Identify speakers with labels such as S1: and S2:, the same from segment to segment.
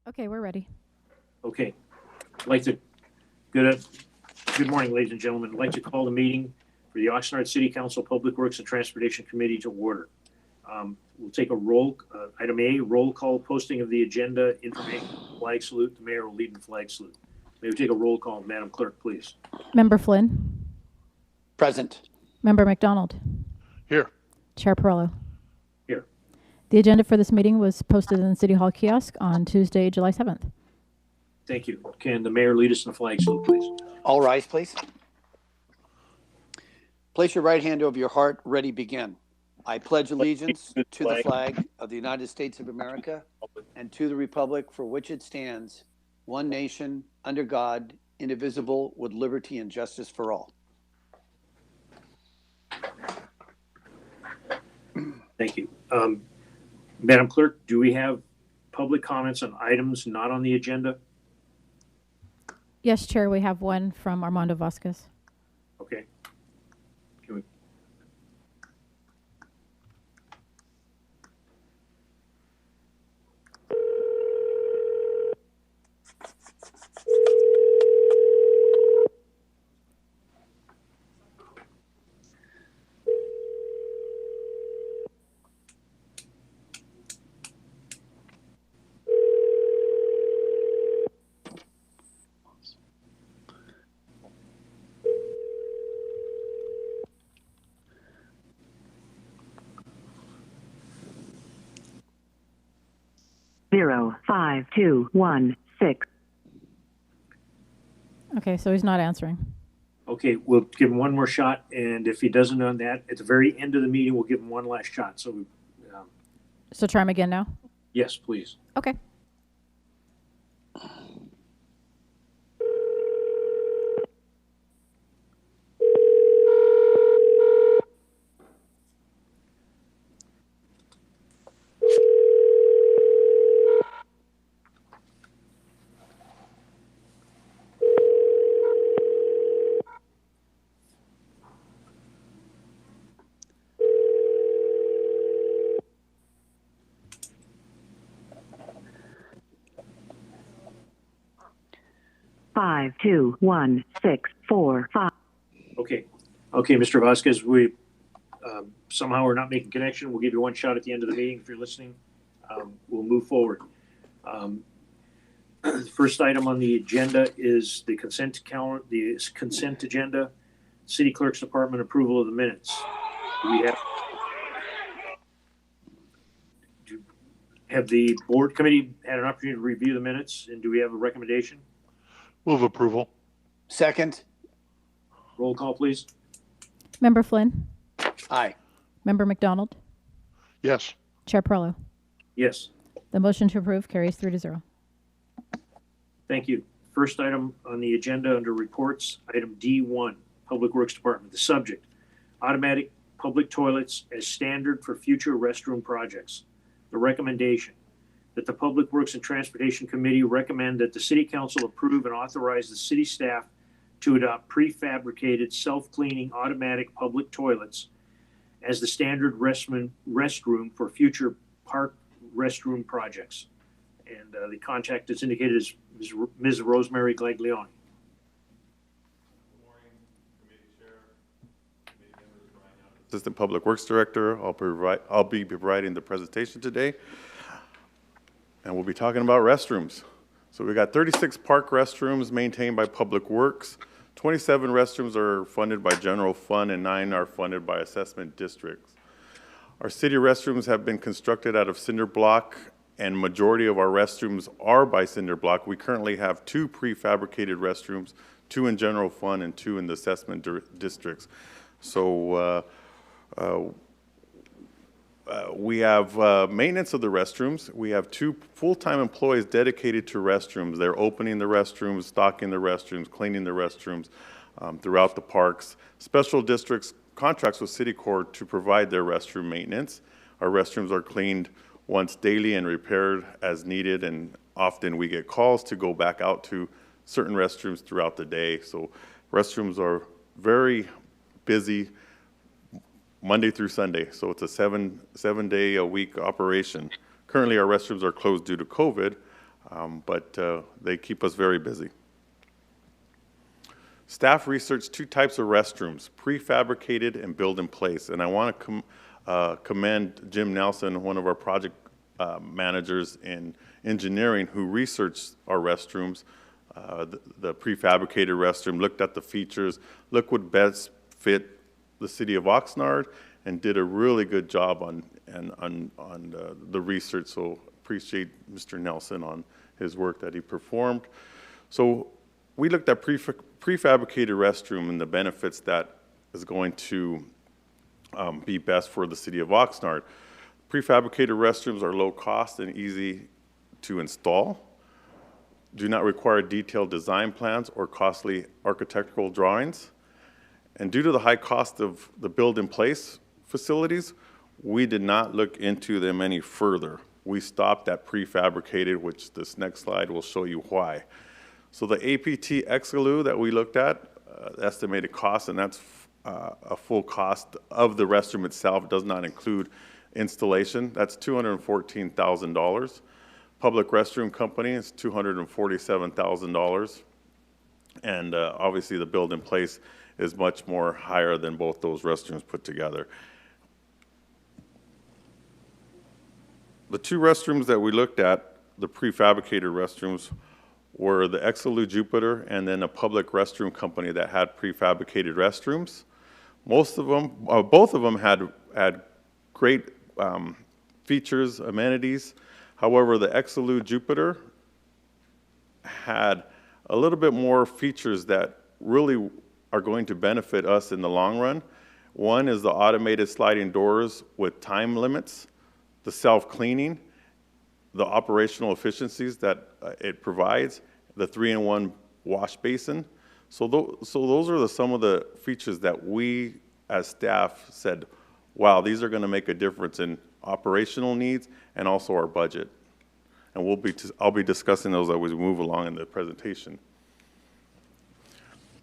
S1: Okay, we're ready.
S2: Okay. I'd like to, good morning, ladies and gentlemen. I'd like to call the meeting for the Oxnard City Council Public Works and Transportation Committee to order. We'll take a item A, roll call, posting of the agenda, information, flag salute. The mayor will lead in flag salute. May we take a roll call, Madam Clerk, please?
S1: Member Flynn.
S3: Present.
S1: Member McDonald.
S4: Here.
S1: Chair Perello.
S2: Here.
S1: The agenda for this meeting was posted in the City Hall kiosk on Tuesday, July 7th.
S2: Thank you. Can the mayor lead us in the flag salute, please?
S3: All rise, please. Place your right hand over your heart. Ready, begin. I pledge allegiance to the flag of the United States of America and to the republic for which it stands, one nation, under God, indivisible, with liberty and justice for all.
S2: Thank you. Madam Clerk, do we have public comments on items not on the agenda?
S1: Yes, Chair, we have one from Armando Vasquez.
S2: Okay. Can we?
S5: Zero 5 2 1 6.
S1: Okay, so he's not answering.
S2: Okay, we'll give him one more shot, and if he doesn't on that, at the very end of the meeting, we'll give him one last shot. So,
S1: So try him again now?
S2: yes, please.
S1: Okay.
S5: Five 2 1 6 4 5.
S2: Okay, Mr. Vasquez, we somehow are not making connection. We'll give you one shot at the end of the meeting if you're listening. We'll move forward. The first item on the agenda is the consent calendar, the consent agenda, City Clerk's Department approval of the minutes. Have the board committee had an opportunity to review the minutes, and do we have a recommendation?
S4: Move approval.
S3: Second.
S2: Roll call, please.
S1: Member Flynn.
S3: Aye.
S1: Member McDonald.
S4: Yes.
S1: Chair Perello.
S2: Yes.
S1: The motion to approve carries 3-0.
S2: Thank you. First item on the agenda under reports, item D1, Public Works Department. The subject, automatic public toilets as standard for future restroom projects. The recommendation, that the Public Works and Transportation Committee recommend that the City Council approve and authorize the city staff to adopt prefabricated self-cleaning automatic public toilets as the standard restroom for future park restroom projects. And the contact is indicated as Ms. Rosemary Glaglione.
S6: Good morning, Committee Chair, Committee members. Brian Young, Assistant Public Works Director. I'll be providing the presentation today, and we'll be talking about restrooms. So we got 36 park restrooms maintained by Public Works. 27 restrooms are funded by general fund, and 9 are funded by assessment districts. Our city restrooms have been constructed out of cinder block, and majority of our restrooms are by cinder block. We currently have 2 prefabricated restrooms, 2 in general fund and 2 in the assessment districts. So we have maintenance of the restrooms. We have 2 full-time employees dedicated to restrooms. They're opening the restrooms, stocking the restrooms, cleaning the restrooms throughout the parks. Special districts contracts with City Corps to provide their restroom maintenance. Our restrooms are cleaned once daily and repaired as needed, and often we get calls to go back out to certain restrooms throughout the day. So restrooms are very busy Monday through Sunday, so it's a seven day a week operation. Currently, our restrooms are closed due to COVID. but they keep us very busy. Staff researched 2 types of restrooms, prefabricated and build-in-place. And I want to commend Jim Nelson, one of our project managers in engineering, who researched our restrooms, the prefabricated restroom, looked at the features, looked what best fit the city of Oxnard, and did a really good job on the research. So appreciate Mr. Nelson on his work that he performed. So we looked at prefabricated restroom and the benefits that is going to be best for the city of Oxnard. Prefabricated restrooms are low cost and easy to install, do not require detailed design plans or costly architectural drawings. And due to the high cost of the build-in-place facilities, we did not look into them any further. We stopped at prefabricated, which this next slide will show you why. So the APT Exelou that we looked at, estimated cost, and that's a full cost of the restroom itself, does not include installation. That's $214,000. Public restroom company is $247,000. And obviously the build-in-place is much more higher than both those restrooms put together. The 2 restrooms that we looked at, the prefabricated restrooms, were the Exelou Jupiter and then a public restroom company that had prefabricated restrooms. Most of them, both of them had great features, amenities. However, the Exelou Jupiter had a little bit more features that really are going to benefit us in the long run. One is the automated sliding doors with time limits, the self-cleaning, the operational efficiencies that it provides, the 3-in-1 wash basin. So those are some of the features that we as staff said, wow, these are going to make a difference in operational needs and also our budget. And I'll be discussing those as we move along in the presentation.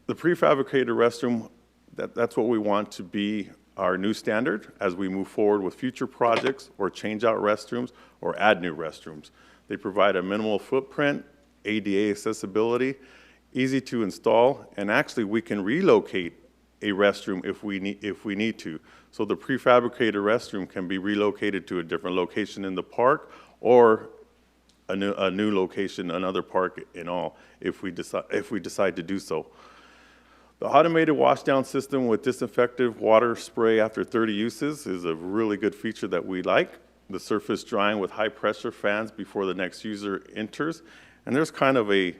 S6: The prefabricated restroom, that's what we want to be our new standard as we move forward with future projects or change out restrooms or add new restrooms. They provide a minimal footprint, ADA accessibility, easy to install, and actually we can relocate a restroom if we need to. So the prefabricated restroom can be relocated to a different location in the park or a new location, another park in all, if we decide to do so. The automated washdown system with disinfectant water spray after 30 uses is a really good feature that we like. The surface drying with high pressure fans before the next user enters. And there's kind of a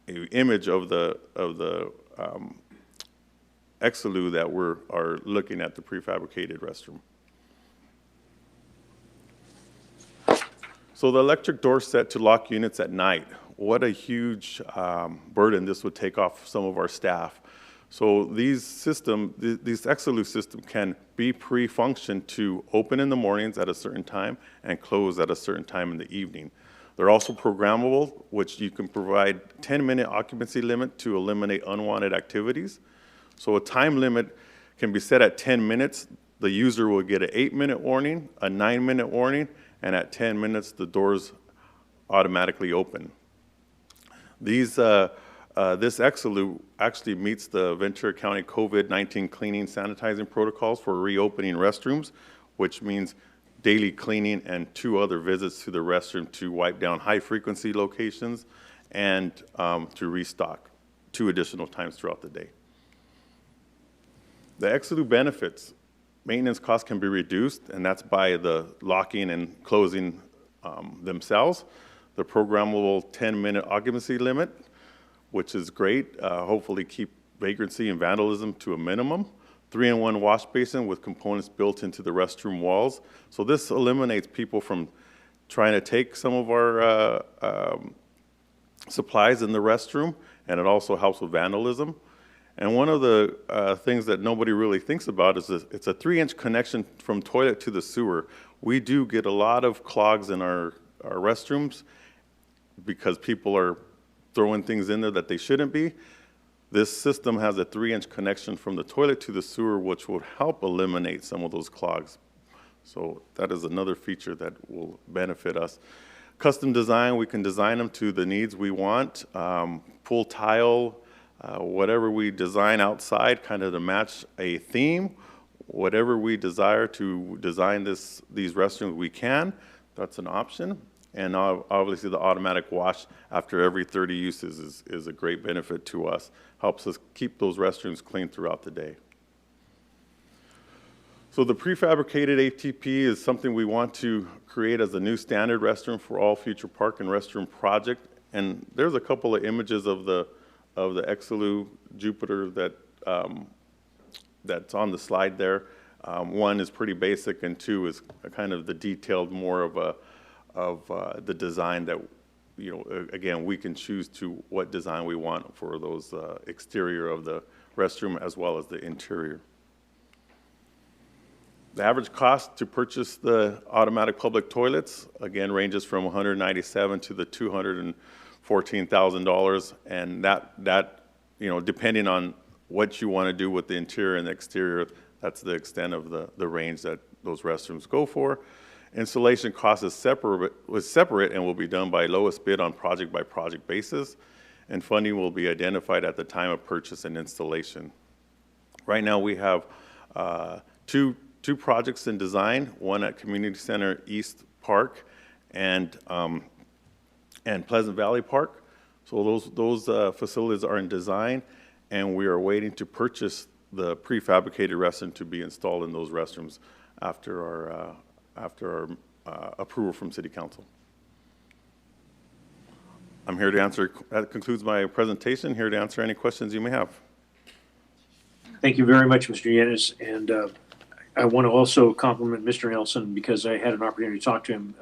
S6: image of the Exelou that are looking at the prefabricated restroom. So the electric door set to lock units at night. What a huge burden this would take off some of our staff. So these Exelou system can be pre-functioned to open in the mornings at a certain time and close at a certain time in the evening. They're also programmable, which you can provide 10-minute occupancy limit to eliminate unwanted activities. So a time limit can be set at 10 minutes. The user will get an 8-minute warning, a 9-minute warning, and at 10 minutes, the doors automatically open. This Exelou actually meets the Ventura County COVID-19 cleaning sanitizing protocols for reopening restrooms, which means daily cleaning and 2 other visits to the restroom to wipe down high-frequency locations and to restock 2 additional times throughout the day. The Exelou benefits, maintenance costs can be reduced, and that's by the locking and closing themselves. The programmable 10-minute occupancy limit, which is great, hopefully keep vagrancy and vandalism to a minimum. 3-in-1 wash basin with components built into the restroom walls. So this eliminates people from trying to take some of our supplies in the restroom, and it also helps with vandalism. And one of the things that nobody really thinks about is it's a 3-inch connection from toilet to the sewer. We do get a lot of clogs in our restrooms because people are throwing things in there that they shouldn't be. This system has a 3-inch connection from the toilet to the sewer, which will help eliminate some of those clogs. So that is another feature that will benefit us. custom design, we can design them to the needs we want. Full tile, whatever we design outside, kind of to match a theme. Whatever we desire to design these restrooms, we can. That's an option. And obviously the automatic wash after every 30 uses is a great benefit to us. Helps us keep those restrooms clean throughout the day. So the prefabricated ATP is something we want to create as a new standard restroom for all future park and restroom project. And there's a couple of images of the Exelu Jupiter that's on the slide there. One is pretty basic, and two is kind of the detailed more of the design that, you know, again, we can choose to what design we want for those exterior of the restroom as well as the interior. The average cost to purchase the automatic public toilets, again, ranges from $197,000 to the $214,000, and that, you know, depending on what you want to do with the interior and the exterior, that's the extent of the range that those restrooms go for. Installation cost is separate and will be done by lowest bid on project by project basis, and funding will be identified at the time of purchase and installation. Right now we have two projects in design, one at Community Center East Park and Pleasant Valley Park. So those facilities are in design, and we are waiting to purchase the prefabricated restroom to be installed in those restrooms after our approval from City Council. I'm here to answer, that concludes my presentation, here to answer any questions you may have.
S2: Thank you very much, Mr. Yanez. And I want to also compliment Mr. Nelson because I had an opportunity to talk to him,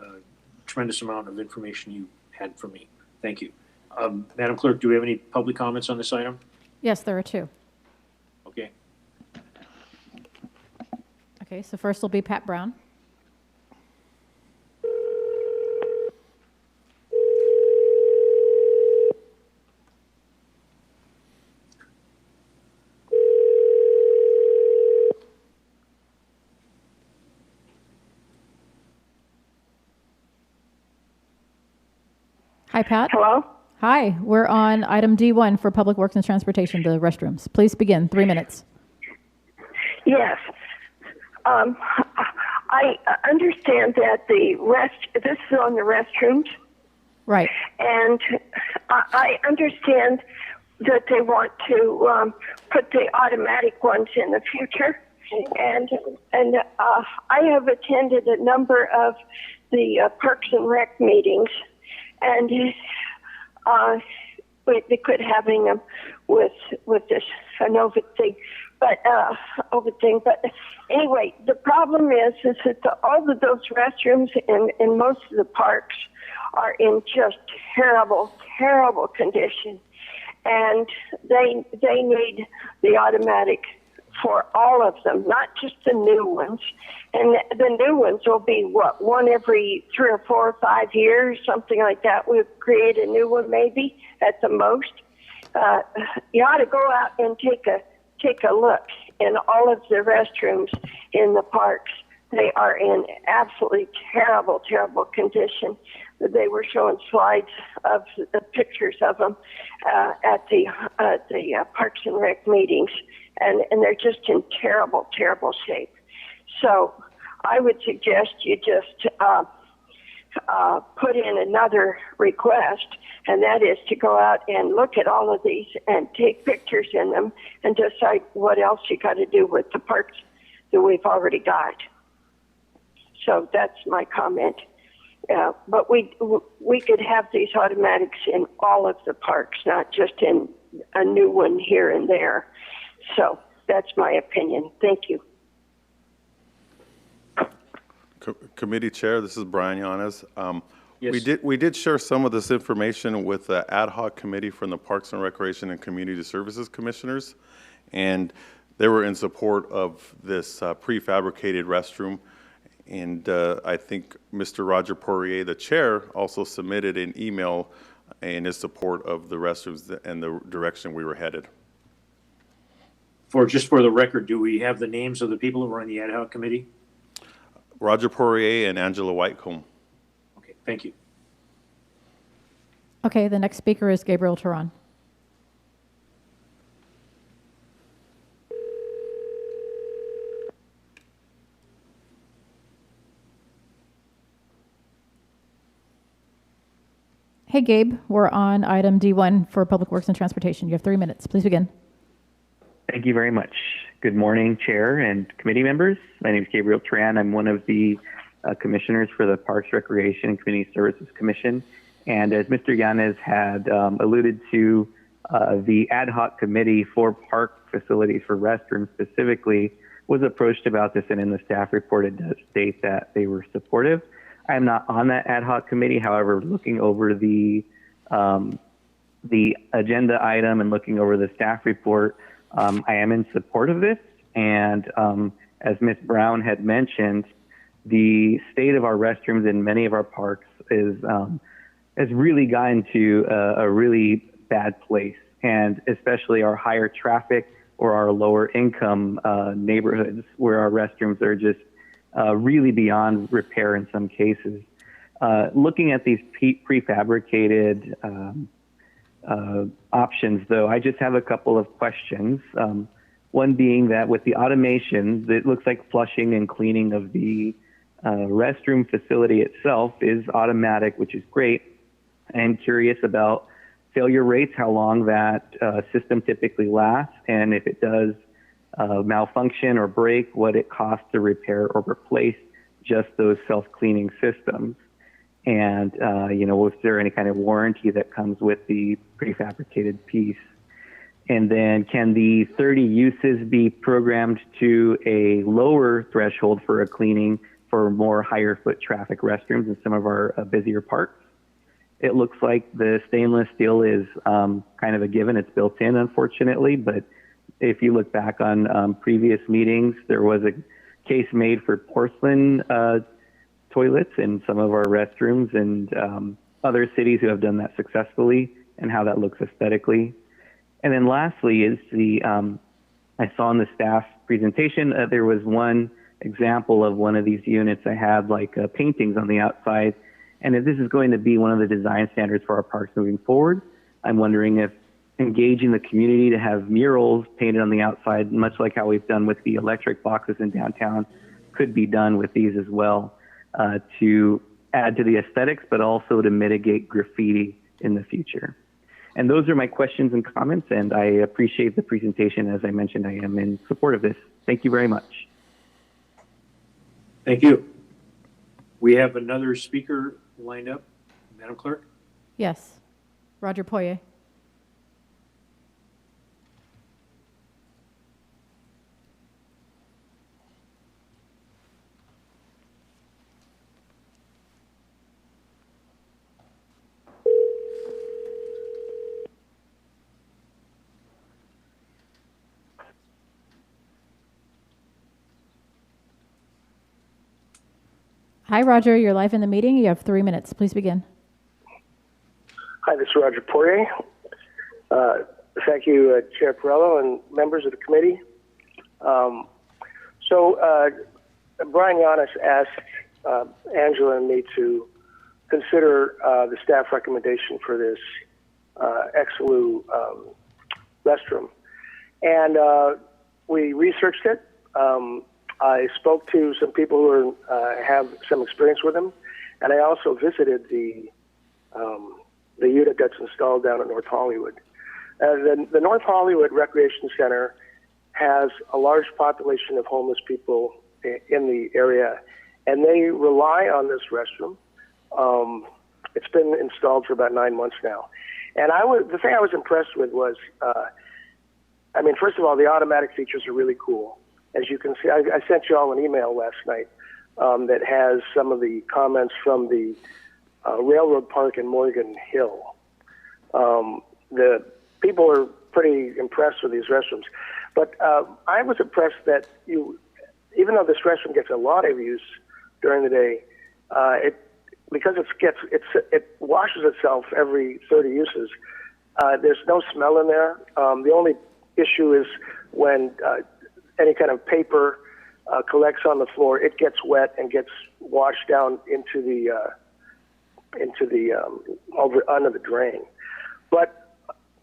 S2: tremendous amount of information you had for me. Thank you. Madam Clerk, do we have any public comments on this item?
S1: Yes, there are two.
S2: Okay.
S1: Okay, so first will be Pat Brown. Hi, Pat.
S7: Hello?
S1: Hi, we're on item D1 for Public Works and Transportation, the restrooms. Please begin, 3 minutes.
S7: Yes. I understand that this is on the restrooms,
S1: Right.
S7: and I understand that they want to put the automatic ones in the future. And I have attended a number of the Parks and Rec meetings, and they quit having them with this ANOVA thing. But But anyway, the problem is that all of those restrooms in most of the parks are in just terrible, terrible condition, and they need the automatic for all of them, not just the new ones. And the new ones will be one every 3 or 4 or 5 years, something like that. We'll create a new one maybe at the most. You ought to go out and take a look in all of the restrooms in the parks. They are in absolutely terrible, terrible condition. They were showing slides of the pictures of them at the Parks and Rec meetings, and they're just in terrible, terrible shape. So I would suggest you just put in another request, and that is to go out and look at all of these and take pictures in them and decide what else you got to do with the parks that we've already got. So that's my comment. But we could have these automatics in all of the parks, not just in a new one here and there. So that's my opinion. Thank you.
S6: Committee Chair, this is Brian Yanez.
S2: Yes.
S6: We did share some of this information with the ad hoc committee from the Parks and Recreation and Community Services Commissioners, and they were in support of this prefabricated restroom. And I think Mr. Roger Poirier, the chair, also submitted an email in his support of the restrooms and the direction we were headed.
S2: Just for the record, do we have the names of the people who were on the ad hoc committee?
S6: Roger Poirier and Angela Whitecomb.
S2: Okay, thank you.
S1: Okay, the next speaker is Gabriel Turan. Hey, Gabe, we're on item D1 for Public Works and Transportation. You have 3 minutes. Please begin.
S8: Thank you very much. Good morning, Chair and committee members. My name is Gabriel Tran. I'm one of the commissioners for the Parks, Recreation, and Community Services Commission. And as Mr. Yanez had alluded to, the ad hoc committee for park facilities for restrooms specifically was approached about this, and in the staff report it does state that they were supportive. I'm not on that ad hoc committee. However, looking over the agenda item and looking over the staff report, I am in support of this. And as Ms. Brown had mentioned, the state of our restrooms in many of our parks has really gotten to a really bad place, and especially our higher traffic or our lower income neighborhoods where our restrooms are just really beyond repair in some cases. Looking at these prefabricated options, though, I just have a couple of questions. One being that with the automation, it looks like flushing and cleaning of the restroom facility itself is automatic, which is great. I am curious about failure rates, how long that system typically lasts, and if it does malfunction or break, what it costs to repair or replace just those self-cleaning systems. And, is there any kind of warranty that comes with the prefabricated piece? And then can the 30 uses be programmed to a lower threshold for a cleaning for more higher foot traffic restrooms in some of our busier parks? It looks like the stainless steel is kind of a given. It's built in, unfortunately, but if you look back on previous meetings, there was a case made for porcelain toilets in some of our restrooms, and other cities who have done that successfully, and how that looks aesthetically. And then lastly is I saw in the staff presentation, there was one example of one of these units. I had paintings on the outside, and if this is going to be one of the design standards for our parks moving forward, I'm wondering if engaging the community to have murals painted on the outside, much like how we've done with the electric boxes in downtown, could be done with these as well, to add to the aesthetics, but also to mitigate graffiti in the future. And those are my questions and comments, and I appreciate the presentation. As I mentioned, I am in support of this. Thank you very much.
S2: Thank you. We have another speaker lined up. Madam Clerk?
S1: Yes. Roger Poirier. Hi, Roger. You're live in the meeting. You have 3 minutes. Please begin.
S9: Hi, this is Roger Poirier. Thank you, Chair Perello and members of the committee. Brian Yanez asked Angela and me to consider the staff recommendation for this Exelou restroom. And we researched it. I spoke to some people who have some experience with them, and I also visited the unit that's installed down at North Hollywood. The North Hollywood Recreation Center has a large population of homeless people in the area, and they rely on this restroom. It's been installed for about 9 months now. And the thing I was impressed with was, first of all, the automatic features are really cool. As you can see, I sent you all an email last night that has some of the comments from the Railroad Park in Morgan Hill. The people are pretty impressed with these restrooms. But I was impressed that even though this restroom gets a lot of use during the day, because it washes itself every 30 uses, there's no smell in there. The only issue is when any kind of paper collects on the floor, it gets wet and gets washed down into into the under the drain. But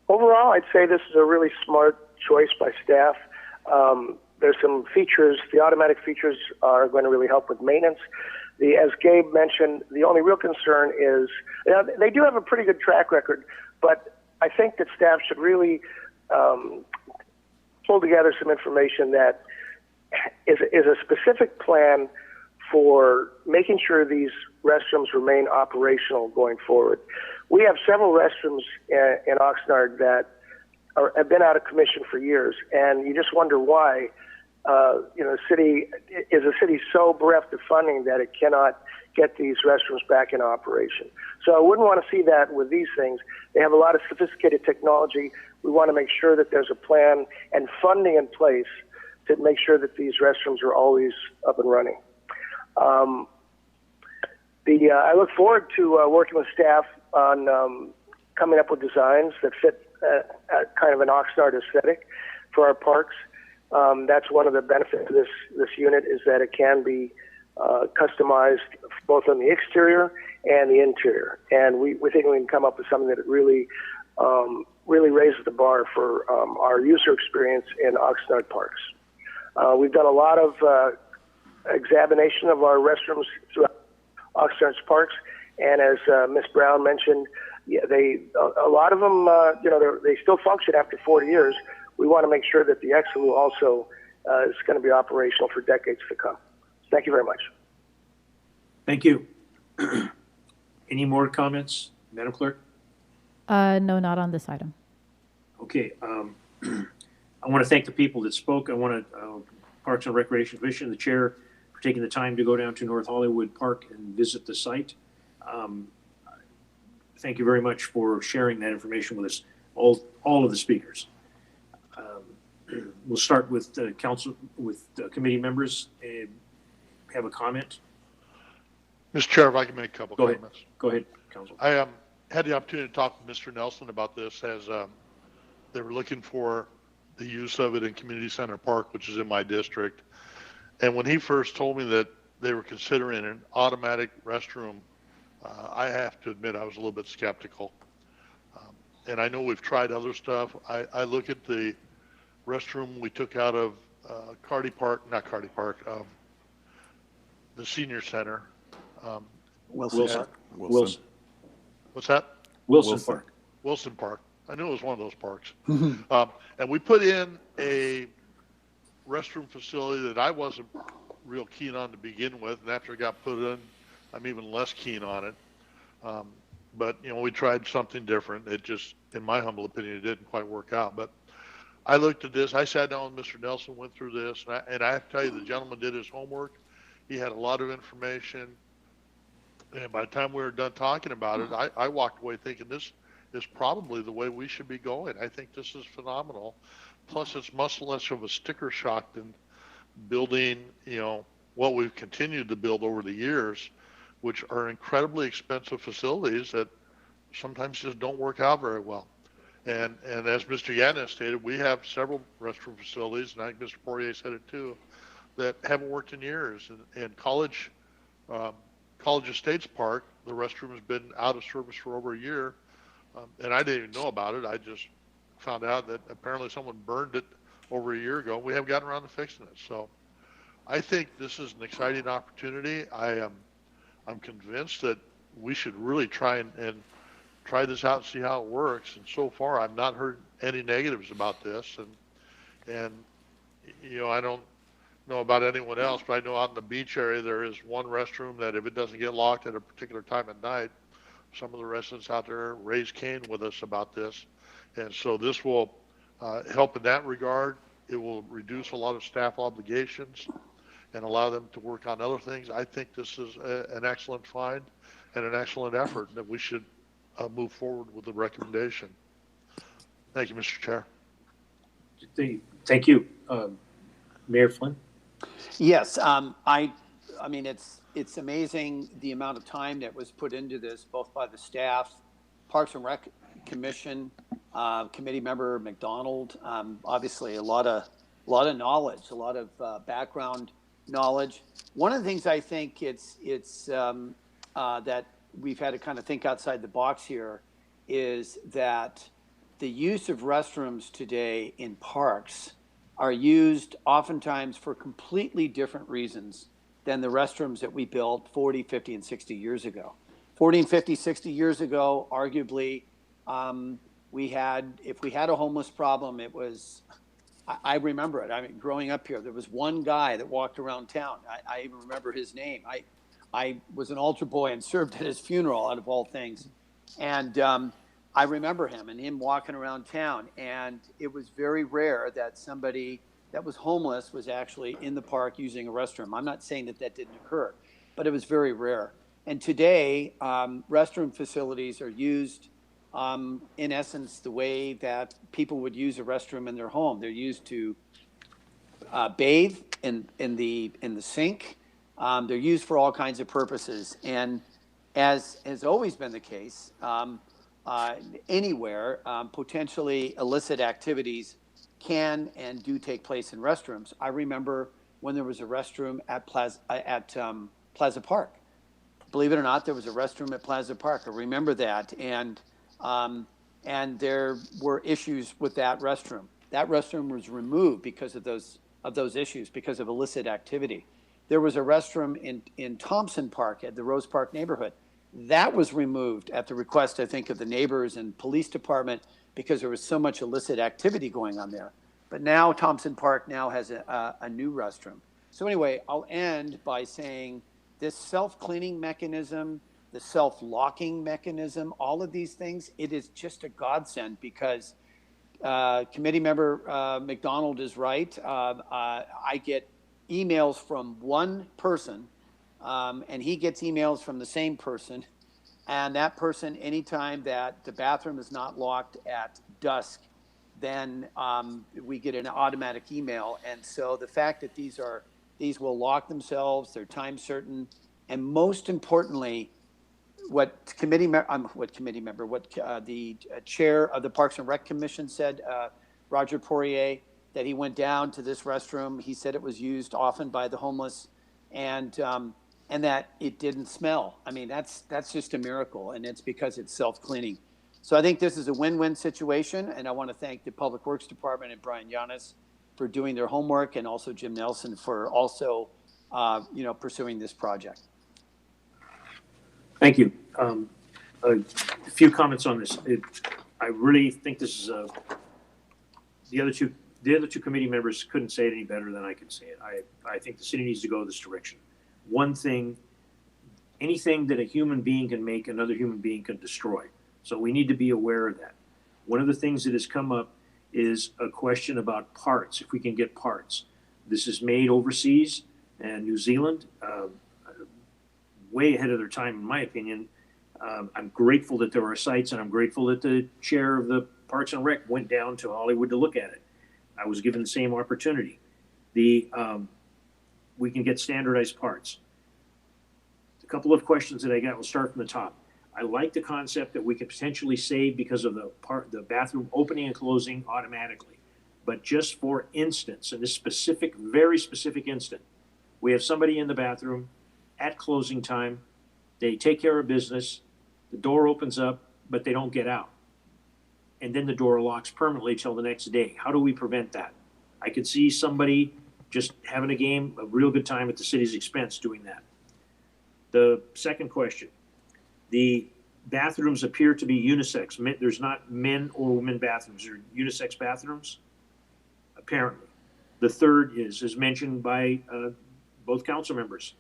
S9: overall, I'd say this is a really smart choice by staff. There's some features. The automatic features are going to really help with maintenance. As Gabe mentioned, the only real concern is, they do have a pretty good track record, but I think that staff should really pull together some information that is a specific plan for making sure these restrooms remain operational going forward. We have several restrooms in Oxnard that have been out of commission for years, and you just wonder why. The city is a city so bereft of funding that it cannot get these restrooms back in operation. So I wouldn't want to see that with these things. They have a lot of sophisticated technology. We want to make sure that there's a plan and funding in place to make sure that these restrooms are always up and running. I look forward to working with staff on coming up with designs that fit kind of an Oxnard aesthetic for our parks. That's one of the benefits of this unit, is that it can be customized both on the exterior and the interior. And we think we can come up with something that really raises the bar for our user experience in Oxnard parks. We've done a lot of examination of our restrooms throughout Oxnard's parks, and as Ms. Brown mentioned, a lot of them, they still function after 40 years. We want to make sure that the Exelou also is going to be operational for decades to come. Thank you very much.
S2: Thank you. Any more comments, Madam Clerk?
S1: No, not on this item.
S2: Okay. I want to thank the people that spoke. I want to Parks and Recreation Commission, the chair, for taking the time to go down to North Hollywood Park and visit the site. Thank you very much for sharing that information with us, all of the speakers. We'll start with the council, with the committee members. Have a comment?
S4: Mr. Chair, if I can make a couple comments.
S2: Go ahead, Council.
S4: I had the opportunity to talk with Mr. Nelson about this, as they were looking for the use of it in Community Center Park, which is in my district. And when he first told me that they were considering an automatic restroom, I have to admit I was a little bit skeptical. And I know we've tried other stuff. I look at the restroom we took out of the senior center.
S2: Wilson.
S4: What's that?
S2: Wilson Park.
S4: Wilson Park. I knew it was one of those parks. And we put in a restroom facility that I wasn't real keen on to begin with, and after it got put in, I'm even less keen on it. But we tried something different. It just, in my humble opinion, it didn't quite work out. But I looked at this. I sat down with Mr. Nelson, went through this, and I have to tell you, the gentleman did his homework. He had a lot of information, and by the time we were done talking about it, I walked away thinking this is probably the way we should be going. I think this is phenomenal. Plus, it's much less of a sticker shock than building, what we've continued to build over the years, which are incredibly expensive facilities that sometimes just don't work out very well. And as Mr. Yanez stated, we have several restroom facilities, and I think Mr. Poirier said it too, that haven't worked in years. And College Estates Park, the restroom has been out of service for over a year, and I didn't even know about it. I just found out that apparently someone burned it over a year ago. We haven't gotten around to fixing it. So I think this is an exciting opportunity. I'm convinced that we should really try and try this out and see how it works. And so far, I've not heard any negatives about this. And I don't know about anyone else, but I know out in the beach area, there is one restroom that if it doesn't get locked at a particular time at night, some of the residents out there raise Cain with us about this. And so this will help in that regard. It will reduce a lot of staff obligations and allow them to work on other things. I think this is an excellent find and an excellent effort that we should move forward with the recommendation. Thank you, Mr. Chair.
S2: Thank you. Mayor Flynn?
S3: Yes, I mean, it's amazing the amount of time that was put into this, both by the staff, Parks and Rec Commission, committee member McDonald. Obviously, a lot of knowledge, a lot of background knowledge. One of the things I think that we've had to kind of think outside the box here is that the use of restrooms today in parks are used oftentimes for completely different reasons than the restrooms that we built 40, 50, and 60 years ago. 40 and 50, 60 years ago, arguably, if we had a homeless problem, it was, I remember it. I mean, growing up here, there was one guy that walked around town. I even remember his name. I was an altar boy and served at his funeral, out of all things. And I remember him and him walking around town. And it was very rare that somebody that was homeless was actually in the park using a restroom. I'm not saying that that didn't occur, but it was very rare. And today, restroom facilities are used, in essence, the way that people would use a restroom in their home. They're used to bathe in the sink. They're used for all kinds of purposes. And as has always been the case, anywhere, potentially illicit activities can and do take place in restrooms. I remember when there was a restroom at Plaza Park. Believe it or not, there was a restroom at Plaza Park. I remember that, and there were issues with that restroom. That restroom was removed because of those issues, because of illicit activity. There was a restroom in Thompson Park at the Rose Park neighborhood. That was removed at the request, I think, of the neighbors and police department because there was so much illicit activity going on there. But now Thompson Park now has a new restroom. So anyway, I'll end by saying this self-cleaning mechanism, the self-locking mechanism, all of these things, it is just a godsend because committee member McDonald is right. I get emails from one person and he gets emails from the same person. And that person, anytime that the bathroom is not locked at dusk, then we get an automatic email. And so the fact that these will lock themselves, they're time certain, and most importantly, the chair of the Parks and Rec Commission said, Roger Poirier, that he went down to this restroom. He said it was used often by the homeless, and that it didn't smell. I mean, that's just a miracle, and it's because it's self-cleaning. So I think this is a win-win situation, and I want to thank the Public Works Department and Brian Yanis for doing their homework, and also Jim Nelson for also, pursuing this project.
S2: Thank you. A few comments on this. I really think this is the other two committee members couldn't say it any better than I could say it. I think the city needs to go this direction. One thing, anything that a human being can make, another human being can destroy. So we need to be aware of that. One of the things that has come up is a question about parts, if we can get parts. This is made overseas and New Zealand, way ahead of their time, in my opinion. I'm grateful that there are sites, and I'm grateful that the chair of the Parks and Rec went down to Hollywood to look at it. I was given the same opportunity. We can get standardized parts. A couple of questions that I got, we'll start from the top. I like the concept that we could potentially save because of the bathroom opening and closing automatically. But just for instance, in this specific, very specific instant, we have somebody in the bathroom at closing time, they take care of business, the door opens up, but they don't get out. And then the door locks permanently till the next day. How do we prevent that? I could see somebody just having a real good time at the city's expense doing that. The second question, the bathrooms appear to be unisex. There's not men or women bathrooms. They're unisex bathrooms, apparently. The third is, as mentioned by both council members,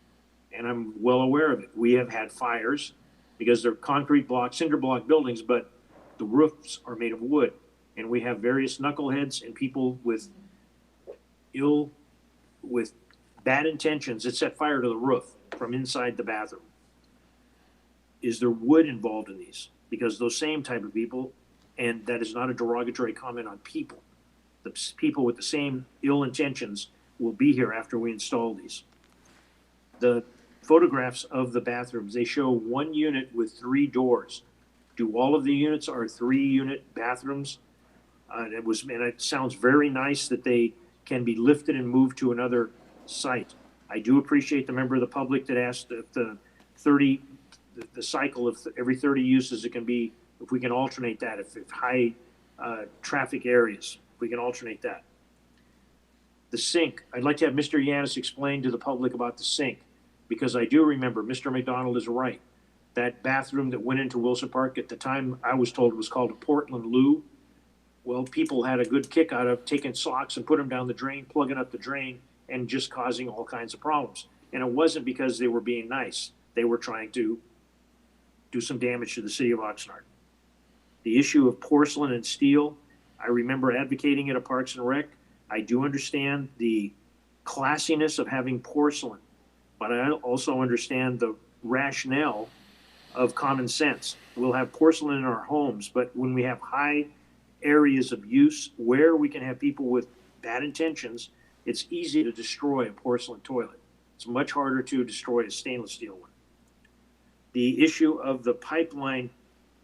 S2: and I'm well aware of it. We have had fires because they're concrete block, cinder block buildings, but the roofs are made of wood. And we have various knuckleheads and people with bad intentions that set fire to the roof from inside the bathroom. Is there wood involved in these? Because those same type of people, and that is not a derogatory comment on people, the people with the same ill intentions will be here after we install these. The photographs of the bathrooms, they show one unit with 3 doors. Do all of the units are 3-unit bathrooms? And it sounds very nice that they can be lifted and moved to another site. I do appreciate the member of the public that asked if the the cycle of every 30 uses, it can be, if we can alternate that, if high traffic areas, if we can alternate that. The sink, I'd like to have Mr. Yanis explain to the public about the sink, because I do remember Mr. McDonald is right. That bathroom that went into Wilson Park at the time, I was told, was called a Portland loo. Well, people had a good kick out of taking socks and put them down the drain, plugging up the drain, and just causing all kinds of problems. And it wasn't because they were being nice. They were trying to do some damage to the city of Oxnard. The issue of porcelain and steel, I remember advocating it at Parks and Rec. I do understand the classiness of having porcelain, but I also understand the rationale of common sense. We'll have porcelain in our homes, but when we have high areas of use where we can have people with bad intentions, it's easy to destroy a porcelain toilet. It's much harder to destroy a stainless steel one. The issue of the pipeline,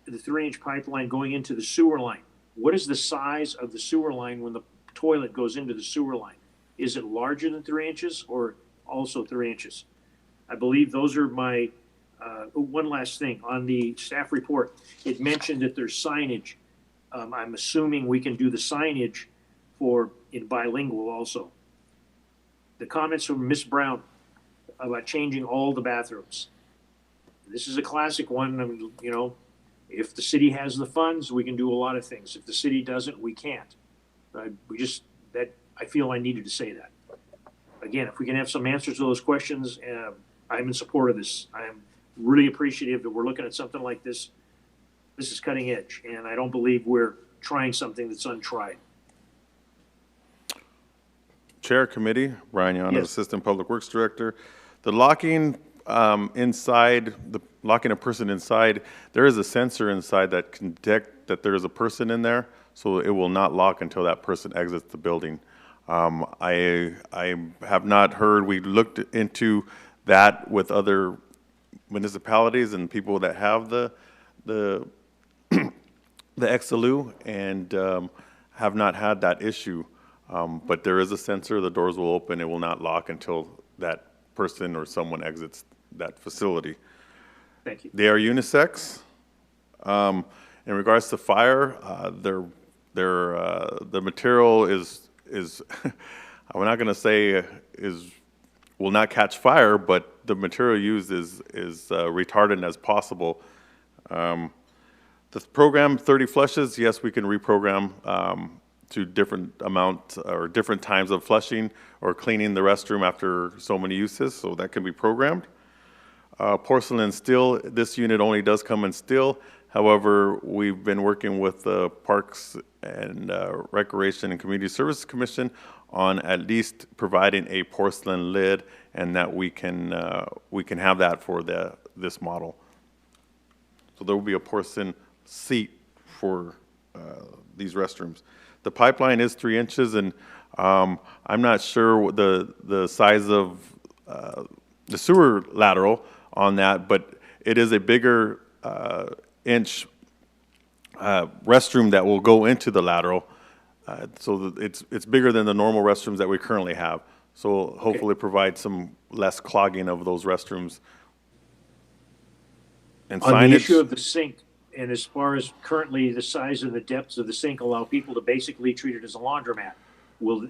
S2: the 3-inch pipeline going into the sewer line. What is the size of the sewer line when the toilet goes into the sewer line? Is it larger than 3 inches or also 3 inches? I believe those are my, one last thing. On the staff report, it mentioned that there's signage. I'm assuming we can do the signage in bilingual also. The comments from Ms. Brown about changing all the bathrooms. This is a classic one. I mean, you know, if the city has the funds, we can do a lot of things. If the city doesn't, we can't. I feel I needed to say that. Again, if we can have some answers to those questions, I'm in support of this. I am really appreciative that we're looking at something like this. This is cutting edge, and I don't believe we're trying something that's untried.
S6: Chair Committee, Brian Yanis,
S2: Yes.
S6: Assistant Public Works Director. The locking locking a person inside, there is a sensor inside that can detect that there is a person in there, so it will not lock until that person exits the building. I have not heard, we looked into that with other municipalities and people that have the XLU and have not had that issue. But there is a sensor, the doors will open, it will not lock until that person or someone exits that facility.
S2: Thank you.
S6: They are unisex. In regards to fire, the material is I'm not going to say will not catch fire, but the material used is retardant as possible. The program 30 flushes, yes, we can reprogram to different amounts or different times of flushing or cleaning the restroom after so many uses, so that can be programmed. Porcelain and steel, this unit only does come in steel. However, we've been working with the Parks and Recreation and Community Services Commission on at least providing a porcelain lid, and that we can have that for this model. So there will be a porcelain seat for these restrooms. The pipeline is 3 inches, and I'm not sure the size of the sewer lateral on that, but it is a bigger inch restroom that will go into the lateral. So it's bigger than the normal restrooms that we currently have. So hopefully provide some less clogging of those restrooms. And
S2: On
S6: signage,
S2: the issue of the sink, and as far as currently the size and the depths of the sink allow people to basically treat it as a laundromat.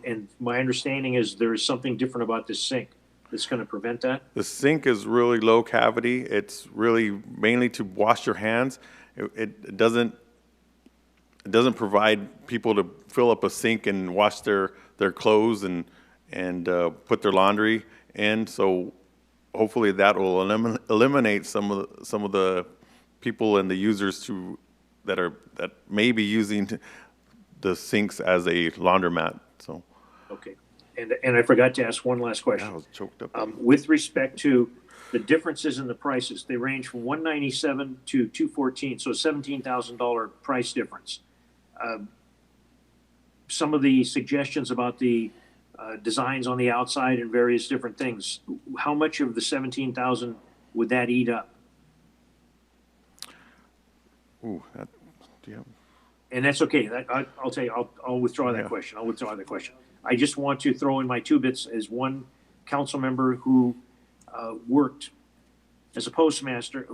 S2: And my understanding is there is something different about this sink that's going to prevent that?
S6: the sink is really low cavity. It's really mainly to wash your hands. It doesn't provide people to fill up a sink and wash their clothes and put their laundry in. So hopefully that will eliminate some of the people and the users that may be using the sinks as a laundromat. So
S2: Okay. And I forgot to ask one last question.
S6: I was choked up.
S2: With respect to the differences in the prices, they range from $197 to $214, so $17,000 price difference. Some of the suggestions about the designs on the outside and various different things, how much of the $17,000 would that eat up?
S6: Ooh, do you have?
S2: And that's okay. I'll tell you, I'll withdraw that question. I'll withdraw that question. I just want to throw in my 2 bits as one council member who worked as a postmaster,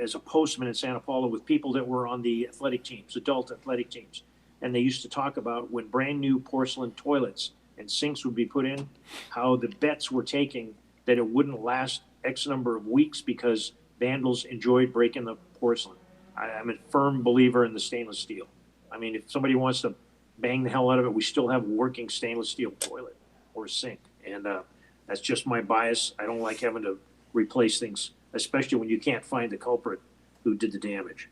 S2: as a postman in Santa Paula with people that were on the athletic teams, adult athletic teams. And they used to talk about when brand new porcelain toilets and sinks would be put in, how the bets were taking that it wouldn't last X number of weeks because vandals enjoyed breaking the porcelain. I'm a firm believer in the stainless steel. I mean, if somebody wants to bang the hell out of it, we still have a working stainless steel toilet or sink. And that's just my bias. I don't like having to replace things, especially when you can't find the culprit who did the damage.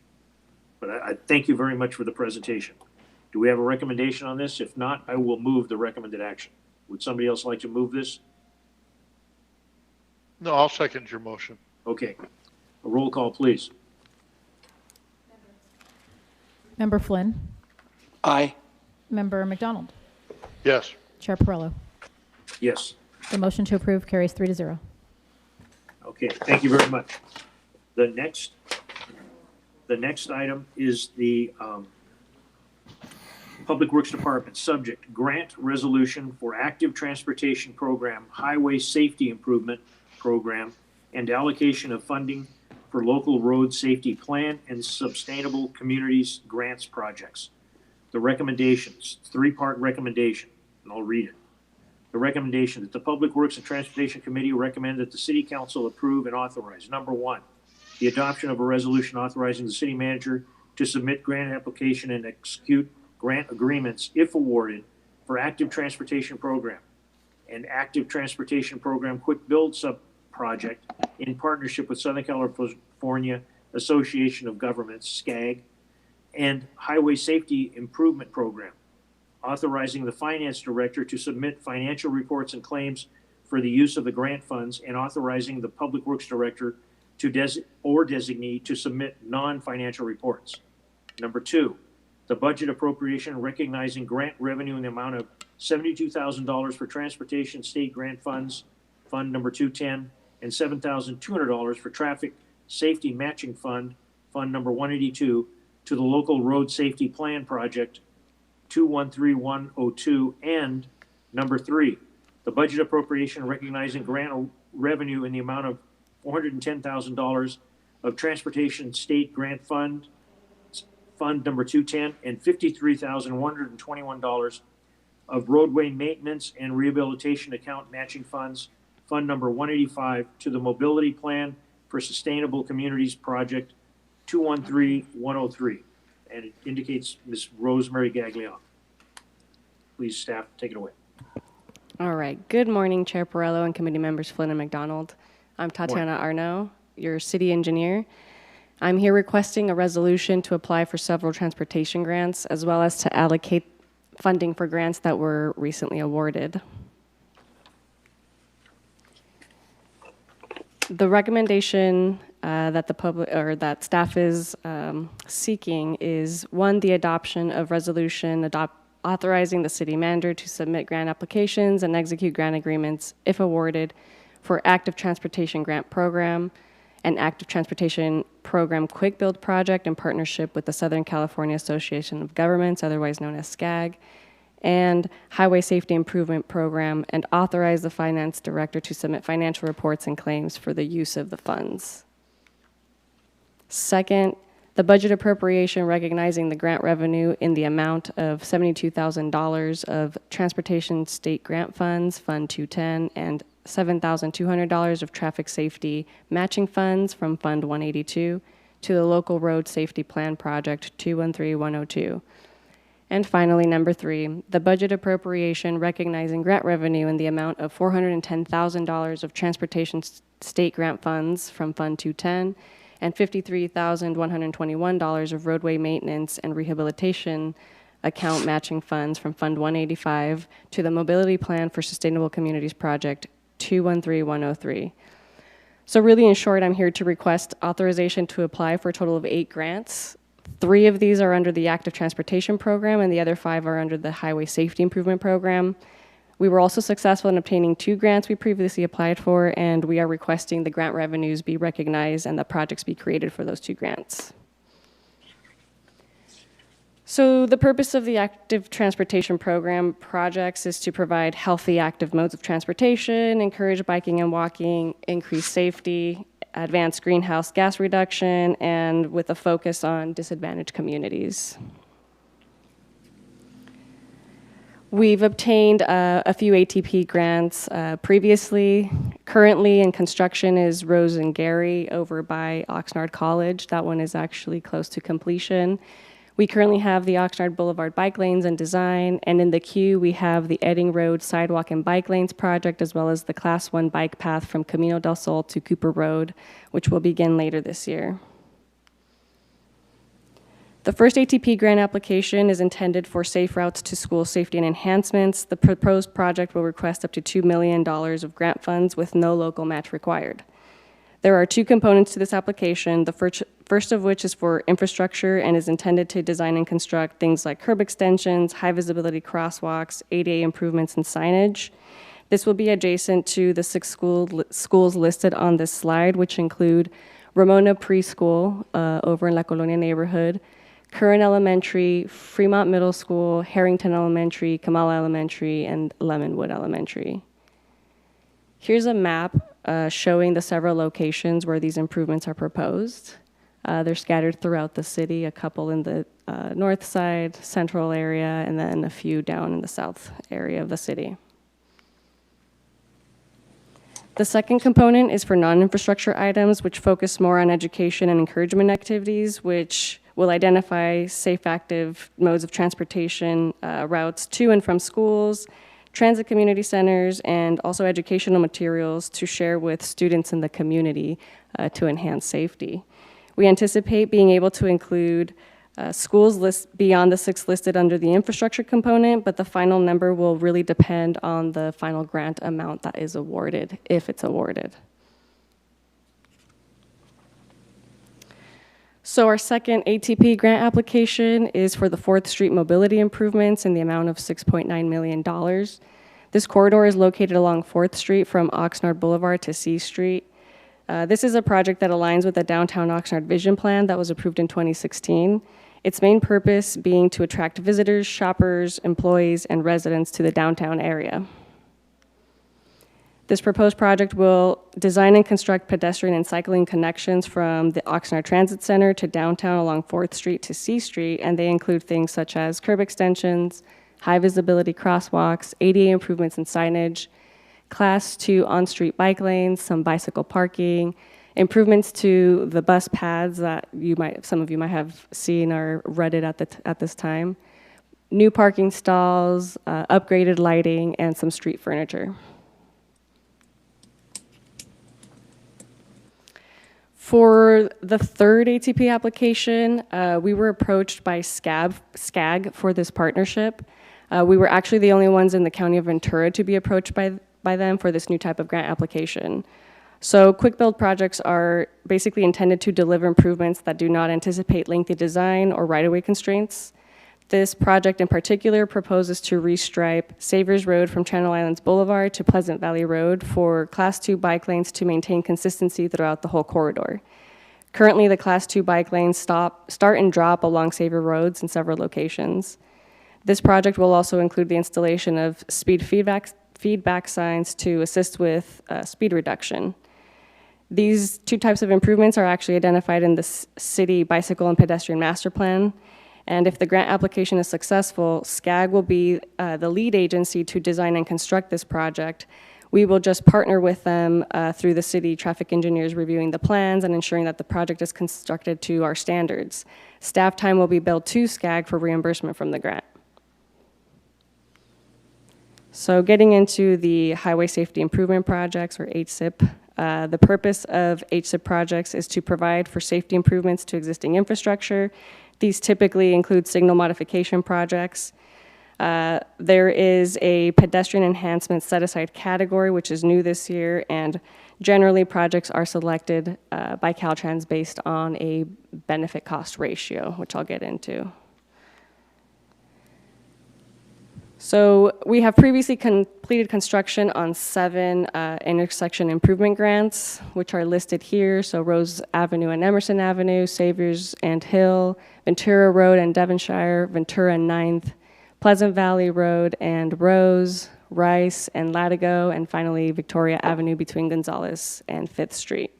S2: But I thank you very much for the presentation. Do we have a recommendation on this? If not, I will move the recommended action. Would somebody else like to move this?
S4: No, I'll second your motion.
S2: Okay. A roll call, please.
S1: Member Flynn.
S3: Aye.
S1: Member McDonald.
S4: Yes.
S1: Chair Perrello.
S2: Yes.
S1: The motion to approve carries 3-0.
S2: Okay, thank you very much. The next item is the Public Works Department. Subject, grant resolution for active transportation program, highway safety improvement program, and allocation of funding for local road safety plan and sustainable communities grants projects. The recommendations, three-part recommendation, and I'll read it. The recommendation that the Public Works and Transportation Committee recommend that the City Council approve and authorize. Number one, the adoption of a resolution authorizing the city manager to submit grant application and execute grant agreements, if awarded, for active transportation program and active transportation program quick build sub-project in partnership with Southern California Association of Governments, SCAG, and Highway Safety Improvement Program, authorizing the finance director to submit financial reports and claims for the use of the grant funds, and authorizing the public works director to designee to submit non-financial reports. Number two, the budget appropriation recognizing grant revenue in the amount of $72,000 for transportation state grant funds, fund number 210, and $7,200 for traffic safety matching fund, fund number 182, to the local road safety plan project 213102, and number three, the budget appropriation recognizing grant revenue in the amount of $410,000 of transportation state grant fund, fund number 210, and $53,121 of roadway maintenance and rehabilitation account matching funds, fund number 185, to the mobility plan for sustainable communities project 213103. And it indicates Ms. Rosemary Gaglione. Please, staff, take it away.
S10: All right. Good morning, Chair Perrello and committee members Flynn and McDonald. I'm Tatiana Arnaud, your city engineer. I'm here requesting a resolution to apply for several transportation grants, as well as to allocate funding for grants that were recently awarded. The recommendation that the public or that staff is seeking is one, the adoption of resolution authorizing the city manager to submit grant applications and execute grant agreements if awarded for active transportation grant program and active transportation program quick build project in partnership with the Southern California Association of Governments, otherwise known as SCAG, and highway safety improvement program, and authorize the finance director to submit financial reports and claims for the use of the funds. Second, the budget appropriation recognizing the grant revenue in the amount of $72,000 of transportation state grant funds, Fund 210, and $7,200 of traffic safety matching funds from Fund 182 to the local road safety plan project 213102. And finally, number three, the budget appropriation recognizing grant revenue in the amount of $410,000 of transportation state grant funds from Fund 210 and $53,121 of roadway maintenance and rehabilitation account matching funds from Fund 185 to the Mobility Plan for Sustainable Communities Project 213103. So really, in short, I'm here to request authorization to apply for a total of 8 grants. 3 of these are under the Active Transportation Program, and the other 5 are under the Highway Safety Improvement Program. We were also successful in obtaining 2 grants we previously applied for, and we are requesting the grant revenues be recognized and the projects be created for those 2 grants. So the purpose of the Active Transportation Program projects is to provide healthy, active modes of transportation, encourage biking and walking, increase safety, advanced greenhouse gas reduction, and with a focus on disadvantaged communities. We've obtained a few ATP grants previously. Currently in construction is Rose and Gary over by Oxnard College. That one is actually close to completion. We currently have the Oxnard Boulevard bike lanes in design, and in the queue we have the Edding Road Sidewalk and Bike Lanes project, as well as the Class 1 bike path from Camino del Sol to Cooper Road, which will begin later this year. The first ATP grant application is intended for safe routes to school safety and enhancements. The proposed project will request up to $2 million of grant funds with no local match required. There are two components to this application, the first of which is for infrastructure and is intended to design and construct things like curb extensions, high visibility crosswalks, ADA improvements, and signage. This will be adjacent to the 6 schools listed on this slide, which include Ramona Preschool over in La Colonia neighborhood, Curran Elementary, Fremont Middle School, Harrington Elementary, Kamala Elementary, and Lemonwood Elementary. Here's a map showing the several locations where these improvements are proposed. They're scattered throughout the city, a couple in the north side, central area, and then a few down in the south area of the city. The second component is for non-infrastructure items, which focus more on education and encouragement activities, which will identify safe, active modes of transportation, routes to and from schools, transit community centers, and also educational materials to share with students in the community to enhance safety. We anticipate being able to include schools beyond the 6 listed under the infrastructure component, but the final number will really depend on the final grant amount that is awarded, if it's awarded. So our second ATP grant application is for the 4th Street mobility improvements in the amount of $6.9 million. This corridor is located along 4th Street from Oxnard Boulevard to C Street. This is a project that aligns with the Downtown Oxnard Vision Plan that was approved in 2016. Its main purpose being to attract visitors, shoppers, employees, and residents to the downtown area. This proposed project will design and construct pedestrian and cycling connections from the Oxnard Transit Center to downtown along 4th Street to C Street, and they include things such as curb extensions, high visibility crosswalks, ADA improvements and signage, Class 2 on-street bike lanes, some bicycle parking, improvements to the bus paths that some of you might have seen or read it at this time, new parking stalls, upgraded lighting, and some street furniture. For the third ATP application, we were approached by SCAG for this partnership. We were actually the only ones in the county of Ventura to be approached by them for this new type of grant application. So quick build projects are basically intended to deliver improvements that do not anticipate lengthy design or right-of-way constraints. This project in particular proposes to restripe Saviors Road from Channel Islands Boulevard to Pleasant Valley Road for Class 2 bike lanes to maintain consistency throughout the whole corridor. Currently, the Class 2 bike lanes start and drop along Savior Roads in several locations. This project will also include the installation of speed feedback signs to assist with speed reduction. These two types of improvements are actually identified in the City Bicycle and Pedestrian Master Plan. And if the grant application is successful, SCAG will be the lead agency to design and construct this project. We will just partner with them through the city traffic engineers reviewing the plans and ensuring that the project is constructed to our standards. Staff time will be billed to SCAG for reimbursement from the grant. So getting into the Highway Safety Improvement Projects, or HSIP, the purpose of HSIP projects is to provide for safety improvements to existing infrastructure. These typically include signal modification projects. There is a pedestrian enhancement set-aside category, which is new this year, and generally projects are selected by Caltrans based on a benefit-cost ratio, which I'll get into. So we have previously completed construction on 7 intersection improvement grants, which are listed here. So Rose Avenue and Emerson Avenue, Saviors and Hill, Ventura Road and Devonshire, Ventura and 9th, Pleasant Valley Road and Rose, Rice and Latigo, and finally Victoria Avenue between Gonzales and 5th Street.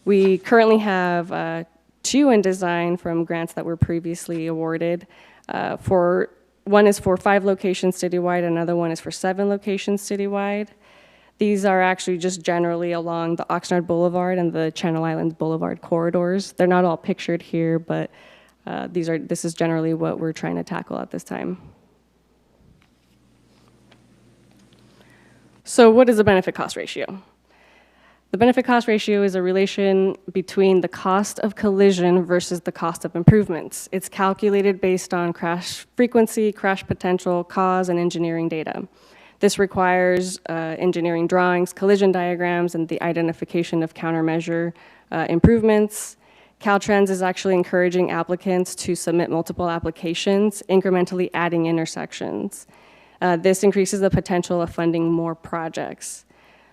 S10: We currently have 2 in design from grants that were previously awarded. One is for 5 locations citywide, another one is for 7 locations citywide. These are actually just generally along the Oxnard Boulevard and the Channel Islands Boulevard corridors. They're not all pictured here, but this is generally what we're trying to tackle at this time. So what is the benefit cost ratio? The benefit cost ratio is a relation between the cost of collision versus the cost of improvements. It's calculated based on crash frequency, crash potential, cause, and engineering data. This requires engineering drawings, collision diagrams, and the identification of countermeasure improvements. Caltrans is actually encouraging applicants to submit multiple applications, incrementally adding intersections. This increases the potential of funding more projects.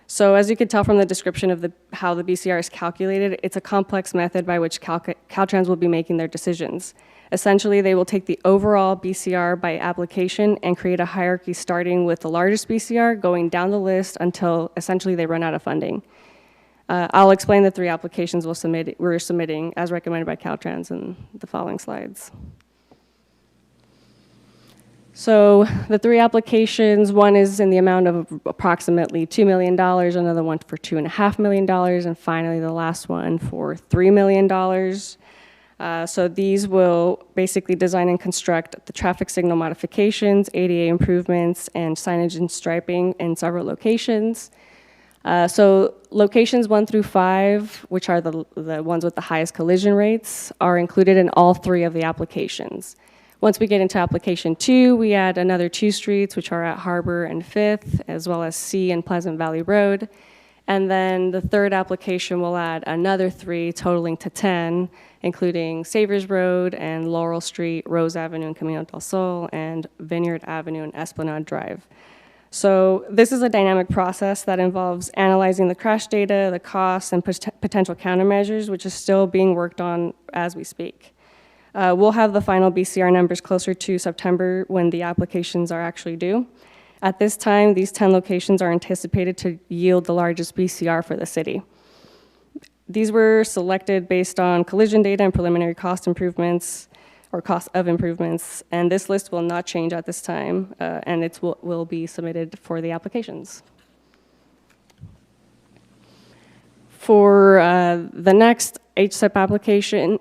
S10: So as you can tell from the description of how the BCR is calculated, it's a complex method by which Caltrans will be making their decisions. Essentially, they will take the overall BCR by application and create a hierarchy starting with the largest BCR, going down the list until essentially they run out of funding. I'll explain the 3 applications we're submitting as recommended by Caltrans in the following slides. So the 3 applications, one is in the amount of approximately $2 million, another one for $2.5 million, and finally the last one for $3 million. So these will basically design and construct the traffic signal modifications, ADA improvements, and signage and striping in several locations. So locations 1 through 5, which are the ones with the highest collision rates, are included in all 3 of the applications. Once we get into application 2, we add another 2 streets, which are at Harbor and 5th, as well as C and Pleasant Valley Road. And then the 3rd application will add another 3, totaling to 10, including Savers Road and Laurel Street, Rose Avenue and Camino del Sol, and Vineyard Avenue and Esplanade Drive. So this is a dynamic process that involves analyzing the crash data, the costs, and potential countermeasures, which is still being worked on as we speak. We'll have the final BCR numbers closer to September when the applications are actually due. At this time, these 10 locations are anticipated to yield the largest BCR for the city. These were selected based on collision data and preliminary cost improvements, or cost of improvements, and this list will not change at this time, and it will be submitted for the applications. For the next HSIP application,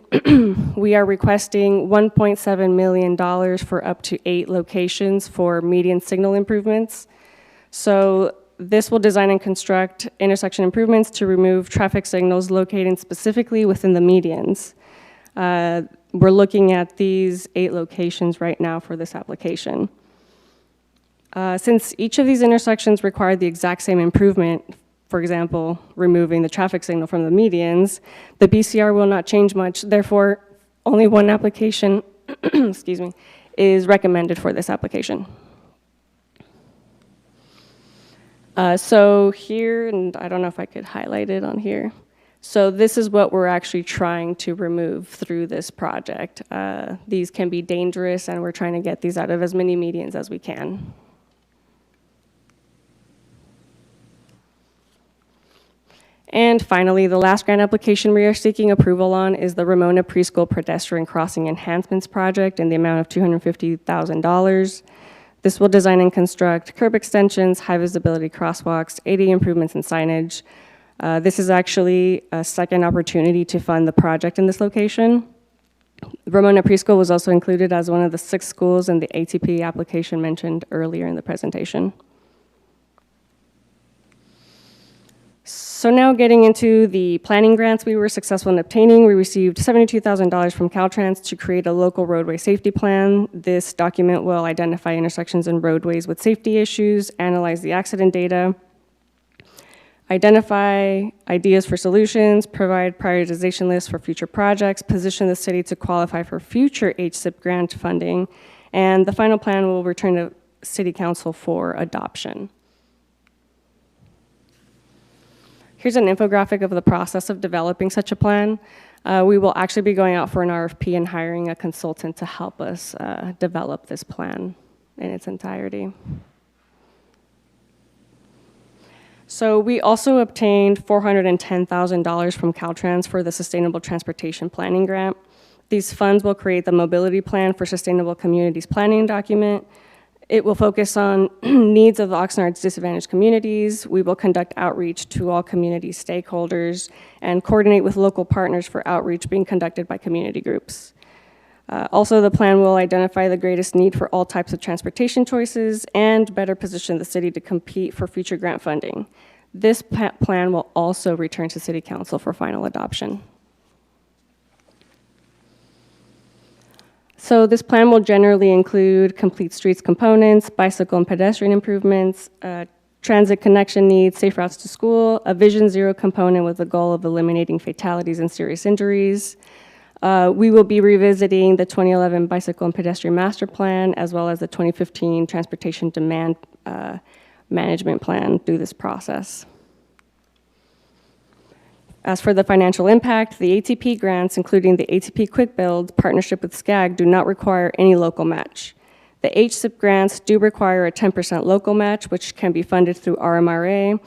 S10: we are requesting $1.7 million for up to 8 locations for median signal improvements. So this will design and construct intersection improvements to remove traffic signals located specifically within the medians. We're looking at these 8 locations right now for this application. Since each of these intersections require the exact same improvement, for example, removing the traffic signal from the medians, the BCR will not change much. Therefore, only 1 application excuse me, is recommended for this application. So here, and I don't know if I could highlight it on here. So this is what we're actually trying to remove through this project. These can be dangerous, and we're trying to get these out of as many medians as we can. And finally, the last grant application we are seeking approval on is the Ramona Preschool Pedestrian Crossing Enhancements Project in the amount of $250,000. This will design and construct curb extensions, high visibility crosswalks, ADA improvements, and signage. This is actually a second opportunity to fund the project in this location. Ramona Preschool was also included as one of the 6 schools in the ATP application mentioned earlier in the presentation. So now getting into the planning grants we were successful in obtaining, we received $72,000 from Caltrans to create a local roadway safety plan. This document will identify intersections and roadways with safety issues, analyze the accident data, identify ideas for solutions, provide prioritization lists for future projects, position the city to qualify for future HSIP grant funding, and the final plan will return to City Council for adoption. Here's an infographic of the process of developing such a plan. We will actually be going out for an RFP and hiring a consultant to help us develop this plan in its entirety. So we also obtained $410,000 from Caltrans for the Sustainable Transportation Planning Grant. These funds will create the mobility plan for Sustainable Communities Planning document. It will focus on needs of Oxnard's disadvantaged communities. We will conduct outreach to all community stakeholders and coordinate with local partners for outreach being conducted by community groups. Also, the plan will identify the greatest need for all types of transportation choices and better position the city to compete for future grant funding. This plan will also return to City Council for final adoption. So this plan will generally include complete streets components, bicycle and pedestrian improvements, transit connection needs, safe routes to school, a Vision Zero component with the goal of eliminating fatalities and serious injuries. We will be revisiting the 2011 Bicycle and Pedestrian Master Plan, as well as the 2015 Transportation Demand Management Plan through this process. As for the financial impact, the ATP grants, including the ATP Quick Build partnership with SCAG, do not require any local match. The HSIP grants do require a 10% local match, which can be funded through RMRA.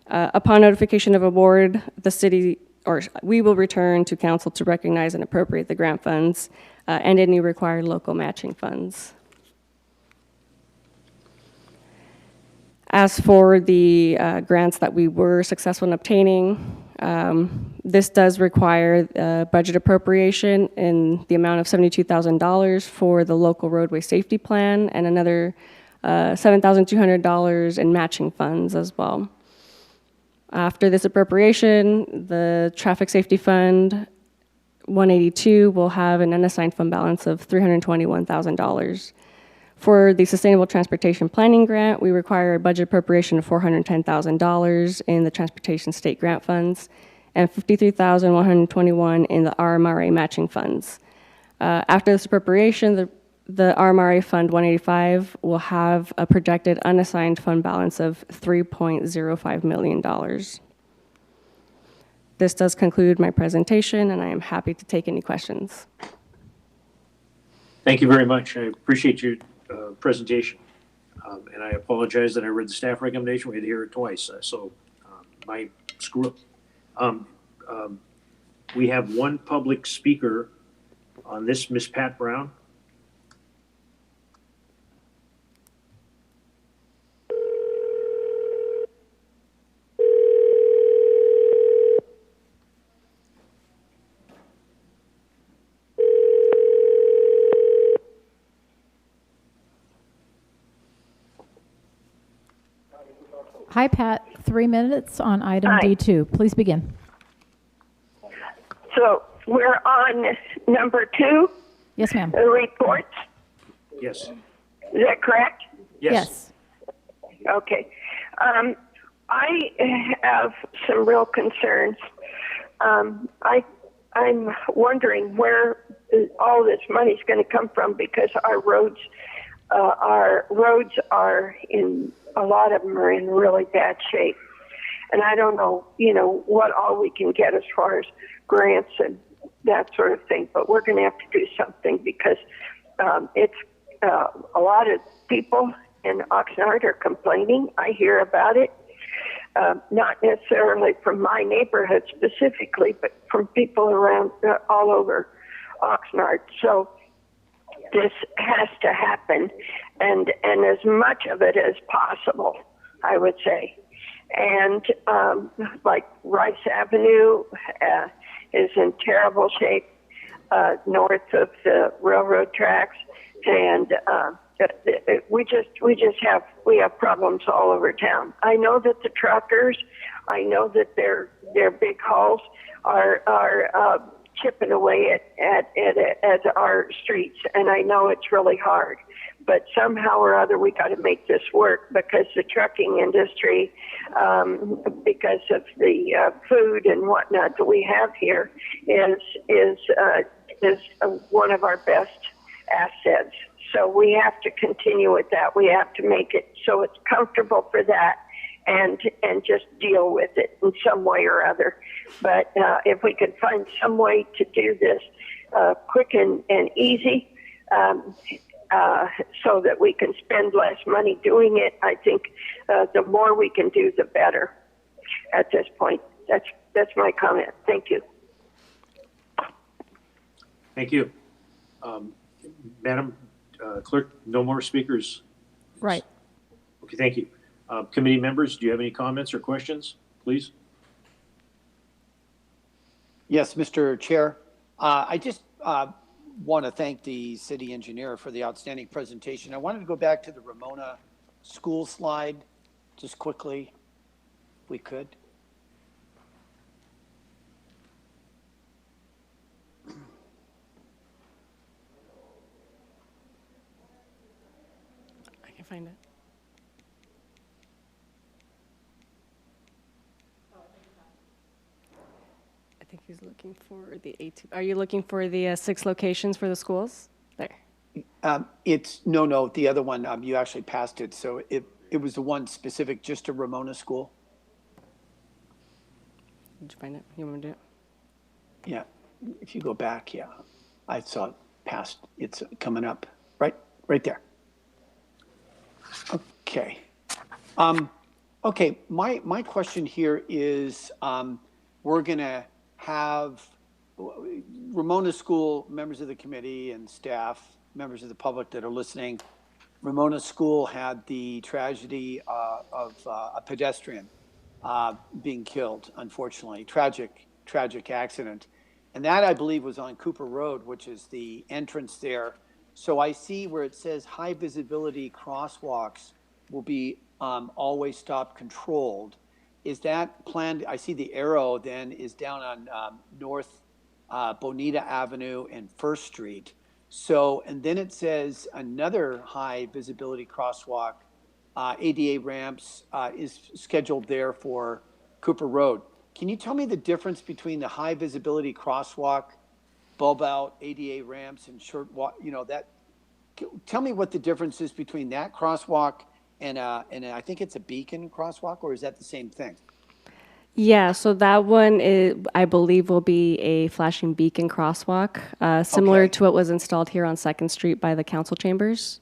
S10: Upon notification of award, the city, or we will return to council to recognize and appropriate the grant funds and any required local matching funds. As for the grants that we were successful in obtaining, this does require a budget appropriation in the amount of $72,000 for the local roadway safety plan and another $7,200 in matching funds as well. After this appropriation, the Traffic Safety Fund 182 will have an unassigned fund balance of $321,000. For the Sustainable Transportation Planning Grant, we require a budget appropriation of $410,000 in the Transportation State Grant Funds and $53,121 in the RMRA matching funds. After this appropriation, the RMRA Fund 185 will have a projected unassigned fund balance of $3.05 million. This does conclude my presentation, and I am happy to take any questions.
S2: Thank you very much. I appreciate your presentation. And I apologize that I read the staff recommendation. We had to hear it twice. My screw up. We have one public speaker on this, Ms. Pat Brown.
S1: Hi, Pat. 3 minutes on item
S7: Hi.
S1: D2. Please begin.
S7: So we're on number 2,
S1: Yes, ma'am.
S7: the reports.
S2: Yes.
S7: Is that correct?
S2: Yes.
S7: Okay. I have some real concerns. I'm wondering where all this money is going to come from, because our roads are in, a lot of them are in really bad shape. And I don't know, what all we can get as far as grants and that sort of thing, but we're going to have to do something, because it's a lot of people in Oxnard are complaining. I hear about it, not necessarily from my neighborhood specifically, but from people around all over Oxnard. So this has to happen, and as much of it as possible, I would say. And like Rice Avenue is in terrible shape north of the railroad tracks, and we have problems all over town. I know that the truckers, I know that their big hauls are chipping away at our streets, and I know it's really hard. But somehow or other, we got to make this work, because the trucking industry, because of the food and whatnot that we have here, is one of our best assets. So we have to continue with that. We have to make it so it's comfortable for that, and just deal with it in some way or other. But if we could find some way to do this quick and easy, so that we can spend less money doing it, I think the more we can do, the better. at this point. That's my comment. Thank you.
S2: Thank you. Madam Clerk, no more speakers.
S1: Right.
S2: Okay, thank you. Committee members, do you have any comments or questions, please?
S3: Yes, Mr. Chair. I just want to thank the city engineer for the outstanding presentation. I wanted to go back to the Ramona school slide just quickly, if we could.
S10: I can find it. I think he's looking for the A2. Are you looking for the 6 locations for the schools? There.
S3: It's no, the other one, you actually passed it. So it was the one specific just to Ramona School.
S10: Did you find it? You want me to do it?
S3: Yeah, if you go back, yeah, I saw it passed. It's coming up right there. Okay. Okay, my question here is, we're gonna have Ramona School, members of the committee and staff, members of the public that are listening. Ramona School had the tragedy of a pedestrian being killed, unfortunately, tragic accident. And that, I believe, was on Cooper Road, which is the entrance there. So I see where it says high visibility crosswalks will be always stop controlled. Is that planned? I see the arrow then is down on North Bonita Avenue and First Street. So, and then it says another high visibility crosswalk, ADA ramps is scheduled there for Cooper Road. Can you tell me the difference between the high visibility crosswalk, bulb out, ADA ramps, and short walk? You know that. Tell me what the difference is between that crosswalk and I think it's a beacon crosswalk, or is that the same thing?
S10: Yeah, so that one is, I believe, will be a flashing beacon crosswalk, similar
S3: Okay.
S10: to what was installed here on 2nd Street by the council chambers.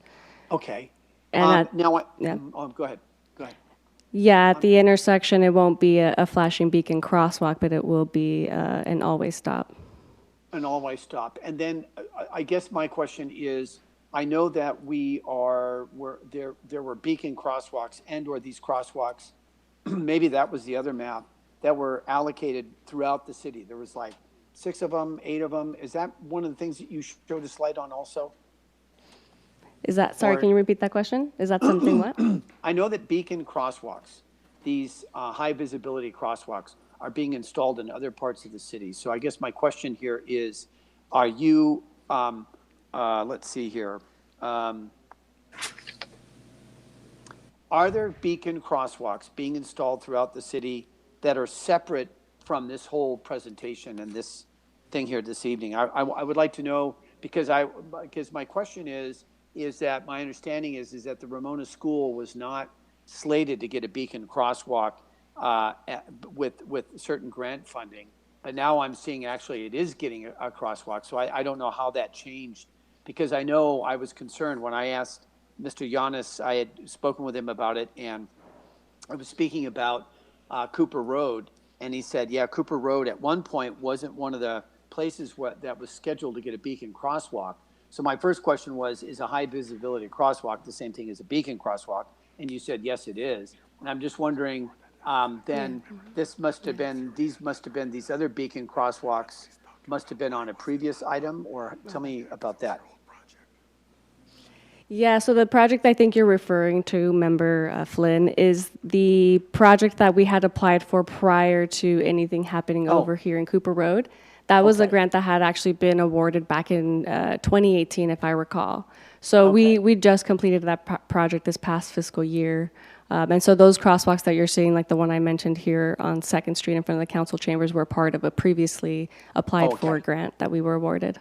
S3: Okay.
S10: And
S3: Now,
S10: yeah.
S3: Go ahead. Go ahead.
S10: Yeah, at the intersection, it won't be a flashing beacon crosswalk, but it will be an always stop.
S3: An always stop. And then I guess my question is, I know that there were beacon crosswalks or these crosswalks, maybe that was the other map, that were allocated throughout the city. There was like 6 of them, 8 of them. Is that one of the things that you showed a slide on also?
S10: Is that, sorry, can you repeat that question? Is that something what?
S3: I know that beacon crosswalks, these high visibility crosswalks, are being installed in other parts of the city. So I guess my question here is, are you, let's see here, are there beacon crosswalks being installed throughout the city that are separate from this whole presentation and this thing here this evening? I would like to know, because my question is that my understanding is that the Ramona School was not slated to get a beacon crosswalk with certain grant funding, but now I'm seeing actually it is getting a crosswalk. So I don't know how that changed, because I know I was concerned when I asked Mr. Giannis, I had spoken with him about it, and I was speaking about Cooper Road, and he said, yeah, Cooper Road at one point wasn't one of the places that was scheduled to get a beacon crosswalk. So my first question was, is a high visibility crosswalk the same thing as a beacon crosswalk? And you said, yes, it is. And I'm just wondering, then these other beacon crosswalks must have been on a previous item, or tell me about that.
S10: Yeah, so the project I think you're referring to, Member Flynn, is the project that we had applied for prior to anything happening over here in Cooper Road. That was a grant that had actually been awarded back in 2018, if I recall. So we just completed that project this past fiscal year. And so those crosswalks that you're seeing, like the one I mentioned here on 2nd Street in front of the council chambers, were part of a previously applied for grant that we were awarded.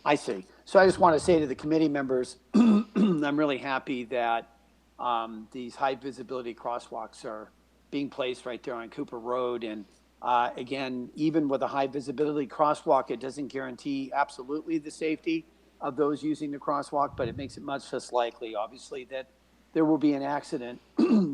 S3: I see. So I just want to say to the committee members, I'm really happy that these high visibility crosswalks are being placed right there on Cooper Road. And again, even with a high visibility crosswalk, it doesn't guarantee absolutely the safety of those using the crosswalk, but it makes it much less likely, obviously, that there will be an accident.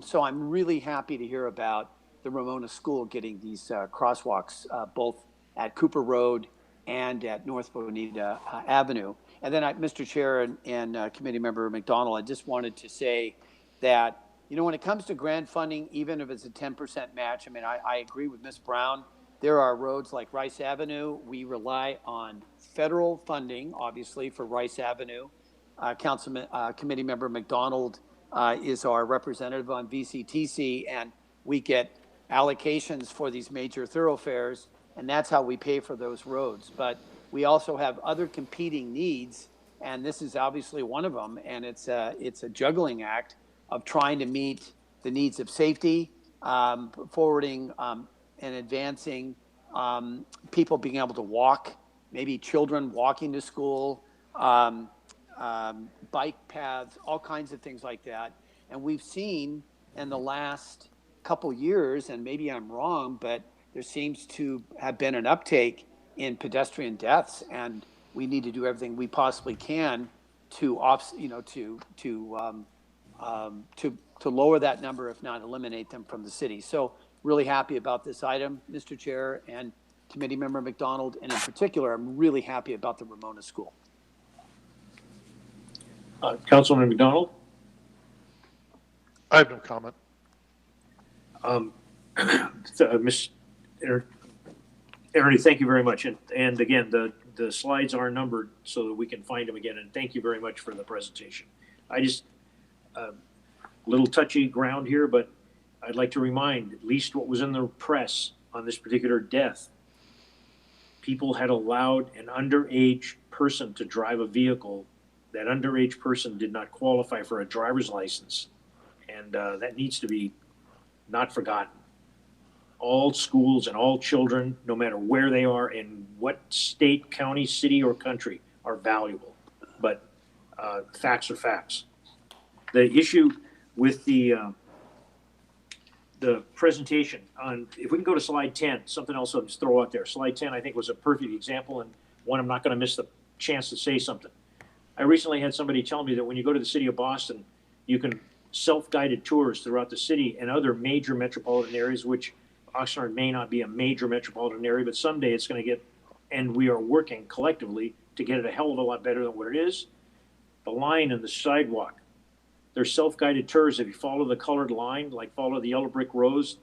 S3: So I'm really happy to hear about the Ramona School getting these crosswalks both at Cooper Road and at North Bonita Avenue. And then, Mr. Chair and Committee Member McDonald, I just wanted to say that, you know, when it comes to grant funding, even if it's a 10% match, I mean, I agree with Ms. Brown. There are roads like Rice Avenue. We rely on federal funding, obviously, for Rice Avenue. Committee Member McDonald is our representative on VCTC, and we get allocations for these major thoroughfares, and that's how we pay for those roads. But we also have other competing needs, and this is obviously one of them, and it's a juggling act of trying to meet the needs of safety, forwarding and advancing people being able to walk, maybe children walking to school, bike paths, all kinds of things like that. And we've seen in the last couple years, and maybe I'm wrong, but there seems to have been an uptake in pedestrian deaths, and we need to do everything we possibly can to lower that number, if not eliminate them from the city. So really happy about this item, Mr. Chair and Committee Member McDonald, and in particular, I'm really happy about the Ramona School.
S2: Councilman McDonald?
S4: I have no comment.
S2: Ms. Ernie, thank you very much. And again, the slides are numbered so that we can find them again. And thank you very much for the presentation. I just, little touchy ground here, but I'd like to remind at least what was in the press on this particular death. People had allowed an underage person to drive a vehicle. That underage person did not qualify for a driver's license. And that needs to be not forgotten. All schools and all children, no matter where they are in what state, county, city, or country, are valuable. But facts are facts. The issue with the presentation on, if we can go to slide 10, something else I'll just throw out there. Slide 10, I think, was a perfect example, and one I'm not going to miss the chance to say something. I recently had somebody tell me that when you go to the city of Boston, you can self-guided tours throughout the city and other major metropolitan areas, which Oxnard may not be a major metropolitan area, but someday it's going to get, and we are working collectively to get it a hell of a lot better than what it is. The line and the sidewalk, there's self-guided tours. If you follow the colored line, like follow the yellow brick roads,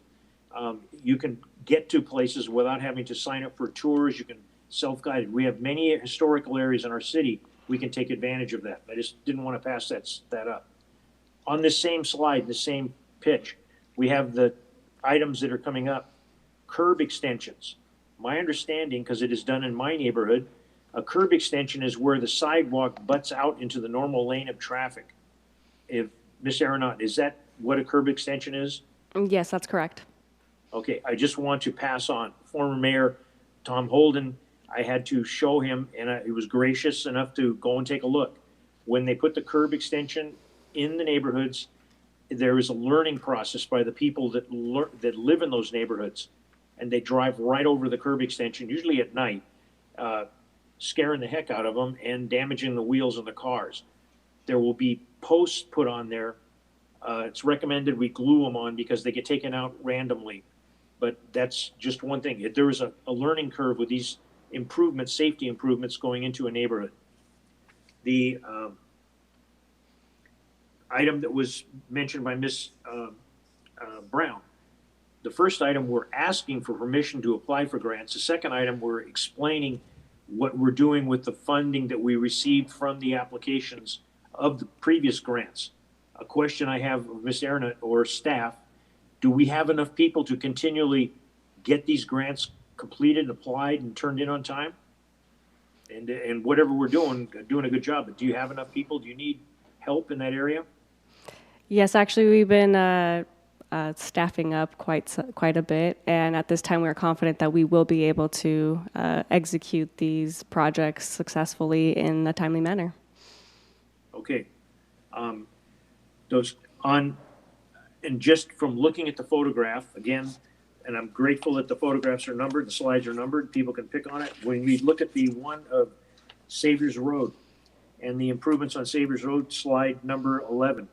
S2: you can get to places without having to sign up for tours. You can self-guided. We have many historical areas in our city. We can take advantage of that. I just didn't want to pass that up. On this same slide, the same pitch, we have the items that are coming up. Curb extensions. My understanding, because it is done in my neighborhood, a curb extension is where the sidewalk butts out into the normal lane of traffic. If Ms. Aronot, is that what a curb extension is?
S10: Yes, that's correct.
S2: Okay, I just want to pass on. Former Mayor Tom Holden, I had to show him, and he was gracious enough to go and take a look. When they put the curb extension in the neighborhoods, there is a learning process by the people that live in those neighborhoods, and they drive right over the curb extension, usually at night, scaring the heck out of them and damaging the wheels of the cars. There will be posts put on there. It's recommended we glue them on because they get taken out randomly. But that's just one thing. There is a learning curve with these improvements, safety improvements going into a neighborhood. The item that was mentioned by Ms. Brown, the first item, we're asking for permission to apply for grants. The second item, we're explaining what we're doing with the funding that we received from the applications of the previous grants. A question I have of Ms. Aronot or staff, do we have enough people to continually get these grants completed, applied, and turned in on time? And whatever we're doing a good job, but do you have enough people? Do you need help in that area?
S10: Yes, actually, we've been staffing up quite a bit, and at this time, we're confident that we will be able to execute these projects successfully in a timely manner.
S2: Okay. And just from looking at the photograph, again, and I'm grateful that the photographs are numbered, the slides are numbered, people can pick on it. When we look at the one of Saviors Road and the improvements on Saviors Road, slide number 11,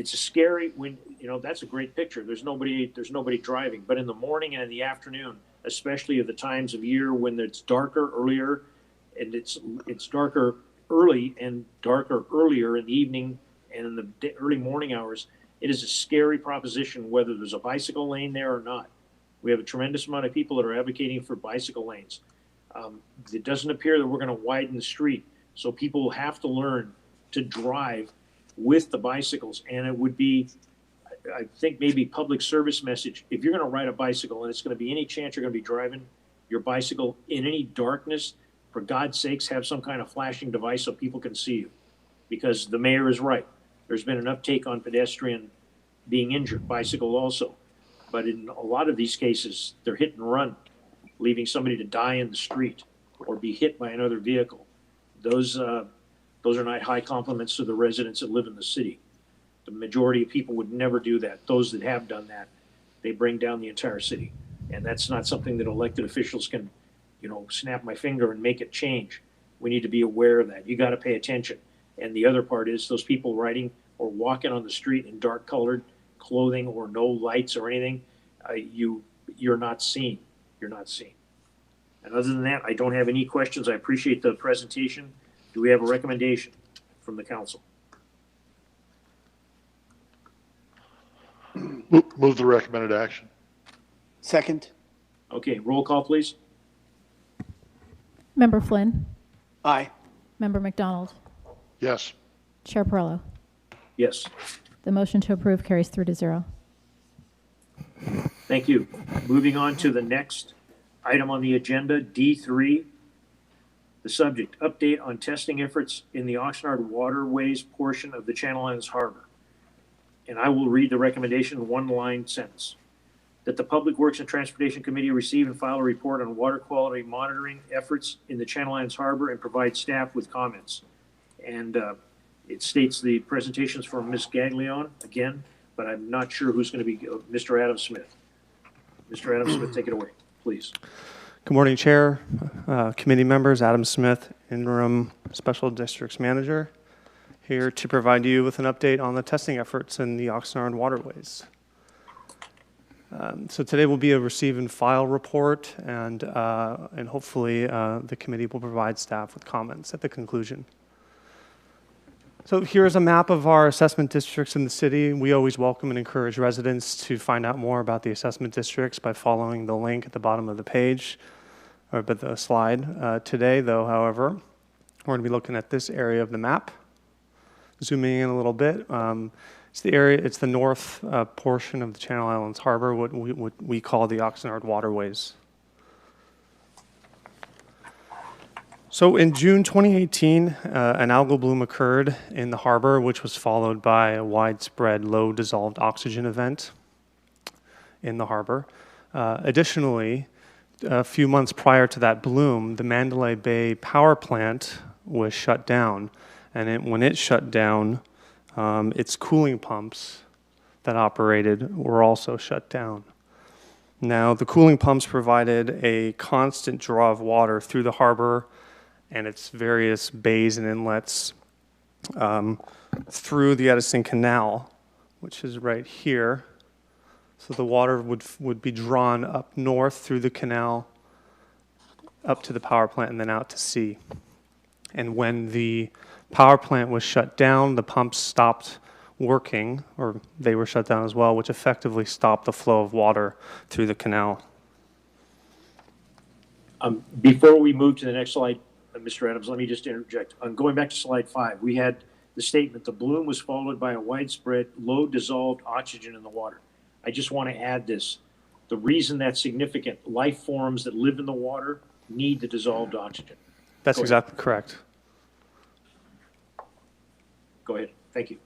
S2: it's a scary when, that's a great picture. There's nobody driving, but in the morning and in the afternoon, especially at the times of year when it's darker earlier, and it's darker early and darker earlier in the evening and in the early morning hours, it is a scary proposition whether there's a bicycle lane there or not. We have a tremendous amount of people that are advocating for bicycle lanes. It doesn't appear that we're going to widen the street, so people will have to learn to drive with the bicycles, and it would be, I think, maybe public service message. If you're going to ride a bicycle and it's going to be any chance you're going to be driving your bicycle in any darkness, for God's sakes, have some kind of flashing device so people can see you, because the mayor is right. There's been an uptake on pedestrian being injured, bicycle also. But in a lot of these cases, they're hit and run, leaving somebody to die in the street or be hit by another vehicle. Those are not high compliments to the residents that live in the city. The majority of people would never do that. Those that have done that, they bring down the entire city. And that's not something that elected officials can, snap my finger and make it change. We need to be aware of that. You got to pay attention. And the other part is those people riding or walking on the street in dark colored clothing or no lights or anything, you're not seen. You're not seen. And other than that, I don't have any questions. I appreciate the presentation. Do we have a recommendation from the council?
S4: Move the recommended action.
S3: Second.
S2: Okay, roll call, please.
S1: Member Flynn,
S3: Aye.
S1: Member McDonald,
S4: Yes.
S1: Chair Perrello.
S2: Yes.
S1: The motion to approve carries 3-0.
S2: Thank you. Moving on to the next item on the agenda, D3. The subject, update on testing efforts in the Oxnard waterways portion of the Channel Islands Harbor. And I will read the recommendation in one-line sentence. That the Public Works and Transportation Committee receive and file a report on water quality monitoring efforts in the Channel Islands Harbor and provide staff with comments. And it states the presentations from Ms. Gaglione again, but I'm not sure who's going to be Mr. Adam Smith. Mr. Adam Smith, take it away, please.
S11: Good morning, Chair, committee members. Adam Smith, Interim Special Districts Manager, here to provide you with an update on the testing efforts in the Oxnard waterways. So today will be a receive and file report, and hopefully the committee will provide staff with comments at the conclusion. So here's a map of our assessment districts in the city. We always welcome and encourage residents to find out more about the assessment districts by following the link at the bottom of the page, or the slide. Today, though, however, we're going to be looking at this area of the map. Zooming in a little bit, it's the area. It's the north portion of the Channel Islands Harbor, what we call the Oxnard waterways. So in June 2018, an algal bloom occurred in the harbor, which was followed by a widespread low dissolved oxygen event in the harbor. Additionally, a few months prior to that bloom, the Mandalay Bay power plant was shut down. And when it shut down, its cooling pumps that operated were also shut down. Now, the cooling pumps provided a constant draw of water through the harbor and its various bays and inlets through the Edison Canal, which is right here. So the water would be drawn up north through the canal, up to the power plant, and then out to sea. And when the power plant was shut down, the pumps stopped working, or they were shut down as well, which effectively stopped the flow of water through the canal.
S2: Before we move to the next slide, Mr. Adams, let me just interject. Going back to slide 5, we had the statement, the bloom was followed by a widespread low dissolved oxygen in the water. I just want to add this. The reason that's significant, life forms that live in the water need the dissolved oxygen.
S11: That's exactly correct.
S2: Go ahead. Thank you.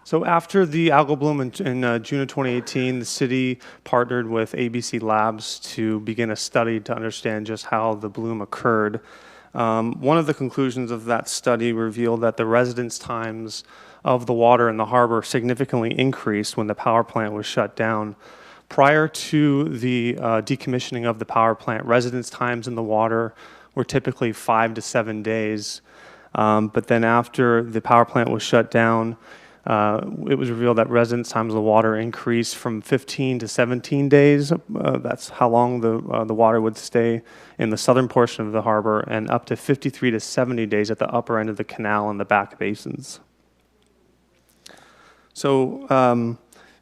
S11: So after the algal bloom in June of 2018, the city partnered with ABC Labs to begin a study to understand just how the bloom occurred. One of the conclusions of that study revealed that the residence times of the water in the harbor significantly increased when the power plant was shut down. Prior to the decommissioning of the power plant, residence times in the water were typically 5 to 7 days. But then after the power plant was shut down, It was revealed that residence times of the water increased from 15 to 17 days. That's how long the water would stay in the southern portion of the harbor, and up to 53 to 70 days at the upper end of the canal and the back basins. So,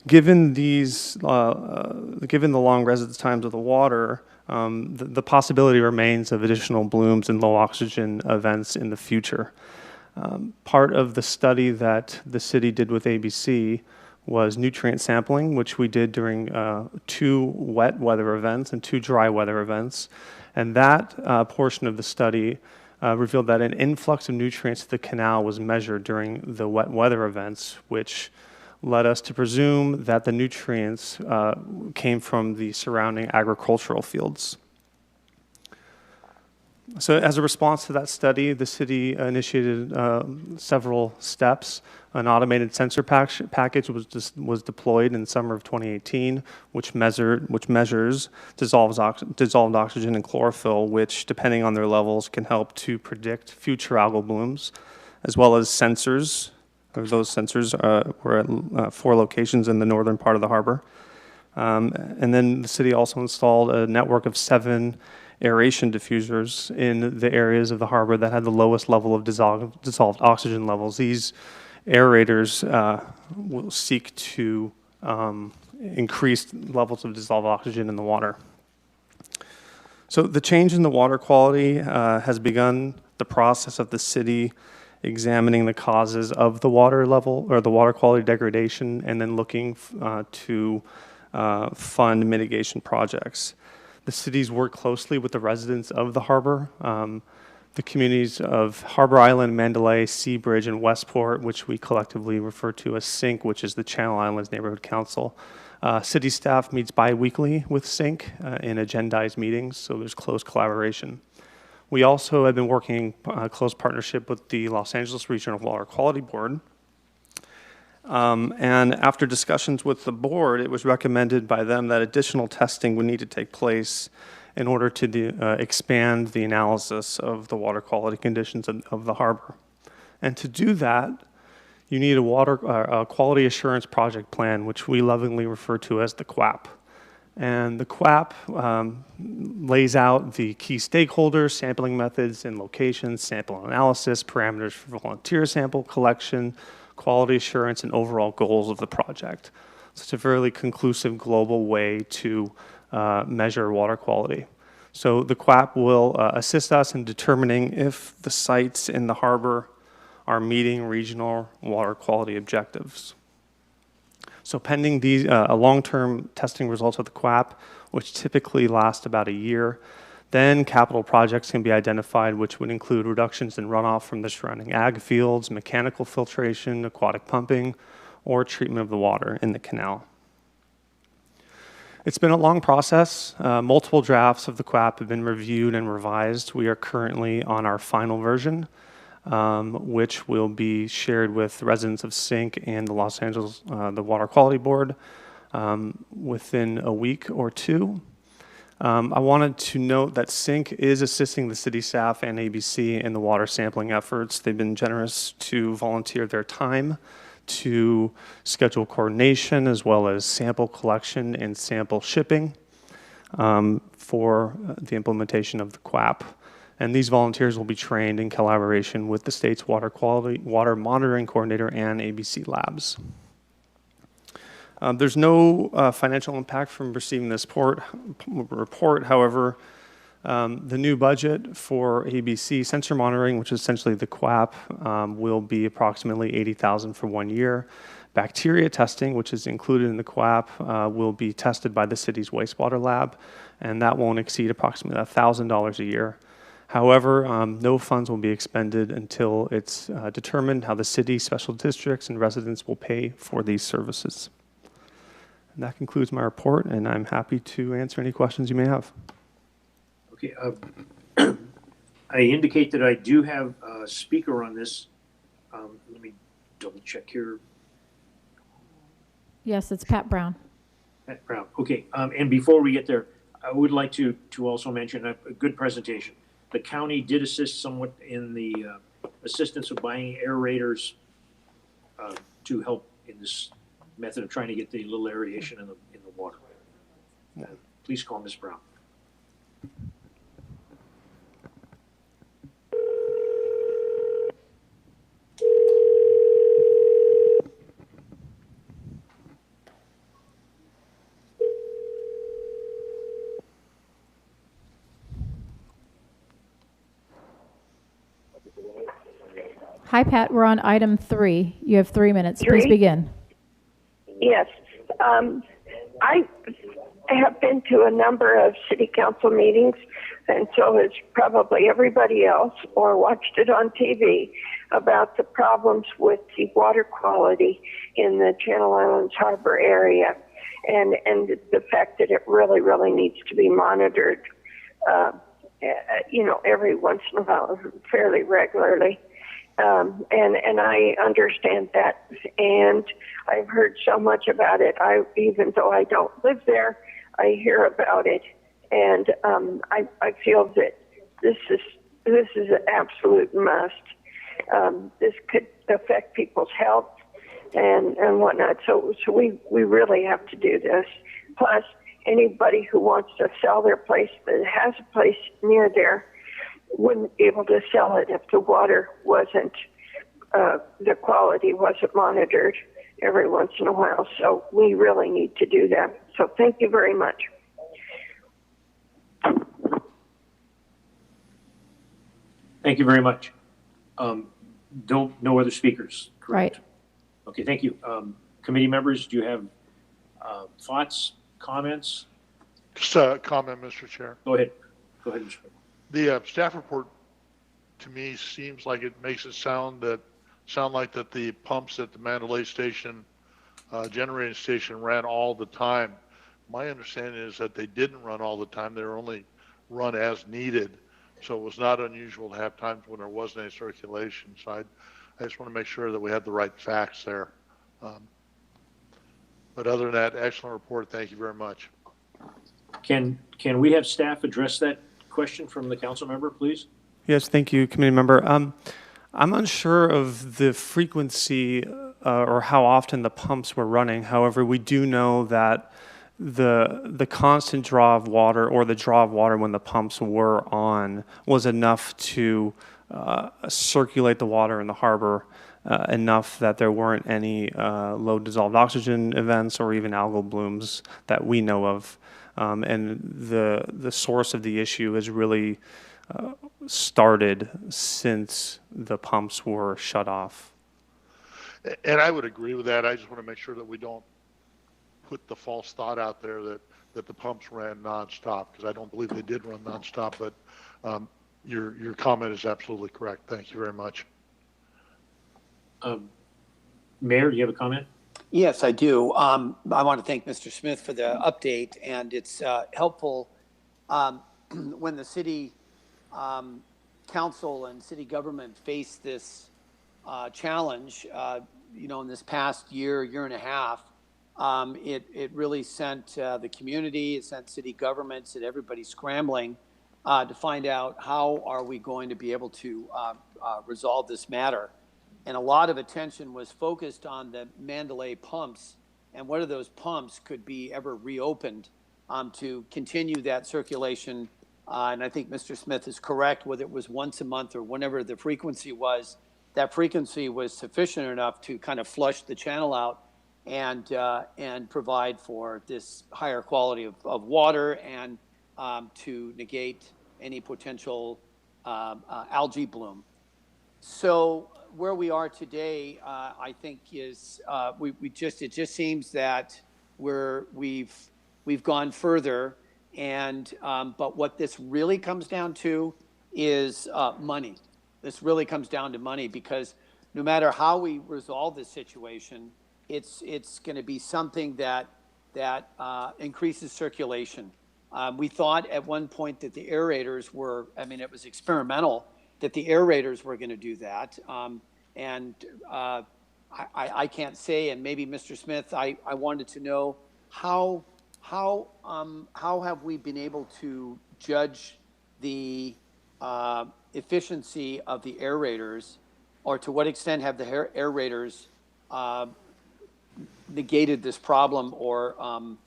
S11: given these, given the long residence times of the water, the possibility remains of additional blooms and low oxygen events in the future. Part of the study that the city did with ABC was nutrient sampling, which we did during 2 wet weather events and 2 dry weather events. And that portion of the study revealed that an influx of nutrients to the canal was measured during the wet weather events, which led us to presume that the nutrients came from the surrounding agricultural fields. So as a response to that study, the city initiated several steps. An automated sensor package was deployed in summer of 2018, which measures dissolved oxygen and chlorophyll, which, depending on their levels, can help to predict future algal blooms, as well as sensors. Those sensors were at 4 locations in the northern part of the harbor. And then the city also installed a network of 7 aeration diffusers in the areas of the harbor that had the lowest level of dissolved oxygen levels. These aerators will seek to increase levels of dissolved oxygen in the water. So the change in the water quality has begun the process of the city examining the causes of the water level or the water quality degradation, and then looking to fund mitigation projects. The cities work closely with the residents of the harbor. The communities of Harbor Island, Mandalay, Seabridge, and Westport, which we collectively refer to as SYNC, which is the Channel Islands Neighborhood Council. City staff meets bi-weekly with SYNC in agendized meetings, so there's close collaboration. We also have been working in close partnership with the Los Angeles Regional Water Quality Board. And after discussions with the board, it was recommended by them that additional testing would need to take place in order to expand the analysis of the water quality conditions of the harbor. And to do that, you need a quality assurance project plan, which we lovingly refer to as the QAP. And the QAP lays out the key stakeholders, sampling methods and locations, sample analysis, parameters for volunteer sample collection, quality assurance, and overall goals of the project. So it's a fairly conclusive global way to measure water quality. So the QAP will assist us in determining if the sites in the harbor are meeting regional water quality objectives. So pending these long-term testing results of the QAP, which typically last about a year, then capital projects can be identified, which would include reductions in runoff from the surrounding ag fields, mechanical filtration, aquatic pumping, or treatment of the water in the canal. It's been a long process. Multiple drafts of the QAP have been reviewed and revised. We are currently on our final version, which will be shared with residents of SYNC and the Los Angeles the Water Quality Board within a week or 2. I wanted to note that SYNC is assisting the city staff and ABC in the water sampling efforts. They've been generous to volunteer their time to schedule coordination as well as sample collection and sample shipping for the implementation of the QAP. And these volunteers will be trained in collaboration with the state's water monitoring coordinator and ABC labs. There's no financial impact from receiving this report. However, the new budget for ABC sensor monitoring, which is essentially the QAP, will be approximately $80,000 for 1 year. Bacteria testing, which is included in the QAP, will be tested by the city's wastewater lab, and that won't exceed approximately $1,000 a year. However, no funds will be expended until it's determined how the city, special districts, and residents will pay for these services. And that concludes my report, and I'm happy to answer any questions you may have.
S2: Okay, I indicate that I do have a speaker on this. Let me double check here.
S1: Yes, it's Pat Brown.
S2: Pat Brown. Okay, and before we get there, I would like to also mention a good presentation. The county did assist somewhat in the assistance of buying aerators to help in this method of trying to get the little aeration in the water. Please call Ms. Brown.
S1: Hi, Pat. We're on item 3. You have 3 minutes. Please begin.
S7: Yes. I have been to a number of city council meetings, and so has probably everybody else, or watched it on TV, about the problems with the water quality in the Channel Islands Harbor area, and the fact that it really, really needs to be monitored, every once in a while, fairly regularly. And I understand that, and I've heard so much about it. Even though I don't live there, I hear about it, and I feel that this is an absolute must. This could affect people's health and whatnot. So we really have to do this. Plus, anybody who wants to sell their place that has a place near there wouldn't be able to sell it if the water wasn't, the quality wasn't monitored every once in a while. So we really need to do that. So thank you very much.
S2: Thank you very much. No other speakers, correct?
S1: Right.
S2: Okay, thank you. Committee members, do you have thoughts, comments?
S4: Just a comment, Mr. Chair.
S2: Go ahead. Go ahead, Mr.
S4: The staff report, to me, seems like it makes it sound like that the pumps at the Mandalay station, generating station, ran all the time. My understanding is that they didn't run all the time. They were only run as needed. So it was not unusual to have times when there wasn't any circulation. So I just want to make sure that we had the right facts there. But other than that, excellent report. Thank you very much.
S2: Can we have staff address that question from the council member, please?
S11: Yes, thank you, committee member. I'm unsure of the frequency or how often the pumps were running. However, we do know that the constant draw of water, or the draw of water when the pumps were on, was enough to circulate the water in the harbor enough that there weren't any low dissolved oxygen events or even algal blooms that we know of. And the source of the issue has really started since the pumps were shut off.
S4: And I would agree with that. I just want to make sure that we don't put the false thought out there that the pumps ran nonstop, because I don't believe they did run nonstop. But your comment is absolutely correct. Thank you very much.
S2: Mayor, do you have a comment?
S3: Yes, I do. I want to thank Mr. Smith for the update, and it's helpful when the city council and city government face this challenge. In this past year and a half, it really sent the community, it sent city governments and everybody scrambling to find out how are we going to be able to resolve this matter. And a lot of attention was focused on the Mandalay pumps and whether those pumps could be ever reopened to continue that circulation. And I think Mr. Smith is correct, whether it was once a month or whenever the frequency was, that frequency was sufficient enough to kind of flush the channel out and provide for this higher quality of water and to negate any potential algae bloom. So where we are today, I think is it just seems that we've gone further, and but what this really comes down to is money. This really comes down to money, because no matter how we resolve this situation, it's going to be something that increases circulation. We thought at one point that the aerators were, it was experimental, that the aerators were going to do that. I can't say, and maybe Mr. Smith, I wanted to know how have we been able to judge the efficiency of the aerators, or to what extent have the aerators negated this problem or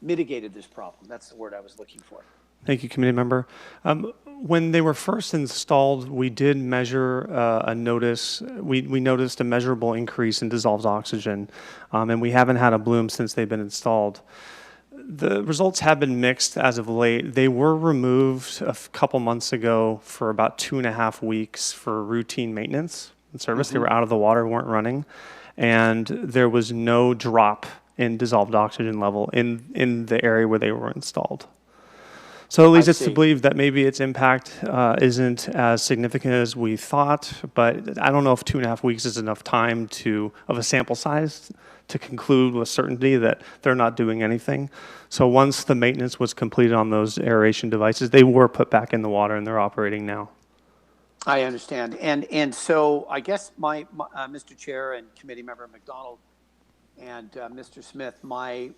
S3: mitigated this problem. That's the word I was looking for.
S11: Thank you, committee member. When they were first installed, we did measure we noticed a measurable increase in dissolved oxygen, and we haven't had a bloom since they've been installed. The results have been mixed as of late. They were removed a couple months ago for about 2.5 weeks for routine maintenance and service. They were out of the water, weren't running, and there was no drop in dissolved oxygen level in the area where they were installed. So it leads us to believe that maybe its impact isn't as significant as we thought, but I don't know if 2.5 weeks is enough time of a sample size to conclude with certainty that they're not doing anything. So once the maintenance was completed on those aeration devices, they were put back in the water and they're operating now.
S3: I understand. And so I guess my Mr. Chair and Committee Member McDonald and Mr. Smith, my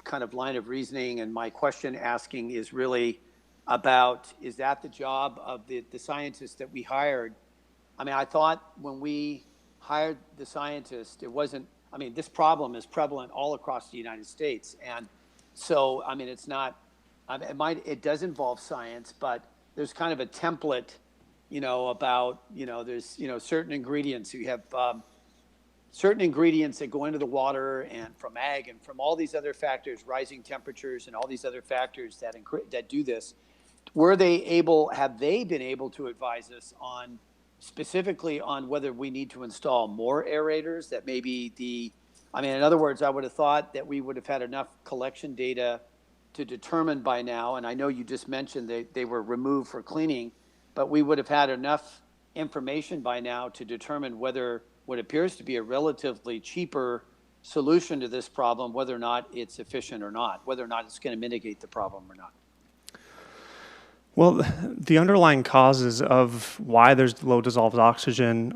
S3: kind of line of reasoning and my question asking is really about, is that the job of the scientists that we hired? I mean, I thought when we hired the scientist, it wasn't, I mean, this problem is prevalent all across the United States. And so, I mean, it's not, it does involve science, but there's kind of a template, you know, about, you know, there's, you know, certain ingredients. You have certain ingredients that go into the water and from ag and from all these other factors, rising temperatures and all these other factors that do this. Have they been able to advise us on specifically on whether we need to install more aerators, that maybe I mean, in other words, I would have thought that we would have had enough collection data to determine by now, and I know you just mentioned they were removed for cleaning, but we would have had enough information by now to determine whether what appears to be a relatively cheaper solution to this problem, whether or not it's efficient or not, whether or not it's going to mitigate the problem or not.
S11: Well, the underlying causes of why there's low dissolved oxygen,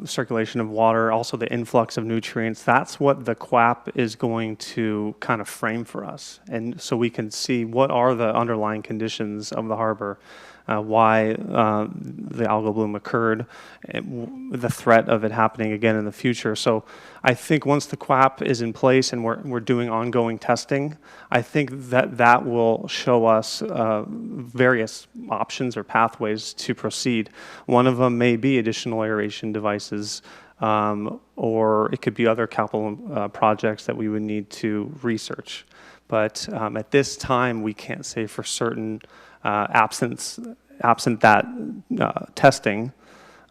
S11: circulation of water, also the influx of nutrients, that's what the QAP is going to kind of frame for us. And so we can see what are the underlying conditions of the harbor, why the algal bloom occurred, the threat of it happening again in the future. So I think once the QAP is in place and we're doing ongoing testing, I think that will show us various options or pathways to proceed. One of them may be additional aeration devices, or it could be other capital projects that we would need to research. But at this time, we can't say for certain, absent that testing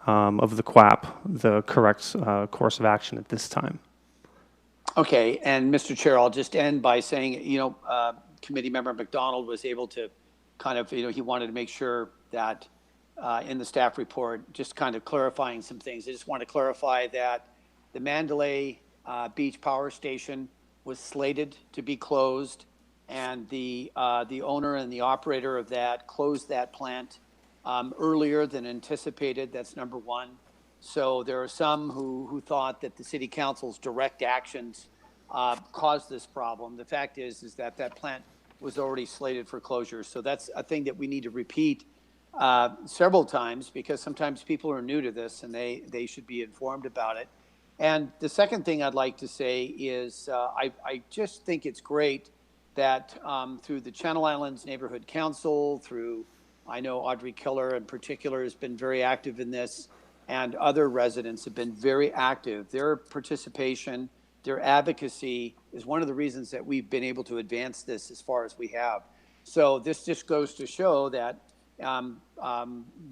S11: of the QAP, the correct course of action at this time.
S3: Okay, and Mr. Chair, I'll just end by saying, you know, Committee Member McDonald was able to kind of, you know, he wanted to make sure that in the staff report, just kind of clarifying some things. I just want to clarify that the Mandalay Beach Power Station was slated to be closed, and the owner and the operator of that closed that plant earlier than anticipated. That's number one. So there are some who thought that the city council's direct actions caused this problem. The fact is that plant was already slated for closure. So that's a thing that we need to repeat several times, because sometimes people are new to this and they should be informed about it. And the second thing I'd like to say is I just think it's great that through the Channel Islands Neighborhood Council, through, I know Audrey Keller in particular has been very active in this, and other residents have been very active. Their participation, their advocacy is one of the reasons that we've been able to advance this as far as we have. So this just goes to show that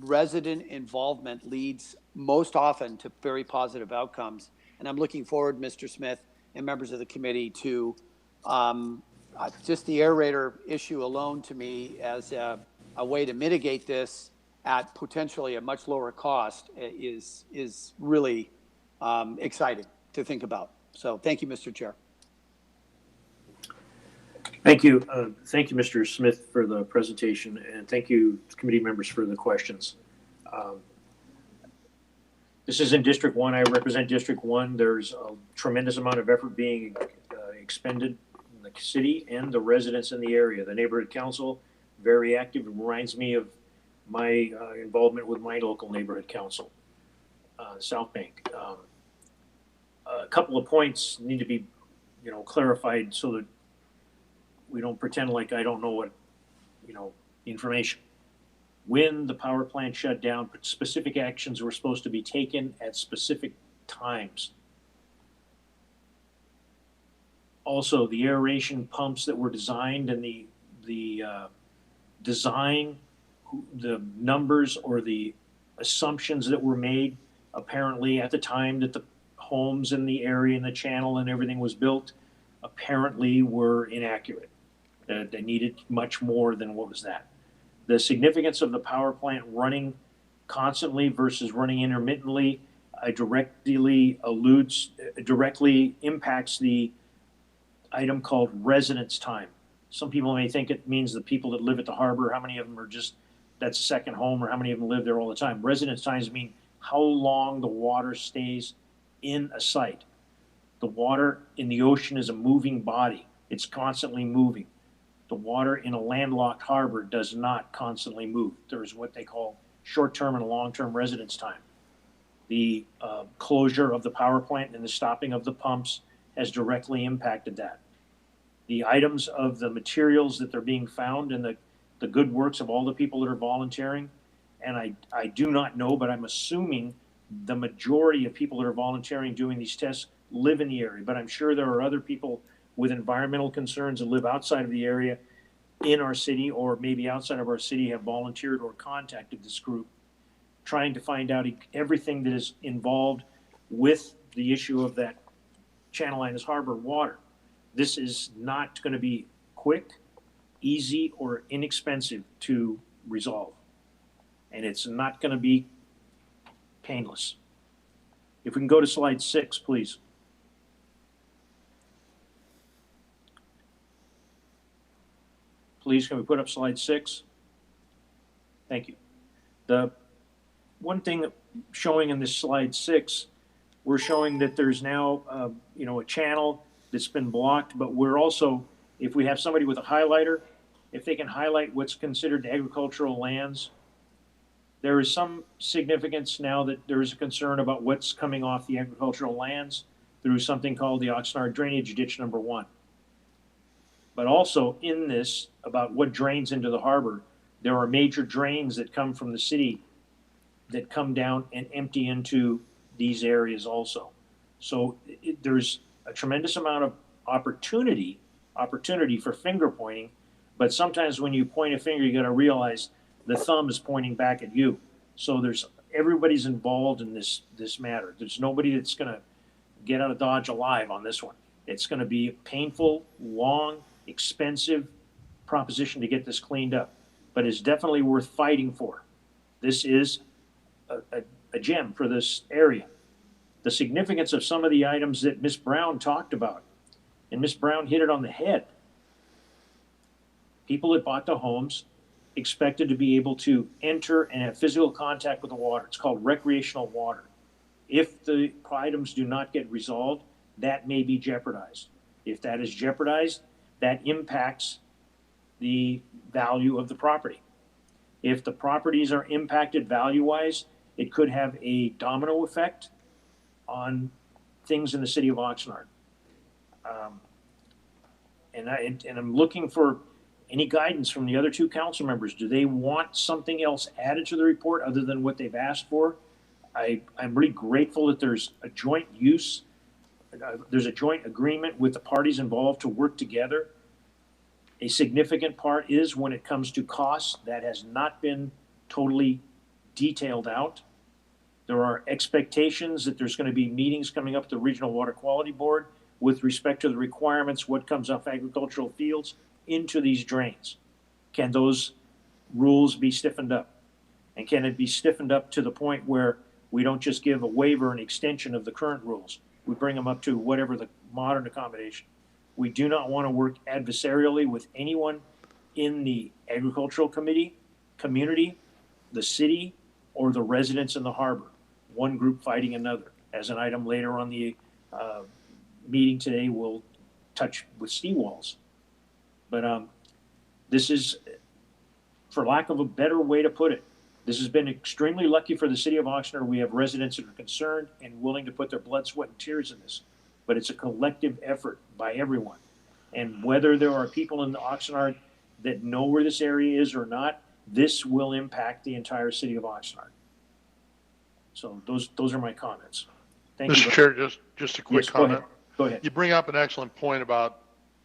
S3: resident involvement leads most often to very positive outcomes. And I'm looking forward, Mr. Smith and members of the committee, to just the aerator issue alone to me as a way to mitigate this at potentially a much lower cost is really exciting to think about. So thank you, Mr. Chair.
S2: Thank you. Thank you, Mr. Smith, for the presentation, and thank you, committee members, for the questions. This is in District 1. I represent District 1. There's a tremendous amount of effort being expended in the city and the residents in the area. The neighborhood council, very active. It reminds me of my involvement with my local neighborhood council, South Bank. a couple of points need to be, clarified so that we don't pretend like I don't know what, information. When the power plant shut down, specific actions were supposed to be taken at specific times. Also, the aeration pumps that were designed and the design, the numbers or the assumptions that were made apparently at the time that the homes in the area and the channel and everything was built apparently were inaccurate. They needed much more than what was that. The significance of the power plant running constantly versus running intermittently directly impacts the item called residence time. Some people may think it means the people that live at the harbor, how many of them are just, that's a second home, or how many of them live there all the time. Residence times mean how long the water stays in a site. The water in the ocean is a moving body. It's constantly moving. The water in a landlocked harbor does not constantly move. There's what they call short-term and long-term residence time. The closure of the power plant and the stopping of the pumps has directly impacted that. The items of the materials that are being found and the good works of all the people that are volunteering, and I do not know, but I'm assuming the majority of people that are volunteering doing these tests live in the area, but I'm sure there are other people with environmental concerns that live outside of the area in our city or maybe outside of our city have volunteered or contacted this group trying to find out everything that is involved with the issue of that Channel Islands Harbor water. This is not going to be quick, easy, or inexpensive to resolve. And it's not going to be painless. If we can go to slide 6, please. Please, can we put up slide 6? Thank you. The one thing that showing in this slide 6, we're showing that there's now, a channel that's been blocked, but we're also, if we have somebody with a highlighter, if they can highlight what's considered agricultural lands, there is some significance now that there is a concern about what's coming off the agricultural lands through something called the Oxnard Drainage Ditch number 1. But also in this, about what drains into the harbor, there are major drains that come from the city that come down and empty into these areas also. So there's a tremendous amount of opportunity for finger pointing, but sometimes when you point a finger, you got to realize the thumb is pointing back at you. So everybody's involved in this matter. There's nobody that's going to get out of Dodge alive on this one. It's going to be a painful, long, expensive proposition to get this cleaned up, but it's definitely worth fighting for. This is a gem for this area. The significance of some of the items that Ms. Brown talked about, and Ms. Brown hit it on the head. People that bought the homes expected to be able to enter and have physical contact with the water. It's called recreational water. If the items do not get resolved, that may be jeopardized. If that is jeopardized, that impacts the value of the property. If the properties are impacted value-wise, it could have a domino effect on things in the city of Oxnard. And I'm looking for any guidance from the other two council members. Do they want something else added to the report other than what they've asked for? I'm really grateful that there's a joint use, there's a joint agreement with the parties involved to work together. A significant part is when it comes to costs, that has not been totally detailed out. There are expectations that there's going to be meetings coming up at the Regional Water Quality Board with respect to the requirements, what comes off agricultural fields into these drains. Can those rules be stiffened up? And can it be stiffened up to the point where we don't just give a waiver and extension of the current rules? We bring them up to whatever the modern accommodation. We do not want to work adversarially with anyone in the agricultural community, the city, or the residents in the harbor. One group fighting another. As an item later on the meeting today, we'll touch with seawalls. But this is, for lack of a better way to put it, This has been extremely lucky for the city of Oxnard. We have residents that are concerned and willing to put their blood, sweat, and tears in this. But it's a collective effort by everyone. And whether there are people in Oxnard that know where this area is or not, this will impact the entire city of Oxnard. So those are my comments. Thank you.
S4: Mr. Chair, just a quick
S2: Yes,
S4: comment.
S2: Go ahead.
S4: You bring up an excellent point about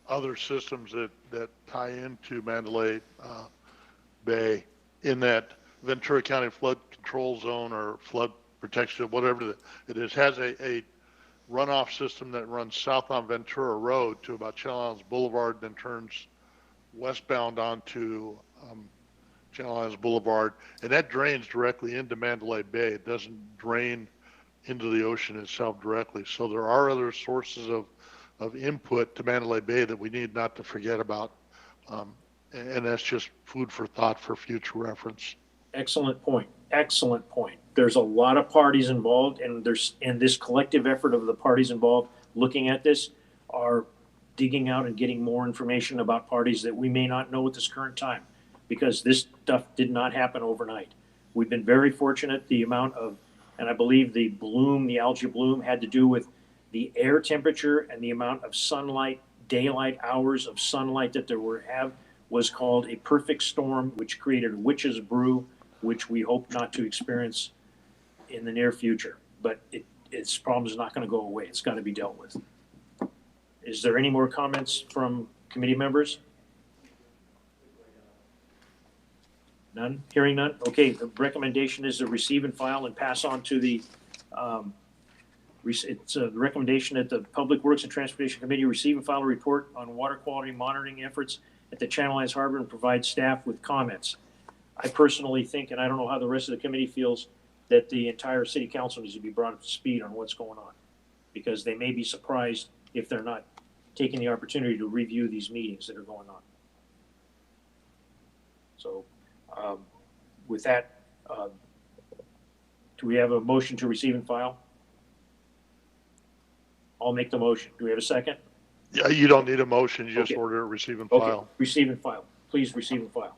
S4: other systems that tie into Mandalay Bay, in that Ventura County Flood Control Zone or Flood Protection, whatever it is, has a runoff system that runs south on Ventura Road to about Channel Islands Boulevard, then turns westbound onto Channel Islands Boulevard, and that drains directly into Mandalay Bay. It doesn't drain into the ocean itself directly. So there are other sources of input to Mandalay Bay that we need not to forget about. And that's just food for thought for future reference.
S2: Excellent point. Excellent point. There's a lot of parties involved, and this collective effort of the parties involved looking at this are digging out and getting more information about parties that we may not know at this current time, because this stuff did not happen overnight. We've been very fortunate. The amount of, and I believe the bloom, the algae bloom, had to do with the air temperature and the amount of sunlight, daylight hours of sunlight that there was called a perfect storm, which created a witch's brew, which we hope not to experience in the near future. But its problem is not going to go away. It's got to be dealt with. Is there any more comments from committee members? None? Hearing none? Okay, the recommendation is to receive and file and pass on to the, it's a recommendation that the Public Works and Transportation Committee receive and file a report on water quality monitoring efforts at the Channel Islands Harbor and provide staff with comments. I personally think, and I don't know how the rest of the committee feels, that the entire city council needs to be brought up to speed on what's going on, because they may be surprised if they're not taking the opportunity to review these meetings that are going on. So with that, do we have a motion to receive and file? I'll make the motion. Do we have a second?
S4: Yeah, you don't need a motion. You just
S2: Okay.
S4: order it, receive and
S2: Okay,
S4: file.
S2: receive and file. Please receive and file.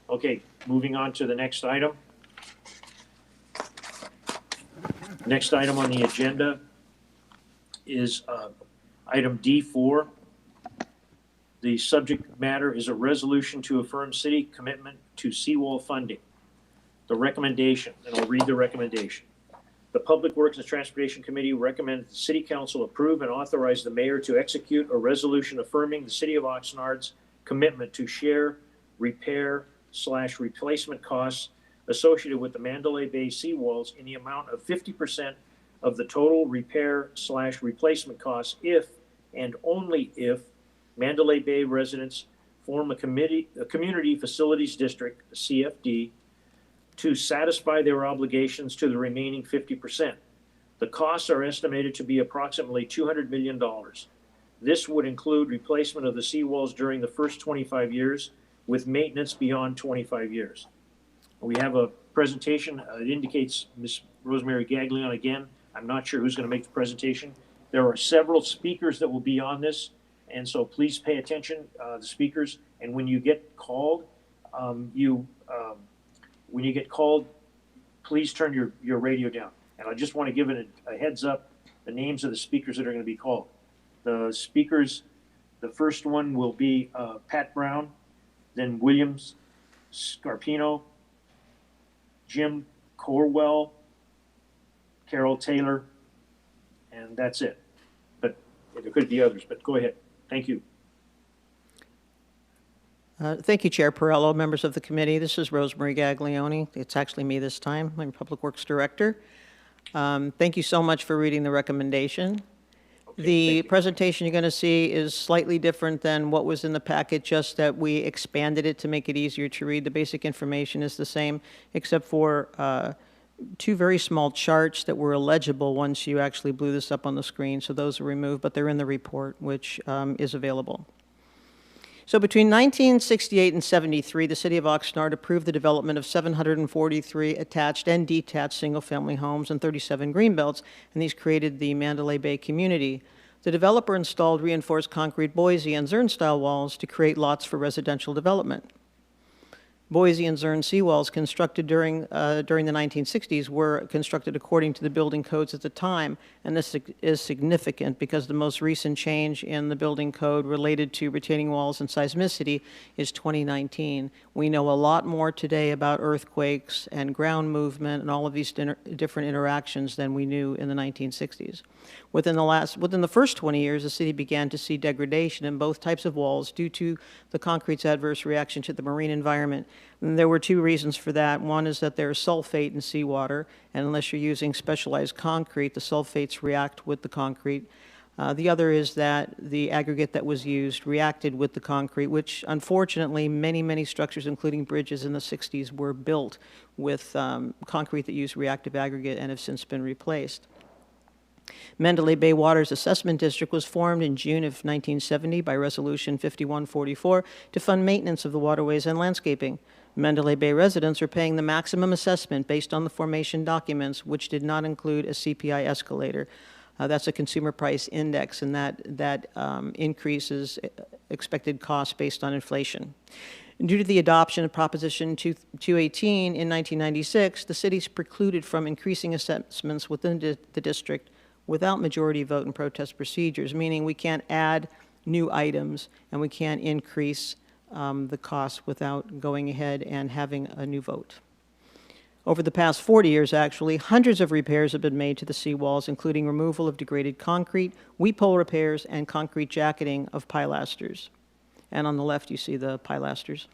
S2: Okay, moving on to the next item. Next item on the agenda is item D4. The subject matter is a resolution to affirm city commitment to seawall funding. The recommendation, and I'll read the recommendation. The Public Works and Transportation Committee recommends the City Council approve and authorize the mayor to execute a resolution affirming the City of Oxnard's commitment to share, repair/replacement costs associated with the Mandalay Bay seawalls in the amount of 50% of the total repair/replacement costs if and only if Mandalay Bay residents form a community facilities district, CFD, to satisfy their obligations to the remaining 50%. The costs are estimated to be approximately $200 million. This would include replacement of the seawalls during the first 25 years with maintenance beyond 25 years. We have a presentation. It indicates Ms. Rosemary Gaglione again. I'm not sure who's going to make the presentation. There are several speakers that will be on this, and so please pay attention, the speakers. And when you get called, please turn your radio down. And I just want to give it a heads up, the names of the speakers that are going to be called. The speakers, the first one will be Pat Brown, then Williams Scarpino, Jim Corwell, Carol Taylor, and that's it. But there could be others, but go ahead. Thank you.
S12: Thank you, Chair Perello, members of the committee. This is Rosemary Gaglione. It's actually me this time. I'm Public Works Director. Thank you so much for reading the recommendation.
S2: Okay,
S12: the presentation you're going to see is slightly different than what was in the packet, just that we expanded it to make it easier to read. The basic information is the same, except for two very small charts that were illegible once you actually blew this up on the screen. So those are removed, but they're in the report, which is available. So between 1968 and 73, the City of Oxnard approved the development of 743 attached and detached single-family homes and 37 greenbelts, and these created the Mandalay Bay community. The developer installed reinforced concrete Boise and Zern-style walls to create lots for residential development. Boise and Zurn seawalls constructed during the 1960s were constructed according to the building codes at the time, and this is significant because the most recent change in the building code related to retaining walls and seismicity is 2019. We know a lot more today about earthquakes and ground movement and all of these different interactions than we knew in the 1960s. Within the first 20 years, the city began to see degradation in both types of walls due to the concrete's adverse reaction to the marine environment. And there were two reasons for that. One is that there's sulfate in seawater, and unless you're using specialized concrete, the sulfates react with the concrete. The other is that the aggregate that was used reacted with the concrete, which unfortunately many structures, including bridges in the 60s, were built with concrete that used reactive aggregate and have since been replaced. Mandalay Bay Water's Assessment District was formed in June of 1970 by Resolution 5144 to fund maintenance of the waterways and landscaping. Mandalay Bay residents are paying the maximum assessment based on the formation documents, which did not include a CPI escalator. That's a consumer price index, and that increases expected costs based on inflation. Due to the adoption of Proposition 218 in 1996, the city's precluded from increasing assessments within the district without majority vote and protest procedures, meaning we can't add new items and we can't increase the costs without going ahead and having a new vote. Over the past 40 years, actually, hundreds of repairs have been made to the seawalls, including removal of degraded concrete, weep hole repairs, and concrete jacketing of pilasters. And on the left, you see the pilasters.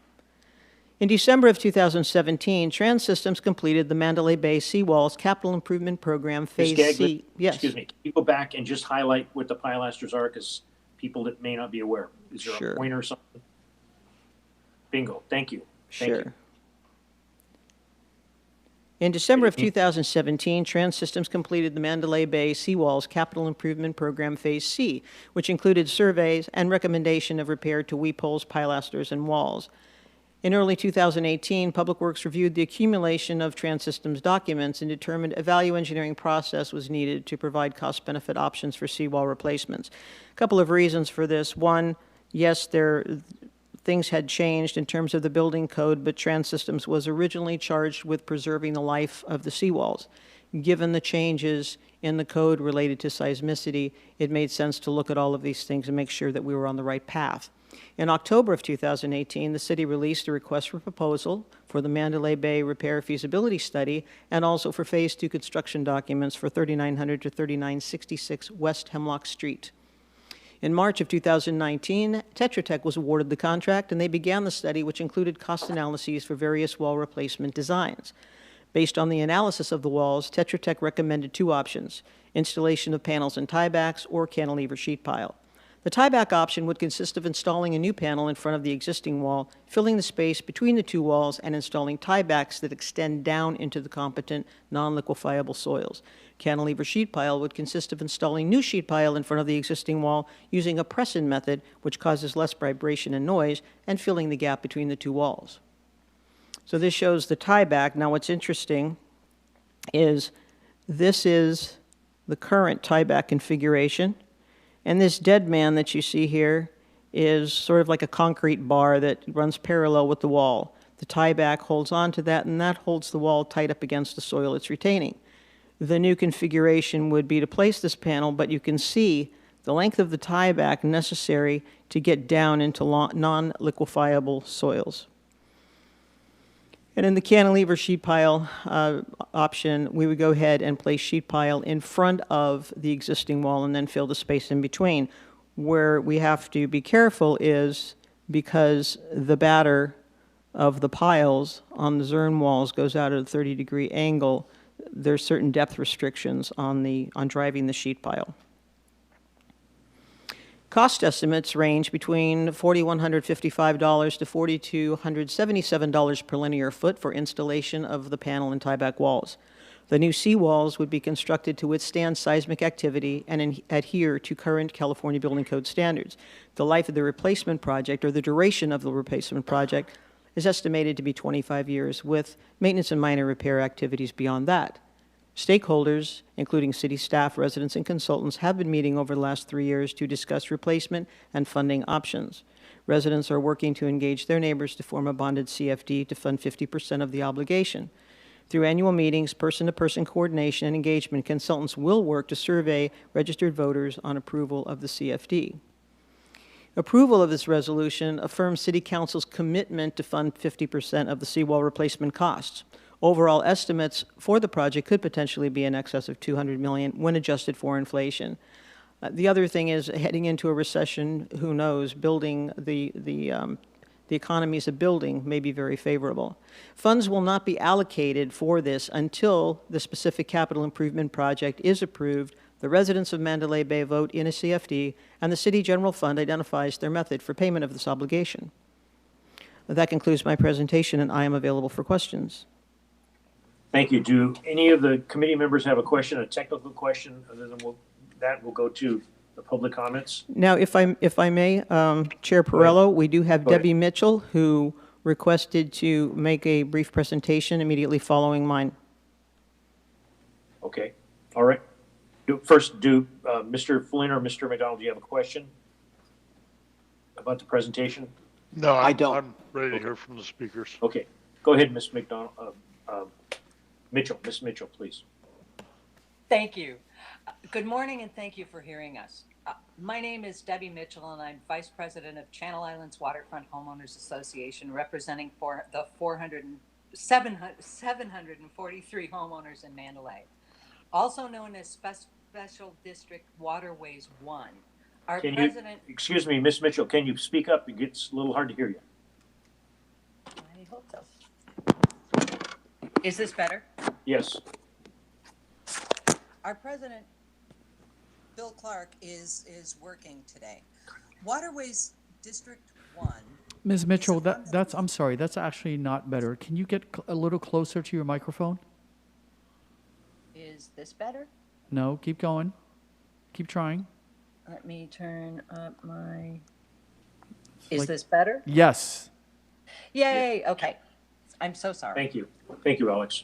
S12: In December of 2017, Trans Systems completed the Mandalay Bay Seawalls Capital Improvement Program Phase C. Yes.
S2: Excuse me. Can you go back and just highlight what the pilasters are, because people that may not be aware. Is there a pointer or something? Bingo. Thank you. Thank you.
S12: In December of 2017, Trans Systems completed the Mandalay Bay Seawalls Capital Improvement Program Phase C, which included surveys and recommendation of repair to weep holes, pilasters, and walls. In early 2018, Public Works reviewed the accumulation of Trans Systems documents and determined a value engineering process was needed to provide cost-benefit options for seawall replacements. A couple of reasons for this. One, yes, things had changed in terms of the building code, but Trans Systems was originally charged with preserving the life of the seawalls. Given the changes in the code related to seismicity, it made sense to look at all of these things and make sure that we were on the right path. In October of 2018, the city released a request for proposal for the Mandalay Bay Repair Feasibility Study and also for Phase 2 construction documents for 3900 to 3966 West Hemlock Street. In March of 2019, Tetra Tech was awarded the contract, and they began the study, which included cost analyses for various wall replacement designs. Based on the analysis of the walls, Tetra Tech recommended two options: installation of panels and tiebacks or cantilever sheet pile. The tieback option would consist of installing a new panel in front of the existing wall, filling the space between the two walls, and installing tiebacks that extend down into the competent, non-liquefiable soils. Cantilever sheet pile would consist of installing new sheet pile in front of the existing wall using a press-in method, which causes less vibration and noise, and filling the gap between the two walls. So this shows the tieback. Now what's interesting is this is the current tieback configuration. And this dead man that you see here is sort of like a concrete bar that runs parallel with the wall. The tieback holds on to that, and that holds the wall tight up against the soil it's retaining. The new configuration would be to place this panel, but you can see the length of the tieback necessary to get down into non-liquefiable soils. And in the cantilever sheet pile option, we would go ahead and place sheet pile in front of the existing wall and then fill the space in between. Where we have to be careful is because the batter of the piles on the Zurn walls goes out at a 30-degree angle, there's certain depth restrictions on driving the sheet pile. Cost estimates range between $4,155 to $4,277 per linear foot for installation of the panel and tieback walls. The new seawalls would be constructed to withstand seismic activity and adhere to current California Building Code standards. The life of the replacement project, or the duration of the replacement project, is estimated to be 25 years, with maintenance and minor repair activities beyond that. Stakeholders, including city staff, residents, and consultants, have been meeting over the last 3 years to discuss replacement and funding options. Residents are working to engage their neighbors to form a bonded CFD to fund 50% of the obligation. Through annual meetings, person-to-person coordination, and engagement, consultants will work to survey registered voters on approval of the CFD. Approval of this resolution affirms City Council's commitment to fund 50% of the seawall replacement costs. Overall estimates for the project could potentially be in excess of $200 million when adjusted for inflation. The other thing is, heading into a recession, who knows, building the economies of building may be very favorable. Funds will not be allocated for this until the specific capital improvement project is approved, the residents of Mandalay Bay vote in a CFD, and the City General Fund identifies their method for payment of this obligation. That concludes my presentation, and I am available for questions.
S2: Thank you. Do any of the committee members have a question, a technical question? Other than we'll go to the public comments.
S12: Now, if I may, Chair Perrello, we do have Debbie Mitchell, who requested to make a brief presentation immediately following mine.
S2: Okay. All right. Mr. Flynn or Mr. McDonald, do you have a question about the presentation?
S4: No,
S3: I don't.
S4: I'm ready to hear from the speakers.
S2: Okay. Go ahead, Ms. McDonald. Mitchell, Ms. Mitchell, please.
S13: Thank you. Good morning, and thank you for hearing us. My name is Debbie Mitchell, and I'm Vice President of Channel Islands Waterfront Homeowners Association, representing for the 743 homeowners in Mandalay, also known as Special District Waterways 1.
S2: Excuse me, Ms. Mitchell, can you speak up? It gets a little hard to hear you.
S13: I hope so. Is this better?
S2: Yes.
S13: Our president, Bill Clark, is working today. Waterways District 1.
S14: Ms. Mitchell, I'm sorry, that's actually not better. Can you get a little closer to your microphone?
S13: Is this better?
S14: No, keep going. Keep trying.
S13: Let me turn up my... Is this better?
S14: Yes.
S13: Yay, okay. I'm so sorry.
S2: Thank you. Thank you, Alex.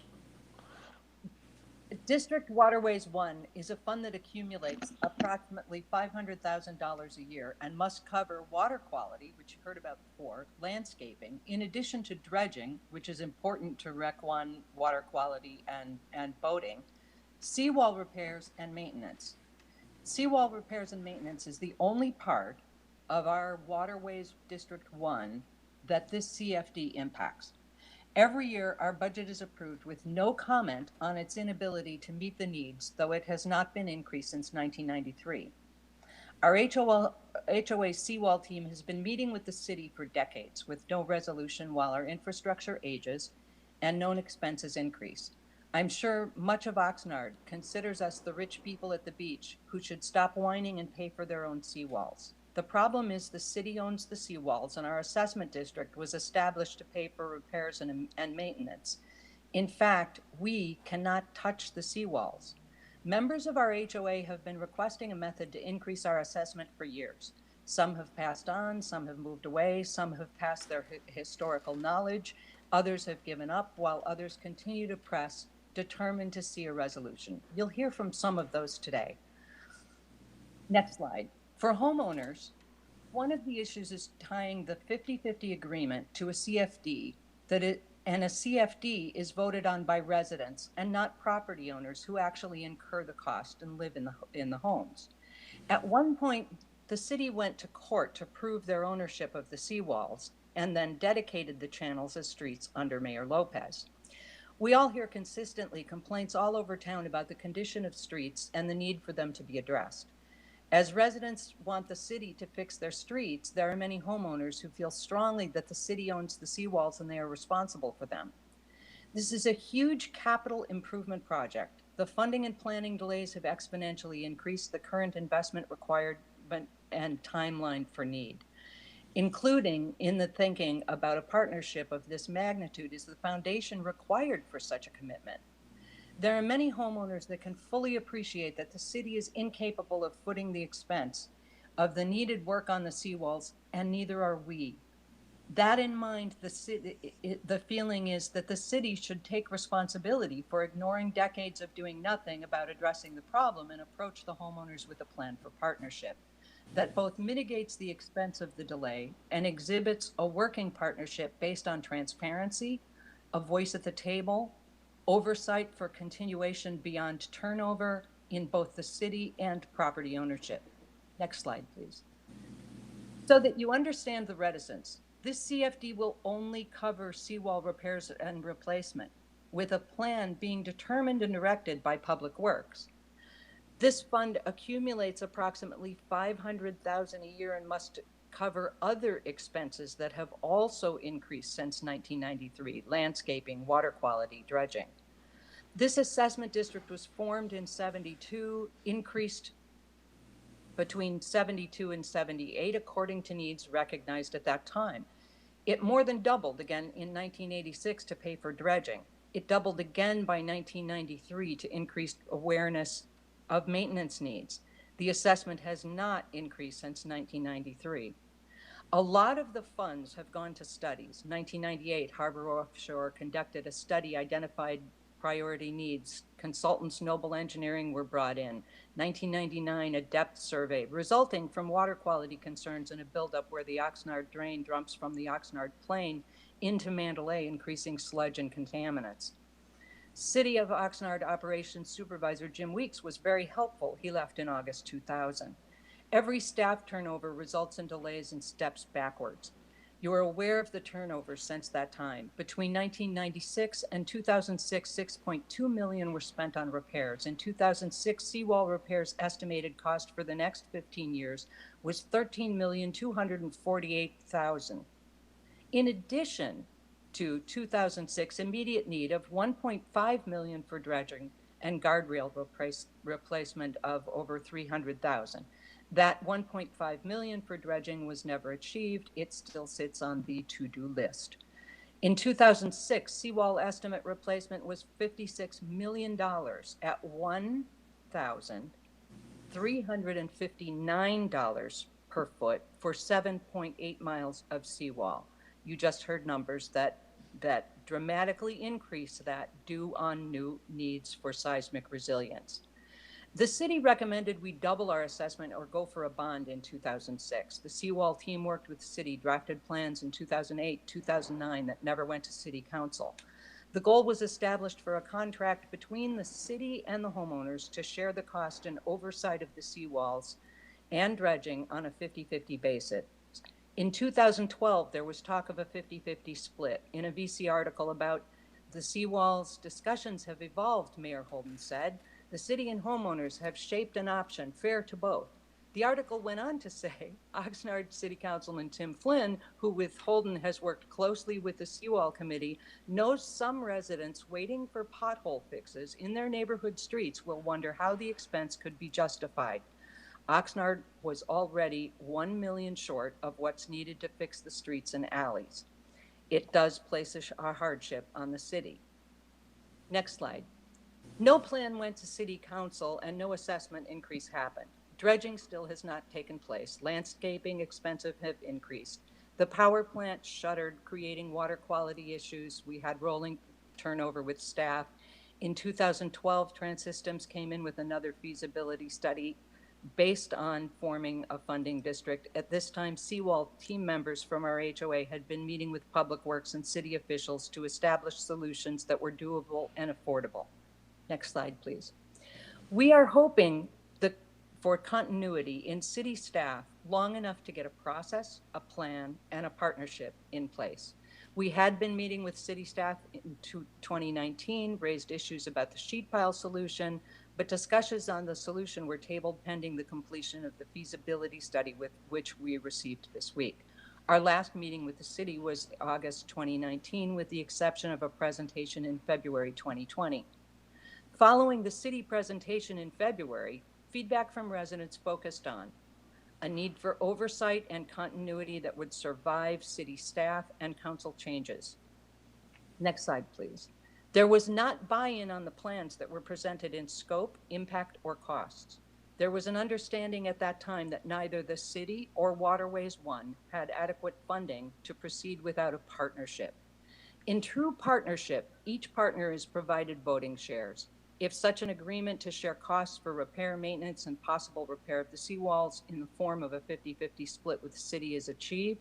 S13: District Waterways 1 is a fund that accumulates approximately $500,000 a year and must cover water quality, which you heard about before, landscaping, in addition to dredging, which is important to Rec 1 water quality and boating, seawall repairs and maintenance. Seawall repairs and maintenance is the only part of our Waterways District 1 that this CFD impacts. Every year, our budget is approved with no comment on its inability to meet the needs, though it has not been increased since 1993. Our HOA seawall team has been meeting with the city for decades with no resolution while our infrastructure ages and known expenses increase. I'm sure much of Oxnard considers us the rich people at the beach who should stop whining and pay for their own seawalls. The problem is the city owns the seawalls, and our assessment district was established to pay for repairs and maintenance. In fact, we cannot touch the seawalls. Members of our HOA have been requesting a method to increase our assessment for years. Some have passed on, some have moved away, some have passed their historical knowledge, others have given up, while others continue to press, determined to see a resolution. You'll hear from some of those today. Next slide. For homeowners, one of the issues is tying the 50-50 agreement to a CFD and a CFD is voted on by residents and not property owners who actually incur the cost and live in the homes. At one point, the city went to court to prove their ownership of the seawalls and then dedicated the channels as streets under Mayor Lopez. We all hear consistently complaints all over town about the condition of streets and the need for them to be addressed. As residents want the city to fix their streets, there are many homeowners who feel strongly that the city owns the seawalls and they are responsible for them. This is a huge capital improvement project. The funding and planning delays have exponentially increased the current investment requirement and timeline for need. Including in the thinking about a partnership of this magnitude is the foundation required for such a commitment. There are many homeowners that can fully appreciate that the city is incapable of footing the expense of the needed work on the seawalls, and neither are we. That in mind, the feeling is that the city should take responsibility for ignoring decades of doing nothing about addressing the problem and approach the homeowners with a plan for partnership that both mitigates the expense of the delay and exhibits a working partnership based on transparency, a voice at the table, oversight for continuation beyond turnover in both the city and property ownership. Next slide, please. So that you understand the reticence, this CFD will only cover seawall repairs and replacement, with a plan being determined and directed by Public Works. This fund accumulates approximately $500,000 a year and must cover other expenses that have also increased since 1993: landscaping, water quality, dredging. This assessment district was formed in '72, increased between '72 and '78 according to needs recognized at that time. It more than doubled again in 1986 to pay for dredging. It doubled again by 1993 to increase awareness of maintenance needs. The assessment has not increased since 1993. A lot of the funds have gone to studies. 1998, Harbor Offshore conducted a study, identified priority needs. Consultants Noble Engineering were brought in. 1999, a depth survey resulting from water quality concerns and a buildup where the Oxnard drain dumps from the Oxnard Plain into Mandalay, increasing sludge and contaminants. City of Oxnard Operations Supervisor Jim Weeks was very helpful. He left in August 2000. Every staff turnover results in delays and steps backwards. You are aware of the turnover since that time. Between 1996 and 2006, $6.2 million were spent on repairs. In 2006, seawall repairs estimated cost for the next 15 years was $13,248,000. In addition to 2006 immediate need of $1.5 million for dredging and guardrail replacement of over $300,000. That $1.5 million for dredging was never achieved. It still sits on the to-do list. In 2006, seawall estimate replacement was $56 million at $1,359 per foot for 7.8 miles of seawall. You just heard numbers that dramatically increase that due on new needs for seismic resilience. The city recommended we double our assessment or go for a bond in 2006. The seawall team worked with the city, drafted plans in 2008, 2009 that never went to city council. The goal was established for a contract between the city and the homeowners to share the cost and oversight of the seawalls and dredging on a 50-50 basis. In 2012, there was talk of a 50-50 split. In a VC article about the seawalls, discussions have evolved, Mayor Holden said. The city and homeowners have shaped an option fair to both. The article went on to say, Oxnard City Councilman Tim Flynn, who with Holden has worked closely with the Seawall Committee, knows some residents waiting for pothole fixes in their neighborhood streets will wonder how the expense could be justified. Oxnard was already $1 million short of what's needed to fix the streets and alleys. It does place a hardship on the city. Next slide. No plan went to city council and no assessment increase happened. Dredging still has not taken place. Landscaping expenses have increased. The power plant shuttered, creating water quality issues. We had rolling turnover with staff. In 2012, Transsystems came in with another feasibility study based on forming a funding district. At this time, Seawall team members from our HOA had been meeting with Public Works and city officials to establish solutions that were doable and affordable. Next slide, please. We are hoping for continuity in city staff long enough to get a process, a plan, and a partnership in place. We had been meeting with city staff in 2019, raised issues about the sheet pile solution, but discussions on the solution were tabled pending the completion of the feasibility study with which we received this week. Our last meeting with the city was August 2019, with the exception of a presentation in February 2020. Following the city presentation in February, feedback from residents focused on a need for oversight and continuity that would survive city staff and council changes. Next slide, please. There was not buy-in on the plans that were presented in scope, impact, or costs. There was an understanding at that time that neither the city or Waterways One had adequate funding to proceed without a partnership. In true partnership, each partner is provided voting shares. If such an agreement to share costs for repair, maintenance, and possible repair of the seawalls in the form of a 50-50 split with the city is achieved,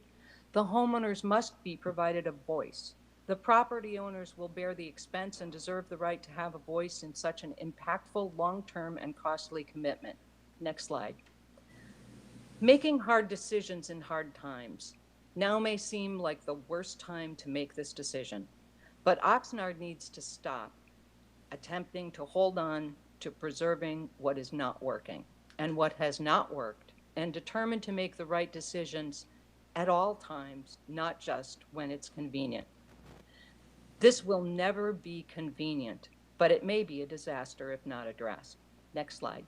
S13: the homeowners must be provided a voice. The property owners will bear the expense and deserve the right to have a voice in such an impactful, long-term, and costly commitment. Next slide. Making hard decisions in hard times. Now may seem like the worst time to make this decision, but Oxnard needs to stop attempting to hold on to preserving what is not working and what has not worked, and determined to make the right decisions at all times, not just when it's convenient. This will never be convenient, but it may be a disaster if not addressed. Next slide.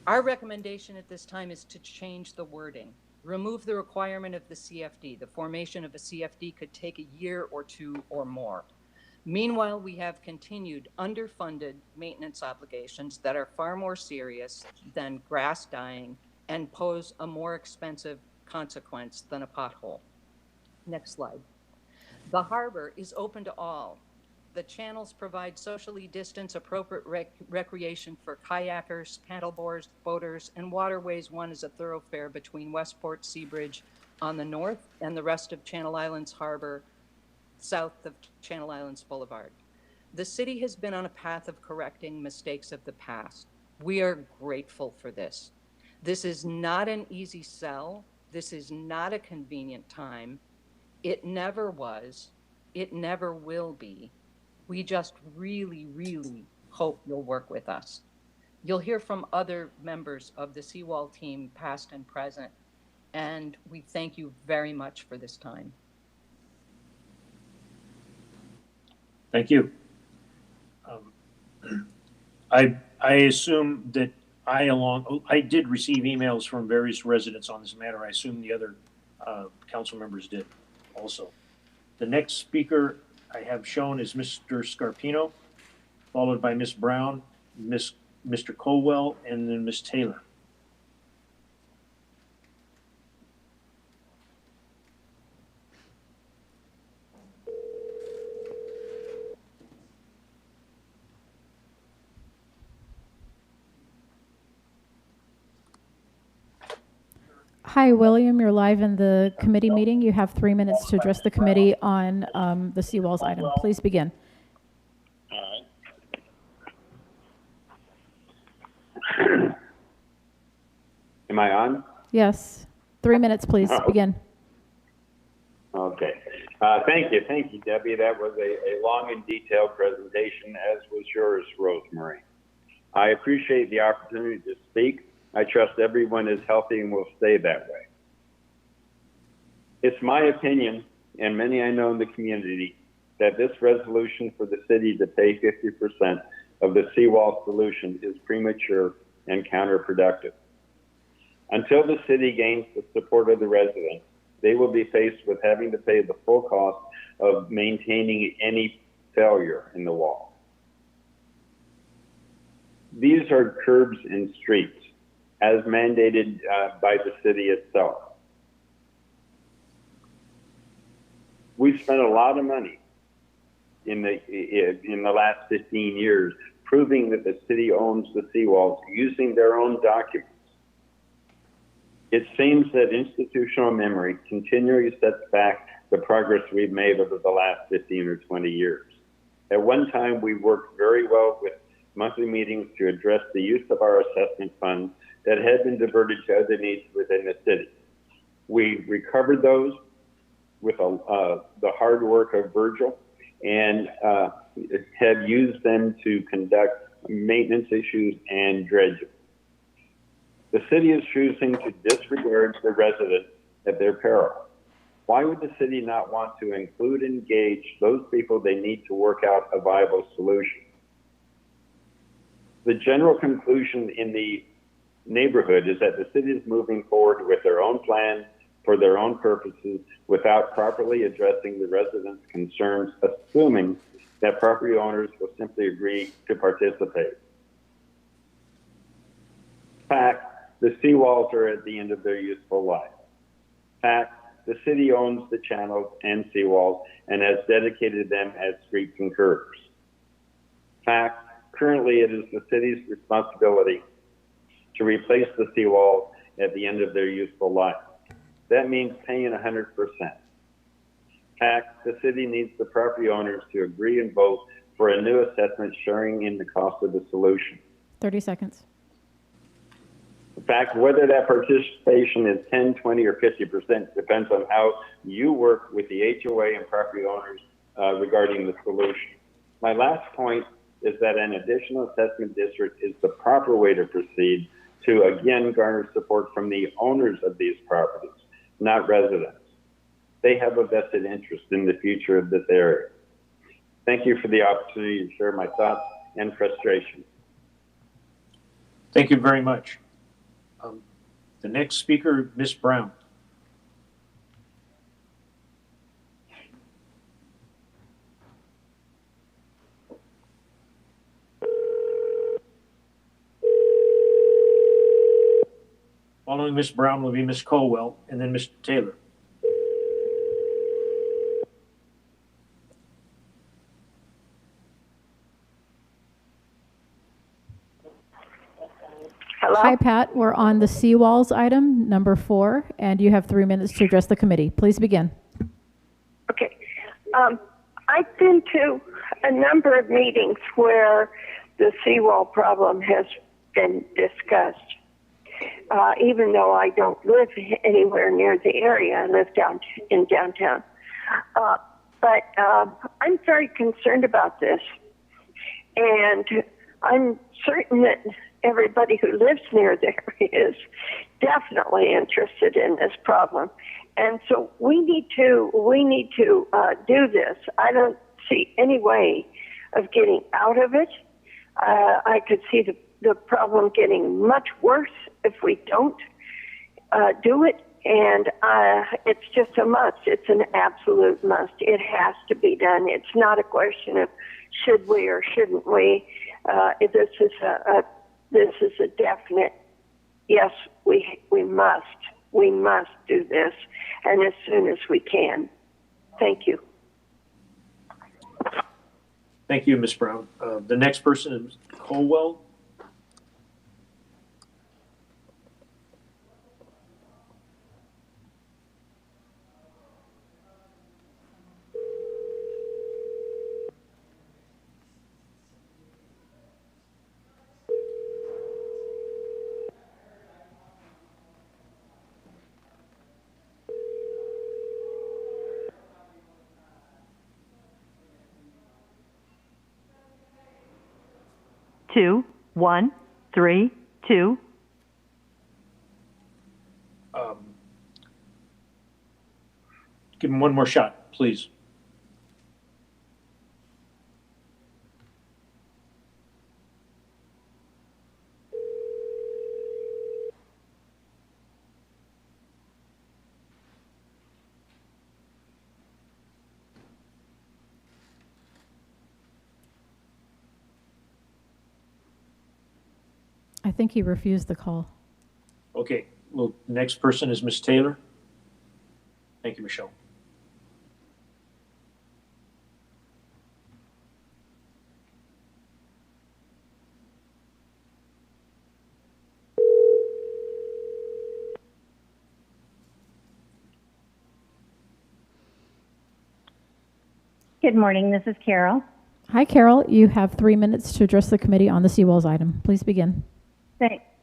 S13: Our recommendation at this time is to change the wording. Remove the requirement of the CFD. The formation of a CFD could take a year or two or more. Meanwhile, we have continued underfunded maintenance obligations that are far more serious than grass dying and pose a more expensive consequence than a pothole. Next slide. The harbor is open to all. The channels provide socially distanced, appropriate recreation for kayakers, paddleboarders, boaters, and Waterways One is a thoroughfare between Westport Seabridge on the north and the rest of Channel Islands Harbor south of Channel Islands Boulevard. The city has been on a path of correcting mistakes of the past. We are grateful for this. This is not an easy sell. This is not a convenient time. It never was. It never will be. We just really, really hope you'll work with us. You'll hear from other members of the Seawall team, past and present, and we thank you very much for this time.
S2: Thank you. I assume that I did receive emails from various residents on this matter. I assume the other council members did also. The next speaker I have shown is Mr. Scarpino, followed by Ms. Brown, Mr. Colwell, and then Ms. Taylor.
S1: Hi, William. You're live in the committee meeting. You have 3 minutes to address the committee on the seawalls item. Please begin.
S15: All right. Am I on?
S1: Yes. 3 minutes, please. Begin.
S15: Okay. Thank you, Debbie. That was a long and detailed presentation, as was yours, Rosemary. I appreciate the opportunity to speak. I trust everyone is healthy and will stay that way. It's my opinion, and many I know in the community, that this resolution for the city to pay 50% of the seawall solution is premature and counterproductive. Until the city gains the support of the residents, they will be faced with having to pay the full cost of maintaining any failure in the wall. These are curbs and streets, as mandated by the city itself. We've spent a lot of money in the last 15 years proving that the city owns the seawalls using their own documents. It seems that institutional memory continually sets back the progress we've made over the last 15 or 20 years. At one time, we worked very well with monthly meetings to address the use of our assessment funds that had been diverted to other needs within the city. We recovered those with the hard work of Virgil and have used them to conduct maintenance issues and dredging. The city is choosing to disregard the residents at their peril. Why would the city not want to include and engage those people they need to work out a viable solution? The general conclusion in the neighborhood is that the city is moving forward with their own plan for their own purposes without properly addressing the residents' concerns, assuming that property owners will simply agree to participate. Fact, the seawalls are at the end of their useful life. Fact, the city owns the channels and seawalls and has dedicated them as streets and curbs. Fact, currently it is the city's responsibility to replace the seawalls at the end of their useful life. That means paying 100%. Fact, the city needs the property owners to agree and vote for a new assessment sharing in the cost of the solution.
S1: 30 seconds.
S15: In fact, whether that participation is 10, 20, or 50% depends on how you work with the HOA and property owners regarding the solution. My last point is that an additional assessment district is the proper way to proceed to, again, garner support from the owners of these properties, not residents. They have a vested interest in the future of this area. Thank you for the opportunity to share my thoughts and frustration.
S2: Thank you very much. The next speaker, Ms. Brown. Following Ms. Brown will be Ms. Colwell and then Mr. Taylor.
S7: Hello?
S1: Hi, Pat. We're on the seawalls item, number 4, and you have 3 minutes to address the committee. Please begin.
S7: Okay. I've been to a number of meetings where the seawall problem has been discussed. Even though I don't live anywhere near the area, I live in downtown. But I'm very concerned about this. And I'm certain that everybody who lives near there is definitely interested in this problem. And so we need to do this. I don't see any way of getting out of it. I could see the problem getting much worse if we don't do it. And it's just a must. It's an absolute must. It has to be done. It's not a question of should we or shouldn't we. This is a definite yes. We must. We must do this, and as soon as we can. Thank you.
S2: Thank you, Ms. Brown. The next person is Colwell.
S5: Two, 1, 3, 2.
S2: Give him one more shot, please.
S1: I think he refused the call.
S2: Okay, well, next person is Ms. Taylor. Thank you, Michelle.
S16: Good morning, this is Carol.
S1: Hi, Carol. You have 3 minutes to address the committee on the seawalls item. Please begin.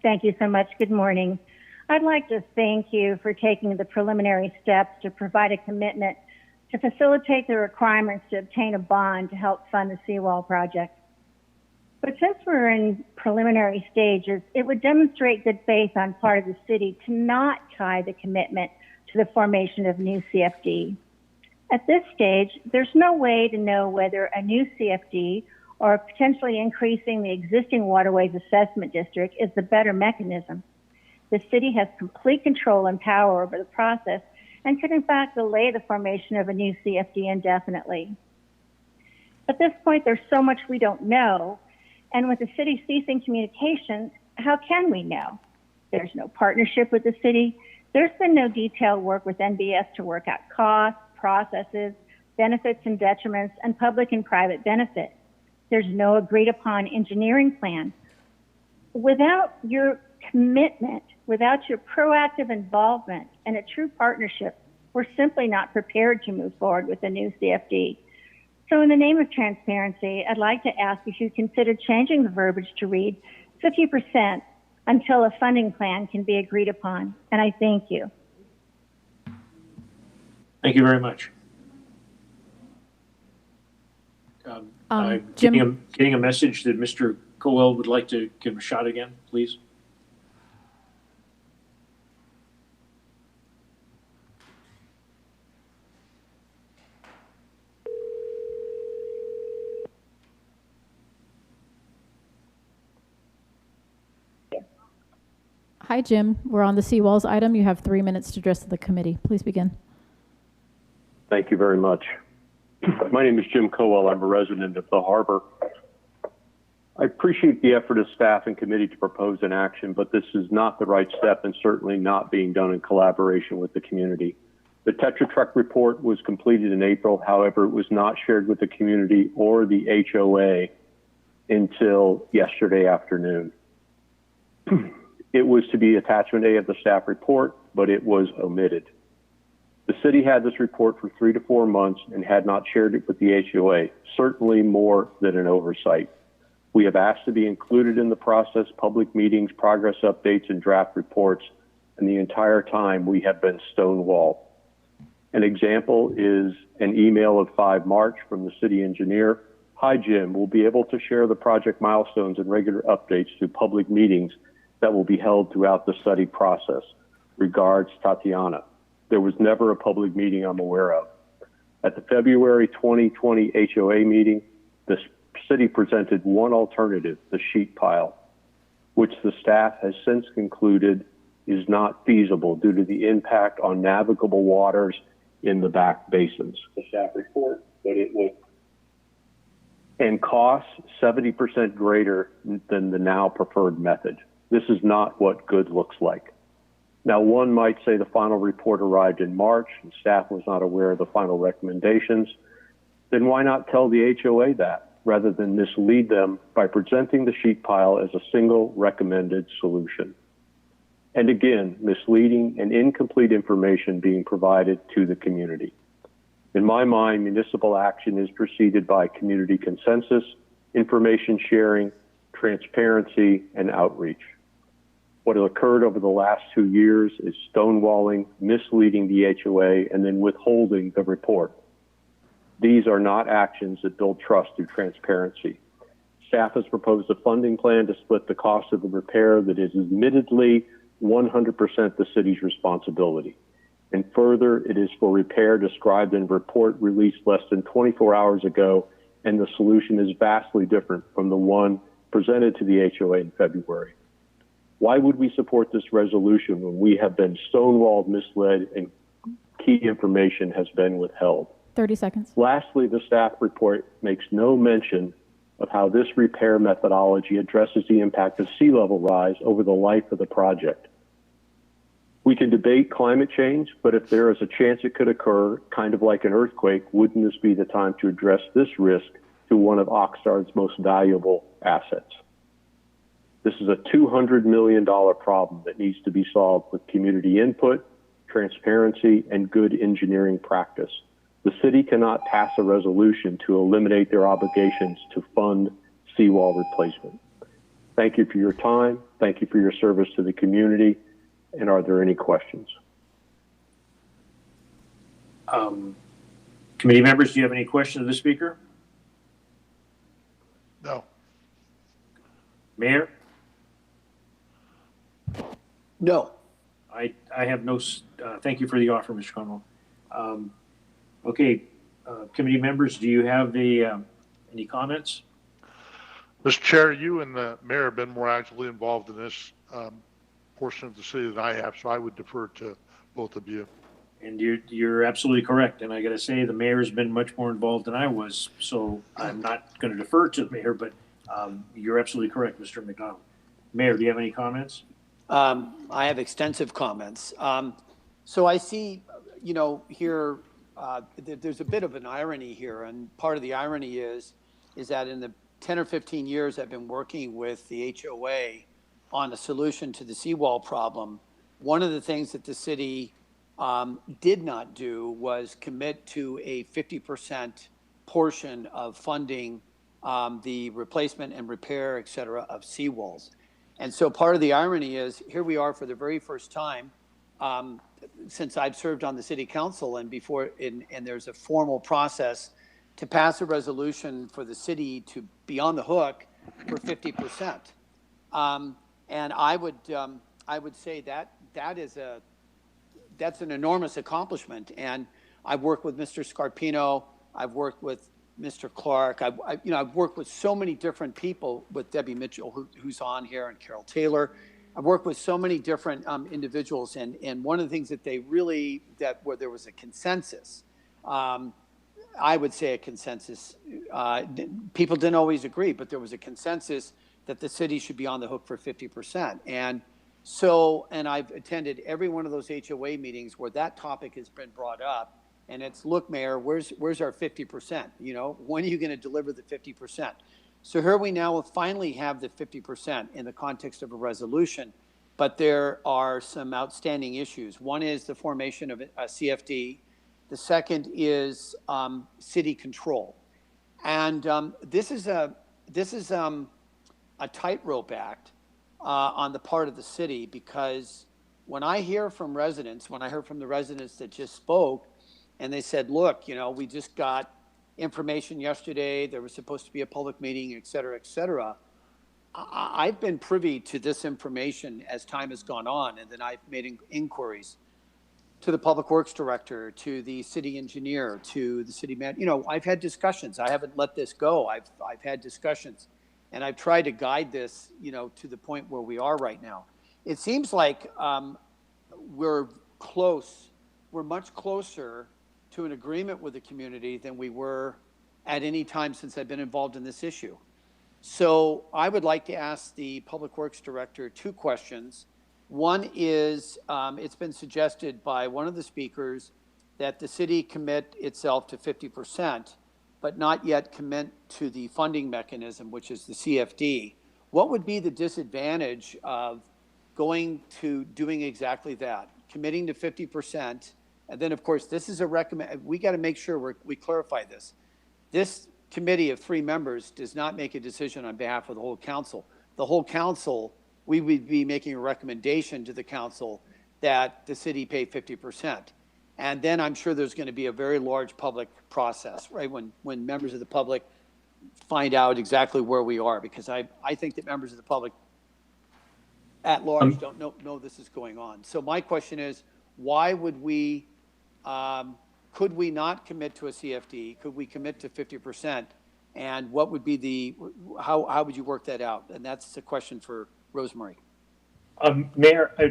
S16: Thank you so much. Good morning. I'd like to thank you for taking the preliminary steps to provide a commitment to facilitate the requirements to obtain a bond to help fund the seawall project. But since we're in preliminary stages, it would demonstrate good faith on part of the city to not tie the commitment to the formation of new CFD. At this stage, there's no way to know whether a new CFD or potentially increasing the existing waterways assessment district is the better mechanism. The city has complete control and power over the process and could in fact delay the formation of a new CFD indefinitely. At this point, there's so much we don't know, and with the city ceasing communications, how can we know? There's no partnership with the city. There's been no detailed work with NBS to work out costs, processes, benefits and detriments, and public and private benefits. There's no agreed upon engineering plan. Without your commitment, without your proactive involvement and a true partnership, we're simply not prepared to move forward with a new CFD. So in the name of transparency, I'd like to ask if you consider changing the verbiage to read 50% until a funding plan can be agreed upon. And I thank you.
S2: Thank you very much.
S1: Jim,
S2: getting a message that Mr. Colwell would like to give a shot again, please.
S1: Hi, Jim. We're on the seawalls item. You have 3 minutes to address the committee. Please begin.
S17: Thank you very much. My name is Jim Cowell. I'm a resident of the harbor. I appreciate the effort of staff and committee to propose an action, but this is not the right step and certainly not being done in collaboration with the community. The Tetra Truck report was completed in April. However, it was not shared with the community or the HOA until yesterday afternoon. It was to be attachment A of the staff report, but it was omitted. The city had this report for 3 to 4 months and had not shared it with the HOA, certainly more than an oversight. We have asked to be included in the process, public meetings, progress updates, and draft reports, and the entire time we have been stonewalled. An example is an email of 5 March from the city engineer. Hi, Jim, we'll be able to share the project milestones and regular updates to public meetings that will be held throughout the study process. Regards, Tatiana. There was never a public meeting I'm aware of. At the February 2020 HOA meeting, the city presented one alternative, the sheet pile, which the staff has since concluded is not feasible due to the impact on navigable waters in the back basins. The staff report, but it was and costs 70% greater than the now preferred method. This is not what good looks like. Now, one might say the final report arrived in March and staff was not aware of the final recommendations. Then why not tell the HOA that rather than mislead them by presenting the sheet pile as a single recommended solution? And again, misleading and incomplete information being provided to the community. In my mind, municipal action is preceded by community consensus, information sharing, transparency, and outreach. What has occurred over the last 2 years is stonewalling, misleading the HOA, and then withholding the report. These are not actions that build trust through transparency. Staff has proposed a funding plan to split the cost of the repair that is admittedly 100% the city's responsibility. And further, it is for repair described in a report released less than 24 hours ago, and the solution is vastly different from the one presented to the HOA in February. Why would we support this resolution when we have been stonewalled, misled, and key information has been withheld?
S1: 30 seconds.
S17: Lastly, the staff report makes no mention of how this repair methodology addresses the impact of sea level rise over the life of the project. We can debate climate change, but if there is a chance it could occur, kind of like an earthquake, wouldn't this be the time to address this risk to one of Oxnard's most valuable assets? This is a $200 million problem that needs to be solved with community input, transparency, and good engineering practice. The city cannot pass a resolution to eliminate their obligations to fund seawall replacement. Thank you for your time. Thank you for your service to the community. And are there any questions?
S2: Committee members, do you have any questions of the speaker?
S4: No.
S2: Mayor?
S3: No.
S2: I have no, thank you for the offer, Mr. Conwell. Okay, committee members, do you have any comments?
S4: Mr. Chair, you and the mayor have been more actively involved in this portion of the city than I have, so I would defer to both of you.
S2: And you're absolutely correct. And I got to say, the mayor has been much more involved than I was, so I'm not going to defer to the mayor, but you're absolutely correct, Mr. McDonald. Mayor, do you have any comments?
S3: I have extensive comments. So I see, here, there's a bit of an irony here, and part of the irony is that in the 10 or 15 years I've been working with the HOA on a solution to the seawall problem, one of the things that the city did not do was commit to a 50% portion of funding the replacement and repair, et cetera, of seawalls. And so part of the irony is here we are for the very first time since I've served on the city council and there's a formal process to pass a resolution for the city to be on the hook for 50%. And I would say that's an enormous accomplishment. And I've worked with Mr. Scarpino, I've worked with Mr. Clark, I've worked with so many different people, with Debbie Mitchell, who's on here, and Carol Taylor. I've worked with so many different individuals, and one of the things that where there was a consensus, I would say a consensus, people didn't always agree, but there was a consensus that the city should be on the hook for 50%. And I've attended every one of those HOA meetings where that topic has been brought up, and it's, look, Mayor, where's our 50%? When are you going to deliver the 50%? So here we now finally have the 50% in the context of a resolution, but there are some outstanding issues. One is the formation of a CFD. The second is city control. And this is a tightrope act on the part of the city, because when I hear from the residents that just spoke, and they said, look, we just got information yesterday, there was supposed to be a public meeting, et cetera, et cetera. I've been privy to this information as time has gone on, and then I've made inquiries to the public works director, to the city engineer, to the city man. I've had discussions. I haven't let this go. I've had discussions, and I've tried to guide this, to the point where we are right now. It seems like we're much closer to an agreement with the community than we were at any time since I've been involved in this issue. So I would like to ask the Public Works Director two questions. One is, it's been suggested by one of the speakers that the city commit itself to 50%, but not yet commit to the funding mechanism, which is the CFD. What would be the disadvantage of going to doing exactly that, committing to 50%? And then, of course, this is we got to make sure we clarify this. This committee of 3 members does not make a decision on behalf of the whole council. The whole council, we would be making a recommendation to the council that the city pay 50%. And then I'm sure there's going to be a very large public process, right? When members of the public find out exactly where we are, because I think that members of the public at large don't know this is going on. So my question is, why would we, could we not commit to a CFD? Could we commit to 50%? And what would be how would you work that out? And that's the question for Rosemary.
S2: Mayor, I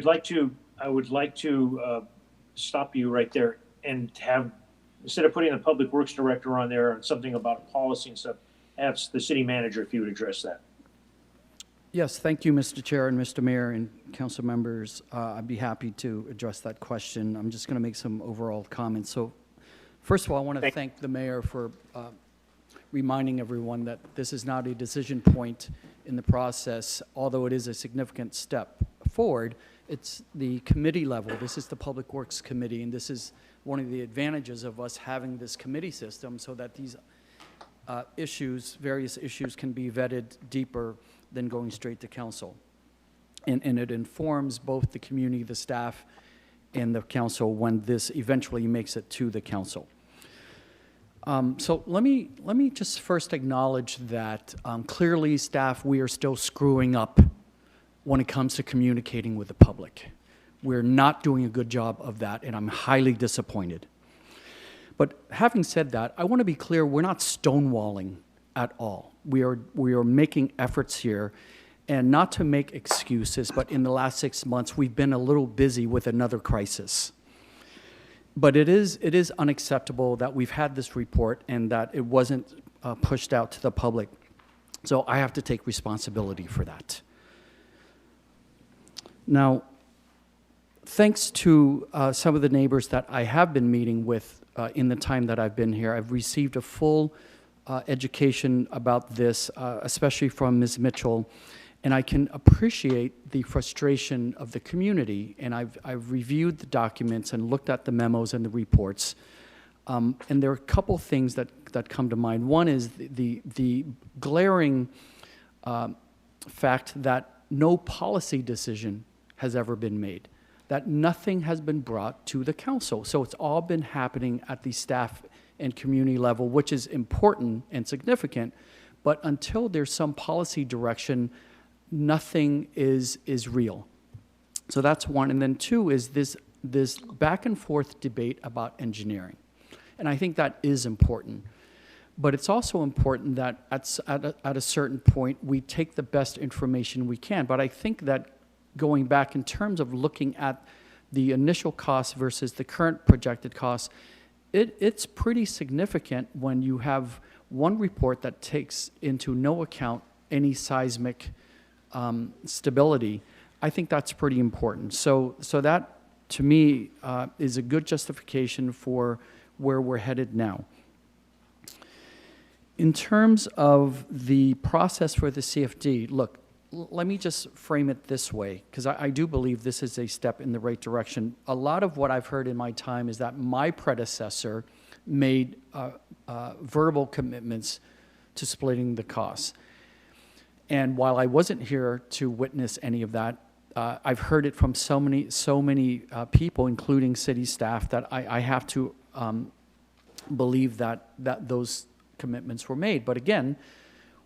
S2: would like to stop you right there and have, instead of putting the Public Works Director on there and something about policy and stuff, ask the city manager if you would address that.
S14: Yes, thank you, Mr. Chair and Mr. Mayor and council members. I'd be happy to address that question. I'm just going to make some overall comments. So first of all, I want to thank the mayor for reminding everyone that this is not a decision point in the process, although it is a significant step forward. It's the committee level. This is the Public Works Committee, and this is one of the advantages of us having this committee system, so that these various issues can be vetted deeper than going straight to council. And it informs both the community, the staff, and the council when this eventually makes it to the council. So let me just first acknowledge that clearly, staff, we are still screwing up when it comes to communicating with the public. We're not doing a good job of that, and I'm highly disappointed. But having said that, I want to be clear, we're not stonewalling at all. We are making efforts here, and not to make excuses, but in the last 6 months, we've been a little busy with another crisis. But it is unacceptable that we've had this report and that it wasn't pushed out to the public. So I have to take responsibility for that. Now, thanks to some of the neighbors that I have been meeting with in the time that I've been here, I've received a full education about this, especially from Ms. Mitchell, and I can appreciate the frustration of the community. And I've reviewed the documents and looked at the memos and the reports. And there are a couple things that come to mind. One is the glaring fact that no policy decision has ever been made, that nothing has been brought to the council. So it's all been happening at the staff and community level, which is important and significant, but until there's some policy direction, nothing is real. So that's one. And then two is this back and forth debate about engineering. And I think that is important. But it's also important that at a certain point, we take the best information we can. But I think that going back in terms of looking at the initial cost versus the current projected cost, it's pretty significant when you have one report that takes into no account any seismic stability. I think that's pretty important. So that, to me, is a good justification for where we're headed now. In terms of the process for the CFD, look, let me just frame it this way, because I do believe this is a step in the right direction. A lot of what I've heard in my time is that my predecessor made verbal commitments to splitting the costs. And while I wasn't here to witness any of that, I've heard it from so many people, including city staff, that I have to believe that those commitments were made. But again,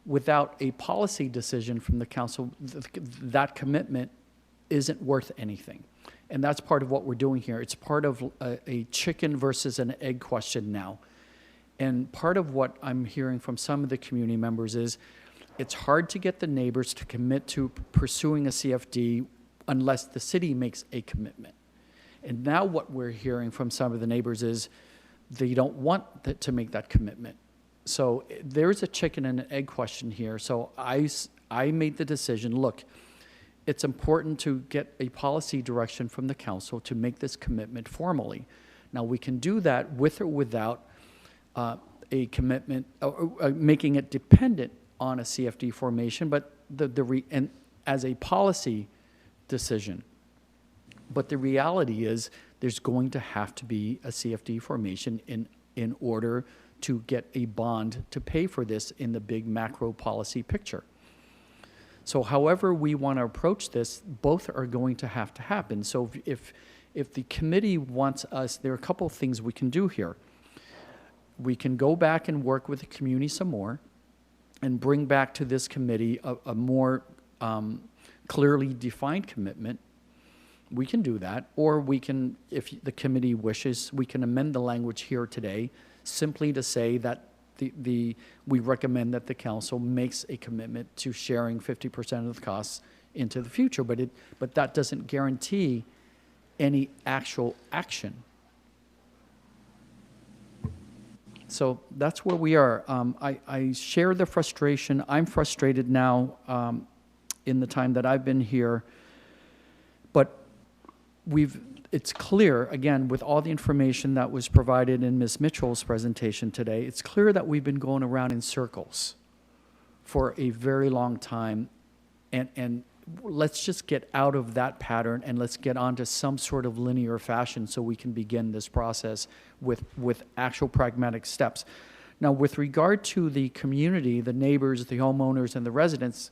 S14: without a policy decision from the council, that commitment isn't worth anything. And that's part of what we're doing here. It's part of a chicken versus an egg question now. And part of what I'm hearing from some of the community members is it's hard to get the neighbors to commit to pursuing a CFD unless the city makes a commitment. And now what we're hearing from some of the neighbors is they don't want to make that commitment. So there's a chicken and an egg question here. So I made the decision, look, it's important to get a policy direction from the council to make this commitment formally. Now, we can do that with or without a commitment, making it dependent on a CFD formation, but and as a policy decision. But the reality is there's going to have to be a CFD formation in order to get a bond to pay for this in the big macro policy picture. So however we want to approach this, both are going to have to happen. So if the committee wants us, there are a couple of things we can do here. We can go back and work with the community some more and bring back to this committee a more clearly defined commitment. We can do that, or we can, if the committee wishes, we can amend the language here today simply to say that we recommend that the council makes a commitment to sharing 50% of the costs into the future, but that doesn't guarantee any actual action. So that's where we are. I share the frustration. I'm frustrated now in the time that I've been here, but it's clear, again, with all the information that was provided in Ms. Mitchell's presentation today, it's clear that we've been going around in circles for a very long time, and let's just get out of that pattern and let's get onto some sort of linear fashion so we can begin this process with actual pragmatic steps. Now, with regard to the community, the neighbors, the homeowners, and the residents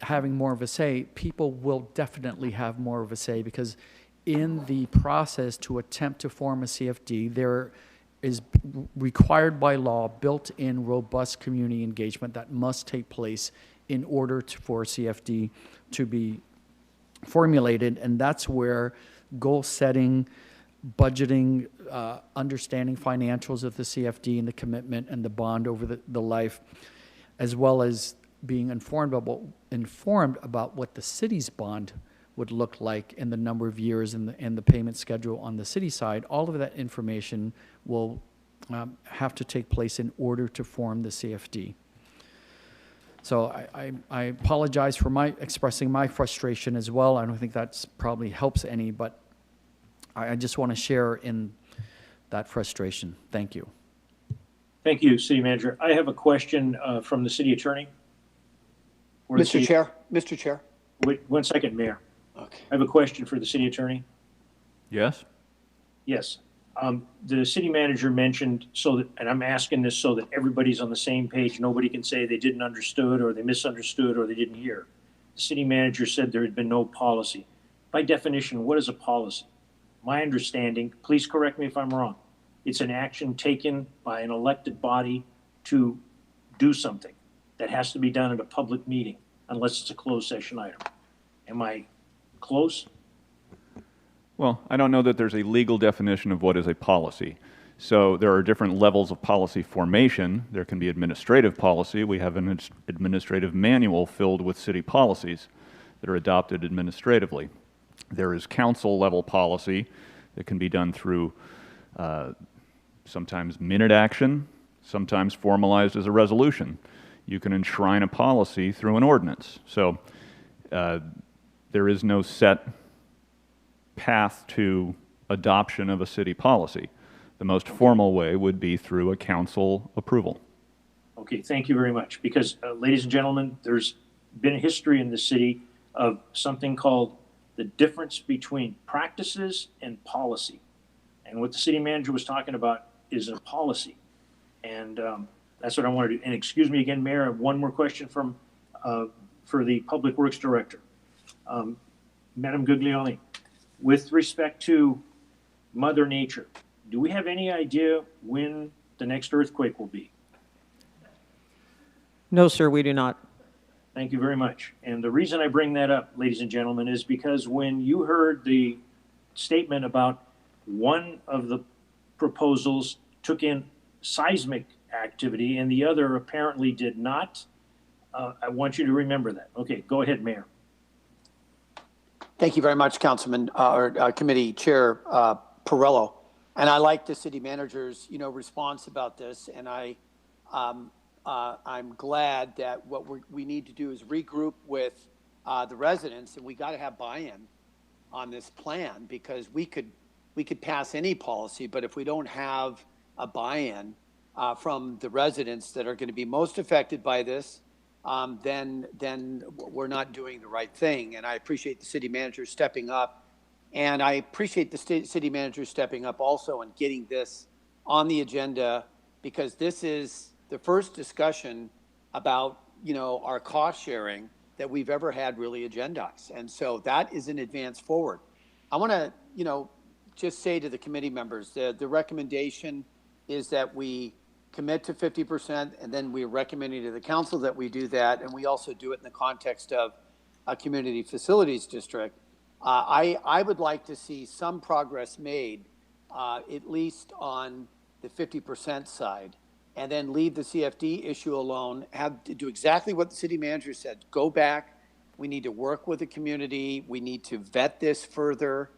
S14: having more of a say, people will definitely have more of a say, because in the process to attempt to form a CFD, there is required by law built-in robust community engagement that must take place in order for CFD to be formulated, and that's where goal setting, budgeting, understanding financials of the CFD and the commitment and the bond over the life, as well as being informed about what the city's bond would look like in the number of years and the payment schedule on the city side. All of that information will have to take place in order to form the CFD. So I apologize for expressing my frustration as well. I don't think that's probably helps any, but I just want to share in that frustration. Thank you.
S2: Thank you, City Manager. I have a question from the City Attorney.
S3: Mr. Chair.
S2: Wait 1 second, Mayor.
S3: Okay.
S2: I have a question for the City Attorney.
S18: Yes?
S2: Yes. The City Manager mentioned, and I'm asking this so that everybody's on the same page. Nobody can say they didn't understood or they misunderstood or they didn't hear. The City Manager said there had been no policy. By definition, what is a policy? My understanding, please correct me if I'm wrong, it's an action taken by an elected body to do something that has to be done at a public meeting unless it's a closed session item. Am I close?
S18: Well, I don't know that there's a legal definition of what is a policy. So there are different levels of policy formation. There can be administrative policy. We have an administrative manual filled with city policies that are adopted administratively. There is council level policy that can be done through sometimes minute action, sometimes formalized as a resolution. You can enshrine a policy through an ordinance. So there is no set path to adoption of a city policy. The most formal way would be through a council approval.
S2: Okay, thank you very much. Because, ladies and gentlemen, there's been a history in the city of something called the difference between practices and policy. And what the City Manager was talking about is a policy. And that's what I wanted to do. And excuse me again, Mayor, I have one more question for the Public Works Director. Madam Guglielmi, with respect to Mother Nature, do we have any idea when the next earthquake will be?
S12: No, sir, we do not.
S2: Thank you very much. And the reason I bring that up, ladies and gentlemen, is because when you heard the statement about one of the proposals took in seismic activity and the other apparently did not, I want you to remember that. Okay, go ahead, Mayor.
S3: Thank you very much, Councilman or Committee Chair Perello. And I like the City Manager's response about this. And I'm glad that what we need to do is regroup with the residents, and we got to have buy-in on this plan, because we could pass any policy, but if we don't have a buy-in from the residents that are going to be most affected by this, then we're not doing the right thing. And I appreciate the City Manager stepping up, and I appreciate the City Manager stepping up also and getting this on the agenda, because this is the first discussion about our cost sharing that we've ever had really agendized. And so that is an advance forward. I want to just say to the committee members, the recommendation is that we commit to 50%, and then we're recommending to the council that we do that, and we also do it in the context of a community facilities district. I would like to see some progress made, at least on the 50% side, and then leave the CFD issue alone, have to do exactly what the City Manager said. Go back. We need to work with the community. We need to vet this further.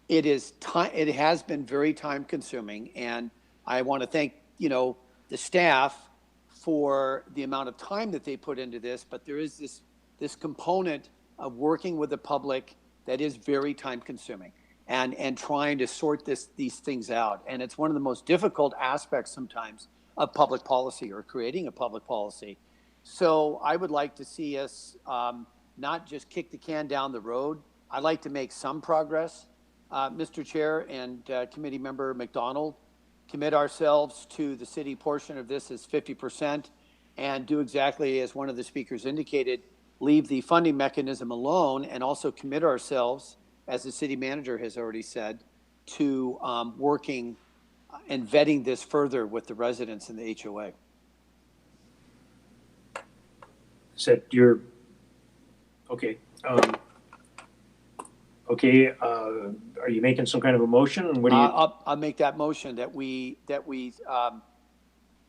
S3: It has been very time consuming, and I want to thank, the staff for the amount of time that they put into this, but there is this component of working with the public that is very time consuming, and trying to sort these things out. And it's one of the most difficult aspects sometimes of public policy, or creating a public policy. So I would like to see us not just kick the can down the road. I'd like to make some progress. Mr. Chair and Committee Member McDonald, commit ourselves to the city portion of this as 50%, and do exactly as one of the speakers indicated, leave the funding mechanism alone, and also commit ourselves, as the City Manager has already said, to working and vetting this further with the residents in the HOA.
S2: Said you're okay. Are you making some kind of a motion? What do you?
S3: I'll make that motion that we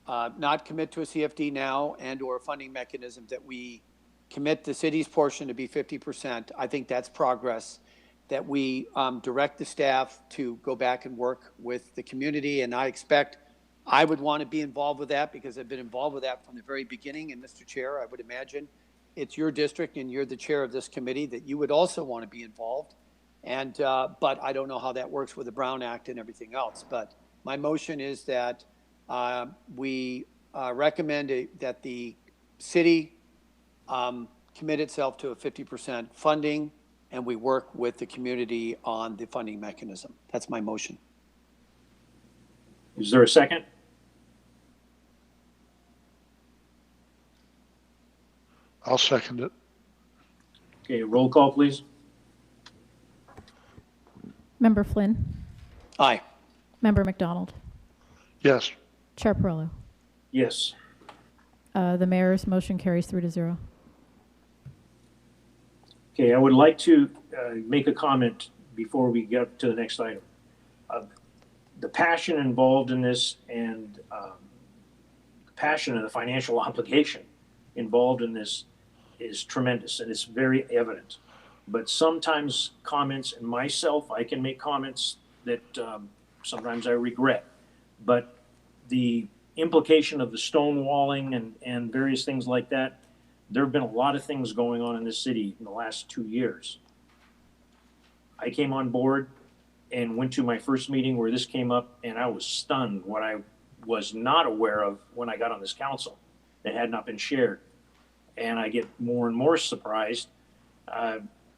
S3: not commit to a CFD now and/or a funding mechanism, that we commit the city's portion to be 50%. I think that's progress. That we direct the staff to go back and work with the community, and I expect I would want to be involved with that because I've been involved with that from the very beginning. And Mr. Chair, I would imagine it's your district and you're the chair of this committee that you would also want to be involved. And, but I don't know how that works with the Brown Act and everything else. But my motion is that we recommend that the city commit itself to a 50% funding and we work with the community on the funding mechanism. That's my motion.
S2: Is there a second?
S4: I'll second it.
S2: Okay, roll call, please.
S1: Member Flynn.
S3: Aye.
S1: Member McDonald.
S4: Yes.
S1: Chair Perillo.
S2: Yes.
S1: The mayor's motion carries 3-0.
S2: Okay, I would like to make a comment before we get to the next item. The passion involved in this and the passion and the financial obligation involved in this is tremendous and it's very evident. But sometimes comments, and myself, I can make comments that sometimes I regret. But the implication of the stonewalling and various things like that, there have been a lot of things going on in this city in the last 2 years. I came on board and went to my first meeting where this came up, and I was stunned what I was not aware of when I got on this council that had not been shared. And I get more and more surprised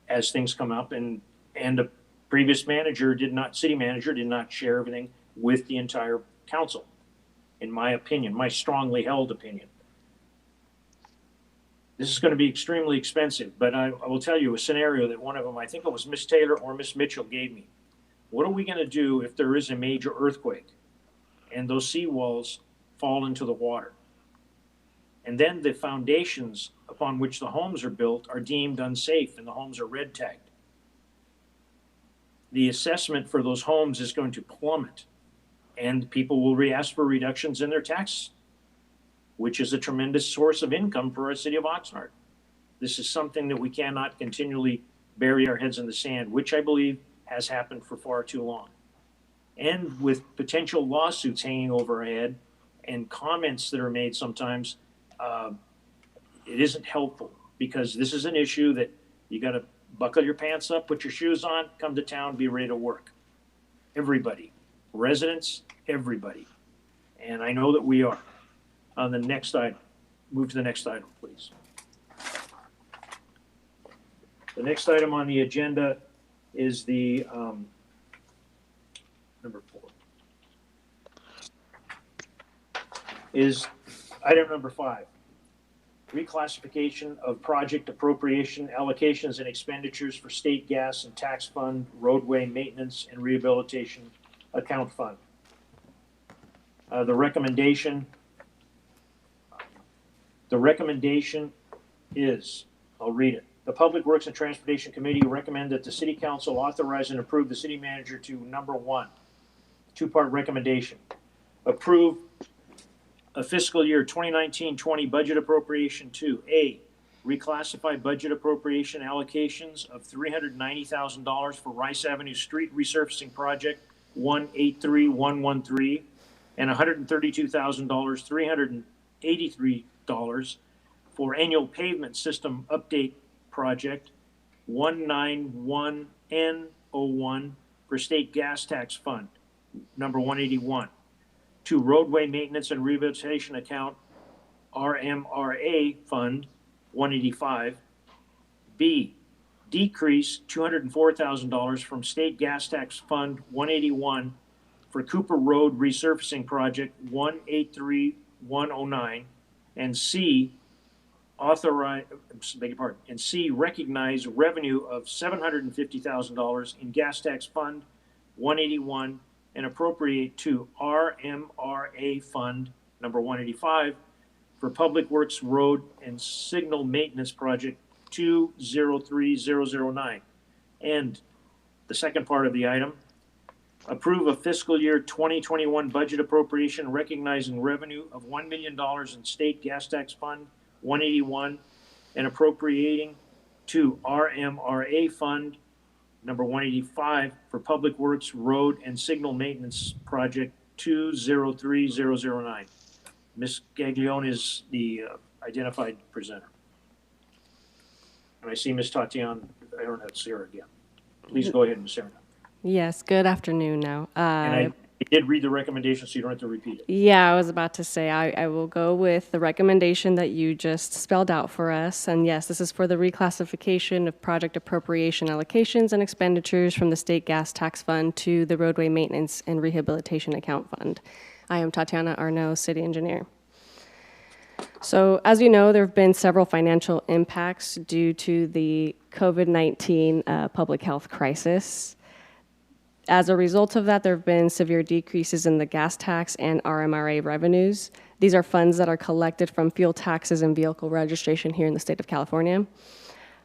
S2: as things come up, and the previous manager city manager did not share everything with the entire council, in my opinion, my strongly held opinion. This is going to be extremely expensive, but I will tell you a scenario that one of them, I think it was Miss Taylor or Miss Mitchell, gave me. What are we going to do if there is a major earthquake and those seawalls fall into the water? And then the foundations upon which the homes are built are deemed unsafe and the homes are red tagged. The assessment for those homes is going to plummet and people will ask for reductions in their taxes, which is a tremendous source of income for our city of Oxnard. This is something that we cannot continually bury our heads in the sand, which I believe has happened for far too long. And with potential lawsuits hanging over our head and comments that are made sometimes, it isn't helpful because this is an issue that you got to buckle your pants up, put your shoes on, come to town, be ready to work. Everybody, residents, everybody. And I know that we are. On the next item, move to the next item, please. The next item on the agenda is the number 4. Is item number 5. Reclassification of project appropriation allocations and expenditures for state gas and tax fund, roadway maintenance and rehabilitation account fund. The recommendation is, I'll read it. The Public Works and Transportation Committee recommend that the City Council authorize and approve the city manager to number 1, 2-part recommendation. Approve a fiscal year 2019-20 budget appropriation to A, reclassify budget appropriation allocations of $390,000 for Rice Avenue Street Resurfacing Project 183113 and $132,383 for Annual Pavement System Update Project 191N01 for State Gas Tax Fund number 181. To Roadway Maintenance and Rehabilitation Account RMRA Fund 185. B, decrease $204,000 from State Gas Tax Fund 181 for Cooper Road Resurfacing Project 183109. And C, recognize revenue of $750,000 in Gas Tax Fund 181 and appropriate to RMRA Fund number 185 for Public Works Road and Signal Maintenance Project 203009. And the second part of the item, approve a fiscal year 2021 budget appropriation recognizing revenue of $1 million in State Gas Tax Fund 181 and appropriating to RMRA Fund number 185 for Public Works Road and Signal Maintenance Project 203-009. Ms. Gaglione is the identified presenter. And I see Ms. Tatiana, I don't have to see her again. Please go ahead, Ms. Serna.
S10: Yes, good afternoon now.
S2: And I did read the recommendation, so you don't have to repeat it.
S10: Yeah, I was about to say, I will go with the recommendation that you just spelled out for us. And yes, this is for the reclassification of project appropriation allocations and expenditures from the state gas tax fund to the roadway maintenance and rehabilitation account fund. I am Tatiana Arnaud, city engineer. So as you know, there have been several financial impacts due to the COVID-19 public health crisis. As a result of that, there have been severe decreases in the gas tax and RMRA revenues. These are funds that are collected from fuel taxes and vehicle registration here in the state of California.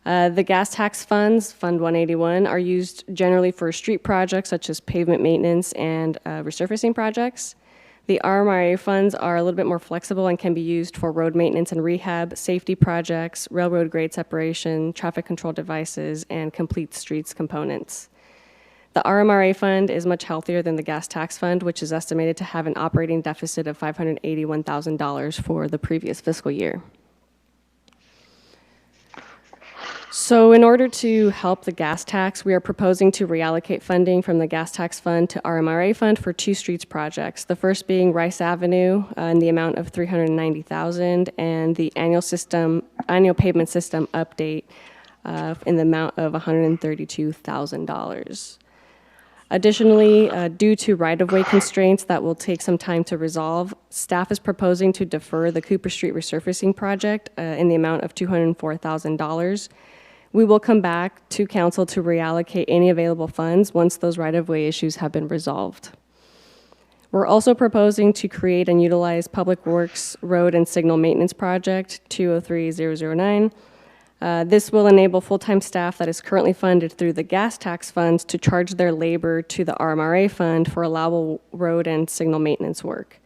S10: The gas tax funds, Fund 181, are used generally for street projects such as pavement maintenance and resurfacing projects. The RMRA funds are a little bit more flexible and can be used for road maintenance and rehab, safety projects, railroad grade separation, traffic control devices, and complete streets components. The RMRA fund is much healthier than the gas tax fund, which is estimated to have an operating deficit of $581,000 for the previous fiscal year. So in order to help the gas tax, we are proposing to reallocate funding from the gas tax fund to RMRA fund for two streets projects. The first being Rice Avenue in the amount of $390,000 and the annual pavement system update in the amount of $132,000. Additionally, due to right-of-way constraints that will take some time to resolve, staff is proposing to defer the Cooper Street resurfacing project in the amount of $204,000. We will come back to council to reallocate any available funds once those right-of-way issues have been resolved. We're also proposing to create and utilize Public Works Road and Signal Maintenance Project 203-009. This will enable full-time staff that is currently funded through the gas tax funds to charge their labor to the RMRA fund for allowable road and signal maintenance work.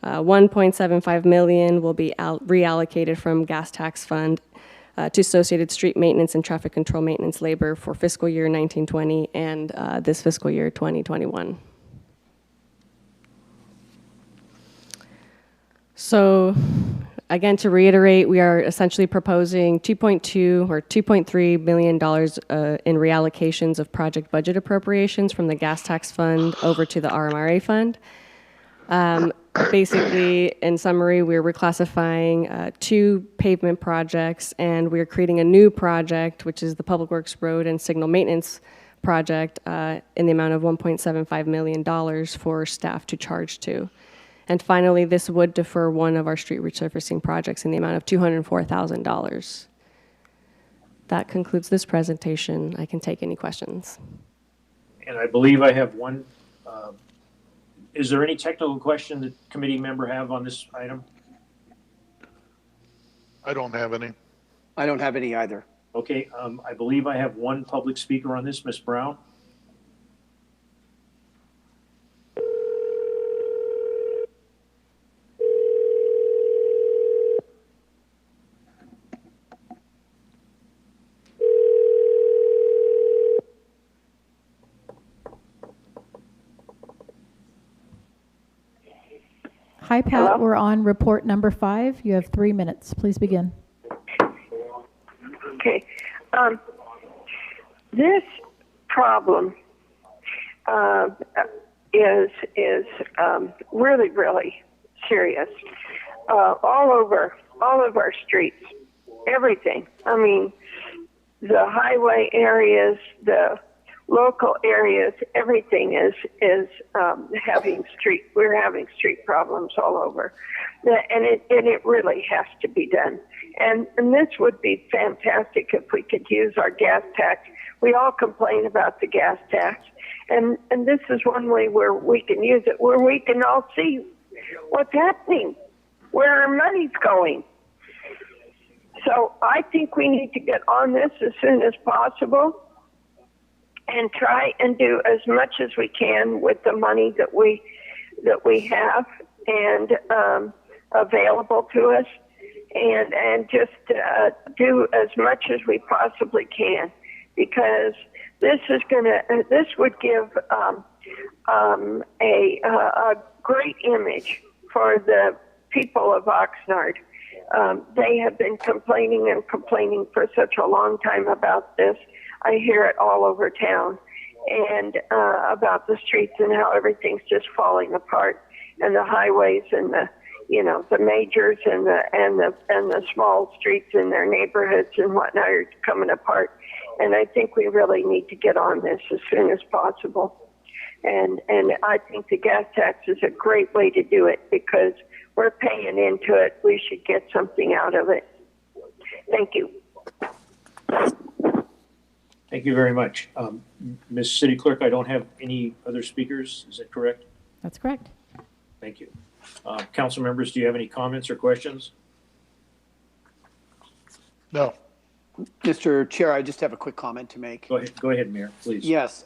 S10: $1.75 million will be reallocated from gas tax fund to associated street maintenance and traffic control maintenance labor for fiscal year 1920 and this fiscal year 2021. So again, to reiterate, we are essentially proposing $2.2 or $2.3 million in reallocations of project budget appropriations from the gas tax fund over to the RMRA fund. Basically, in summary, we're reclassifying two pavement projects, and we're creating a new project, which is the Public Works Road and Signal Maintenance Project in the amount of $1.75 million for staff to charge to. And finally, this would defer one of our street resurfacing projects in the amount of $204,000. That concludes this presentation. I can take any questions.
S2: And I believe I have one. Is there any technical question that committee member have on this item?
S4: I don't have any.
S3: I don't have any either.
S2: Okay, I believe I have one public speaker on this, Ms. Brown.
S1: Hi, Pat.
S7: Hello?
S1: We're on report number 5. You have 3 minutes. Please begin.
S7: Okay. This problem is really, really serious. All over our streets, everything. I mean, the highway areas, the local areas, everything is we're having street problems all over, and it really has to be done. And this would be fantastic if we could use our gas tax. We all complain about the gas tax, and this is one way where we can use it, where we can all see what's happening, where our money's going. So I think we need to get on this as soon as possible and try and do as much as we can with the money that we have and available to us, and just do as much as we possibly can, because this would give a great image for the people of Oxnard. They have been complaining and complaining for such a long time about this. I hear it all over town, and about the streets and how everything's just falling apart, and the highways and the the majors and the small streets in their neighborhoods and whatnot are coming apart. And I think we really need to get on this as soon as possible. And I think the gas tax is a great way to do it because we're paying into it. We should get something out of it. Thank you.
S2: Thank you very much. Ms. City Clerk, I don't have any other speakers. Is that correct?
S1: That's correct.
S2: Thank you. Council members, do you have any comments or questions?
S4: No.
S3: Mr. Chair, I just have a quick comment to make.
S2: Go ahead, Mayor, please.
S3: Yes.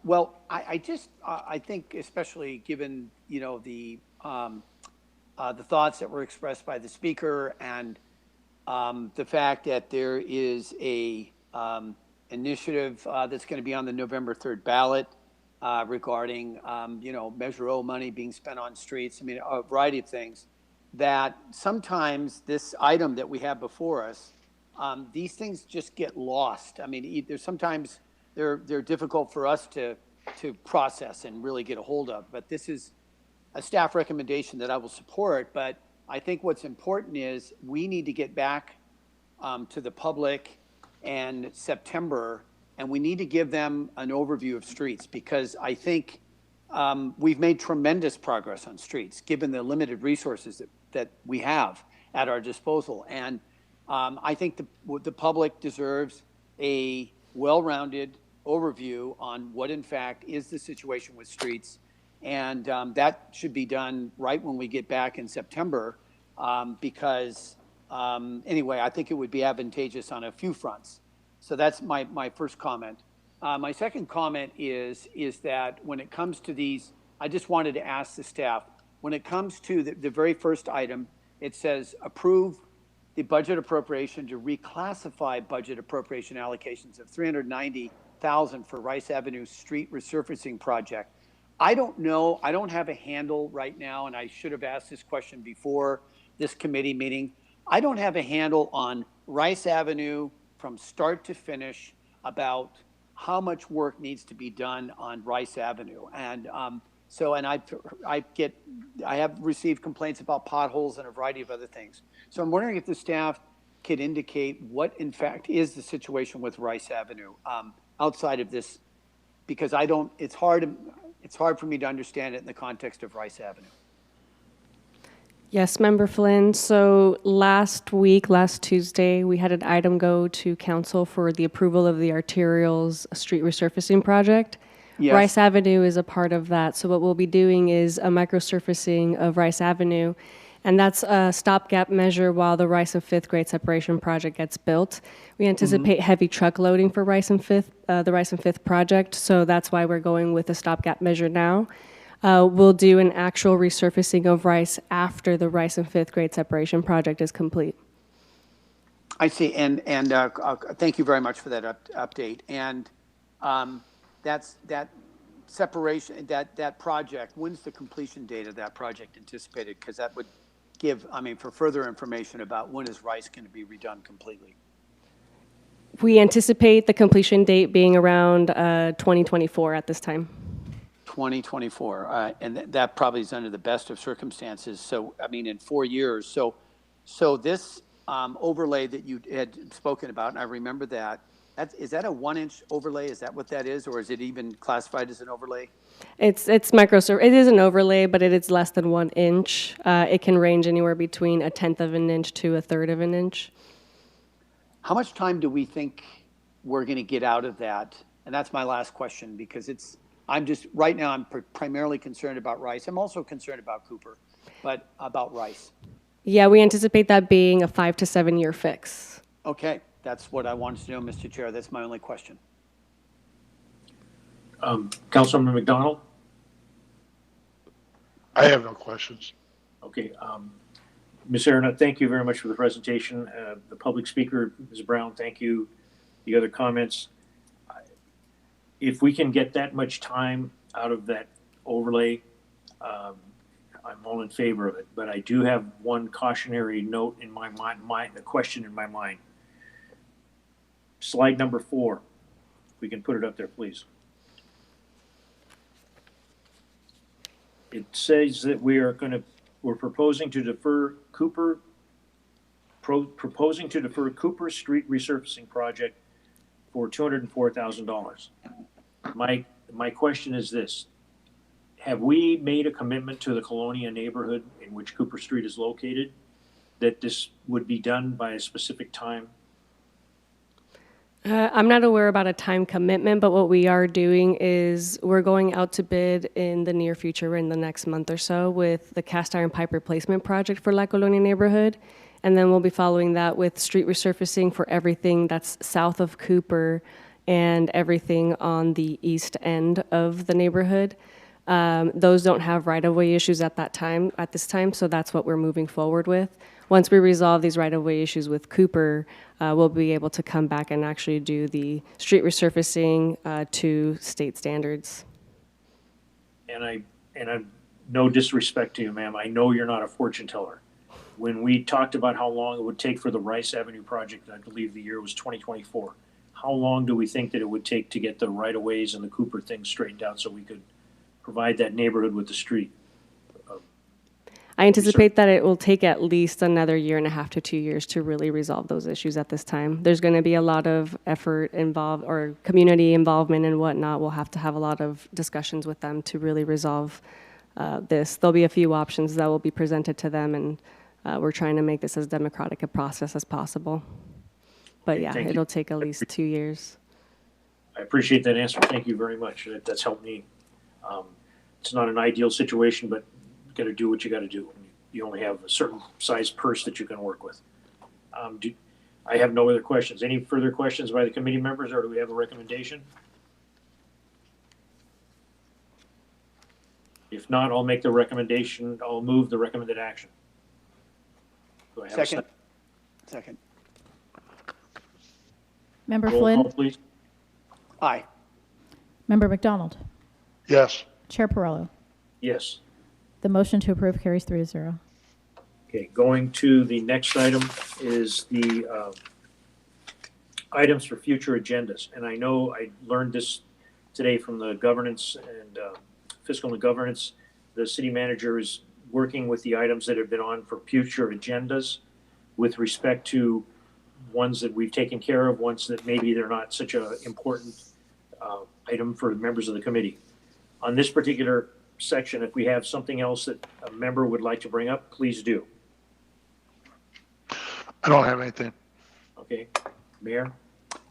S3: Well, I think especially given, the thoughts that were expressed by the speaker and the fact that there is a initiative that's going to be on the November 3rd ballot regarding, Measure O money being spent on streets. I mean, a variety of things that sometimes this item that we have before us, these things just get lost. I mean, sometimes they're difficult for us to process and really get a hold of. But this is a staff recommendation that I will support. But I think what's important is we need to get back to the public in September, and we need to give them an overview of streets because I think we've made tremendous progress on streets given the limited resources that we have at our disposal. And I think the public deserves a well-rounded overview on what, in fact, is the situation with streets. And that should be done right when we get back in September because, anyway, I think it would be advantageous on a few fronts. So that's my first comment. My second comment is that when it comes to these, I just wanted to ask the staff, when it comes to the very first item, it says approve the budget appropriation to reclassify budget appropriation allocations of $390,000 for Rice Avenue Street Resurfacing Project. I don't know, I don't have a handle right now, and I should have asked this question before this committee meeting. I don't have a handle on Rice Avenue from start to finish about how much work needs to be done on Rice Avenue. And I have received complaints about potholes and a variety of other things. So I'm wondering if the staff could indicate what in fact is the situation with Rice Avenue outside of this, because it's hard for me to understand it in the context of Rice Avenue.
S10: Yes, Member Flynn. So last Tuesday, we had an item go to council for the approval of the Arterials Street Resurfacing Project. Yes. Rice Avenue is a part of that. So what we'll be doing is a microsurfacing of Rice Avenue, and that's a stopgap measure while the Rice and Fifth Grade Separation Project gets built. We anticipate heavy truck loading for the Rice and Fifth project, so that's why we're going with a stopgap measure now. We'll do an actual resurfacing of Rice after the Rice and Fifth Grade Separation Project is complete.
S3: I see, and thank you very much for that update. And that separation, that project, when's the completion date of that project anticipated? Because that would give, for further information about when is Rice going to be redone completely.
S10: We anticipate the completion date being around 2024 at this time.
S3: 2024, and that probably is under the best of circumstances. So, in 4 years. So this overlay that you had spoken about, and I remember that, is that a 1-inch overlay? Is that what that is, or is it even classified as an overlay?
S10: It's microsurface. It is an overlay, but it is less than 1 inch. It can range anywhere between 1/10 of an inch to 1/3 of an inch.
S3: How much time do we think we're going to get out of that? And that's my last question, because right now I'm primarily concerned about Rice. I'm also concerned about Cooper, but about Rice.
S10: Yeah, we anticipate that being a 5 to 7 year fix.
S3: Okay, that's what I wanted to know, Mr. Chair. That's my only question.
S2: Councilmember McDonald?
S4: I have no questions.
S2: Okay. Ms. Arnott, thank you very much for the presentation. The public speaker, Ms. Brown, thank you. The other comments. If we can get that much time out of that overlay, I'm all in favor of it. But I do have one cautionary note in my mind, a question in my mind. Slide number 4. If we can put it up there, please. It says that we're proposing to defer Cooper Street resurfacing project for $204,000. My question is this: have we made a commitment to the Colonia neighborhood in which Cooper Street is located that this would be done by a specific time?
S10: I'm not aware about a time commitment, but what we are doing is we're going out to bid in the near future, in the next month or so, with the cast iron pipe replacement project for La Colonia neighborhood. And then we'll be following that with street resurfacing for everything that's south of Cooper and everything on the east end of the neighborhood. Those don't have right-of-way issues at this time, so that's what we're moving forward with. Once we resolve these right-of-way issues with Cooper, we'll be able to come back and actually do the street resurfacing to state standards.
S2: And I'm no disrespect to you, ma'am. I know you're not a fortune teller. When we talked about how long it would take for the Rice Avenue project, I believe the year was 2024. How long do we think that it would take to get the right-of-ways and the Cooper thing straightened out so we could provide that neighborhood with the street?
S10: I anticipate that it will take at least another 1.5 to 2 years to really resolve those issues at this time. There's going to be a lot of effort involved, or community involvement and whatnot. We'll have to have a lot of discussions with them to really resolve this. There'll be a few options that will be presented to them, and we're trying to make this as democratic a process as possible. But yeah, it'll take at least 2 years.
S2: I appreciate that answer. Thank you very much. That's helped me. It's not an ideal situation, but you got to do what you got to do. You only have a certain size purse that you can work with. I have no other questions. Any further questions by the committee members, or do we have a recommendation? If not, I'll make the recommendation. I'll move the recommended action. Do I have
S3: Second. Second.
S1: Member
S2: Roll
S1: Flynn?
S2: call, please.
S3: Aye.
S1: Member McDonald?
S4: Yes.
S1: Chair Perrello?
S2: Yes.
S1: The motion to approve carries 3-0.
S2: Okay, going to the next item is the items for future agendas. And I know I learned this today from the governance and fiscal and governance. The city manager is working with the items that have been on for future agendas with respect to ones that we've taken care of, ones that maybe they're not such an important item for members of the committee. On this particular section, if we have something else that a member would like to bring up, please do.
S4: I don't have anything.
S2: Okay, Mayor?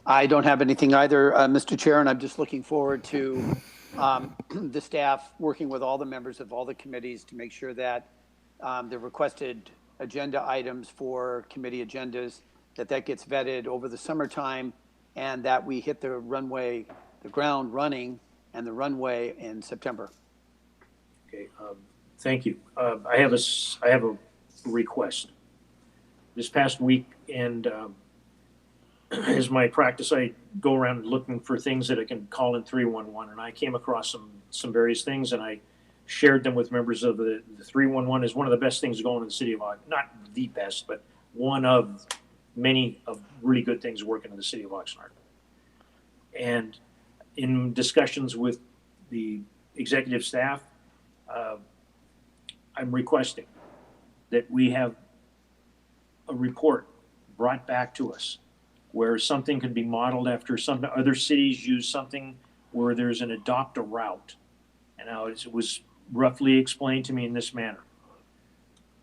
S3: I don't have anything either, Mr. Chair, and I'm just looking forward to the staff working with all the members of all the committees to make sure that the requested agenda items for committee agendas, that gets vetted over the summertime, and that we hit the ground running and the runway in September.
S2: Okay, thank you. I have a request. This past week, and as my practice, I go around looking for things that I can call in 311, and I came across some various things, and I shared them with members of the 311 is one of the best things going in the city of Oxnard. Not the best, but one of many of really good things working in the city of Oxnard. And in discussions with the executive staff, I'm requesting that we have a report brought back to us where something could be modeled after some other cities use something where there's an adopt a route. And now it was roughly explained to me in this manner.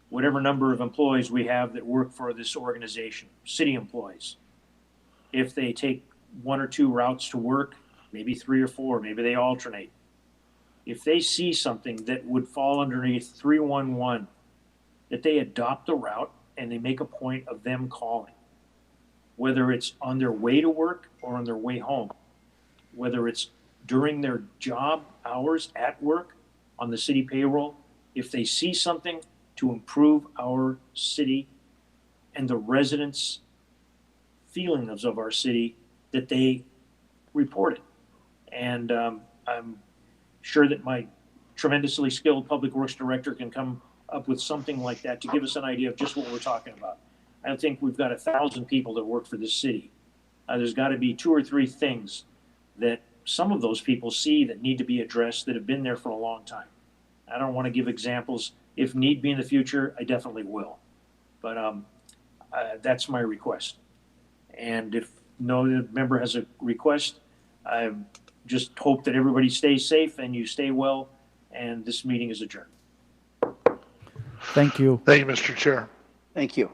S2: Whatever number of employees we have that work for this organization, city employees, if they take 1 or 2 routes to work, maybe 3 or 4, maybe they alternate. If they see something that would fall underneath 311, that they adopt the route and they make a point of them calling, whether it's on their way to work or on their way home, whether it's during their job hours at work, on the city payroll. If they see something to improve our city and the residents' feelings of our city, that they report it. And I'm sure that my tremendously skilled public works director can come up with something like that to give us an idea of just what we're talking about. I think we've got 1,000 people that work for this city. There's got to be 2 or 3 things that some of those people see that need to be addressed that have been there for a long time. I don't want to give examples. If need be in the future, I definitely will. But that's my request. And if no member has a request, I just hope that everybody stays safe and you stay well, and this meeting is adjourned.
S14: Thank you.
S4: Thank you, Mr. Chair.
S3: Thank you.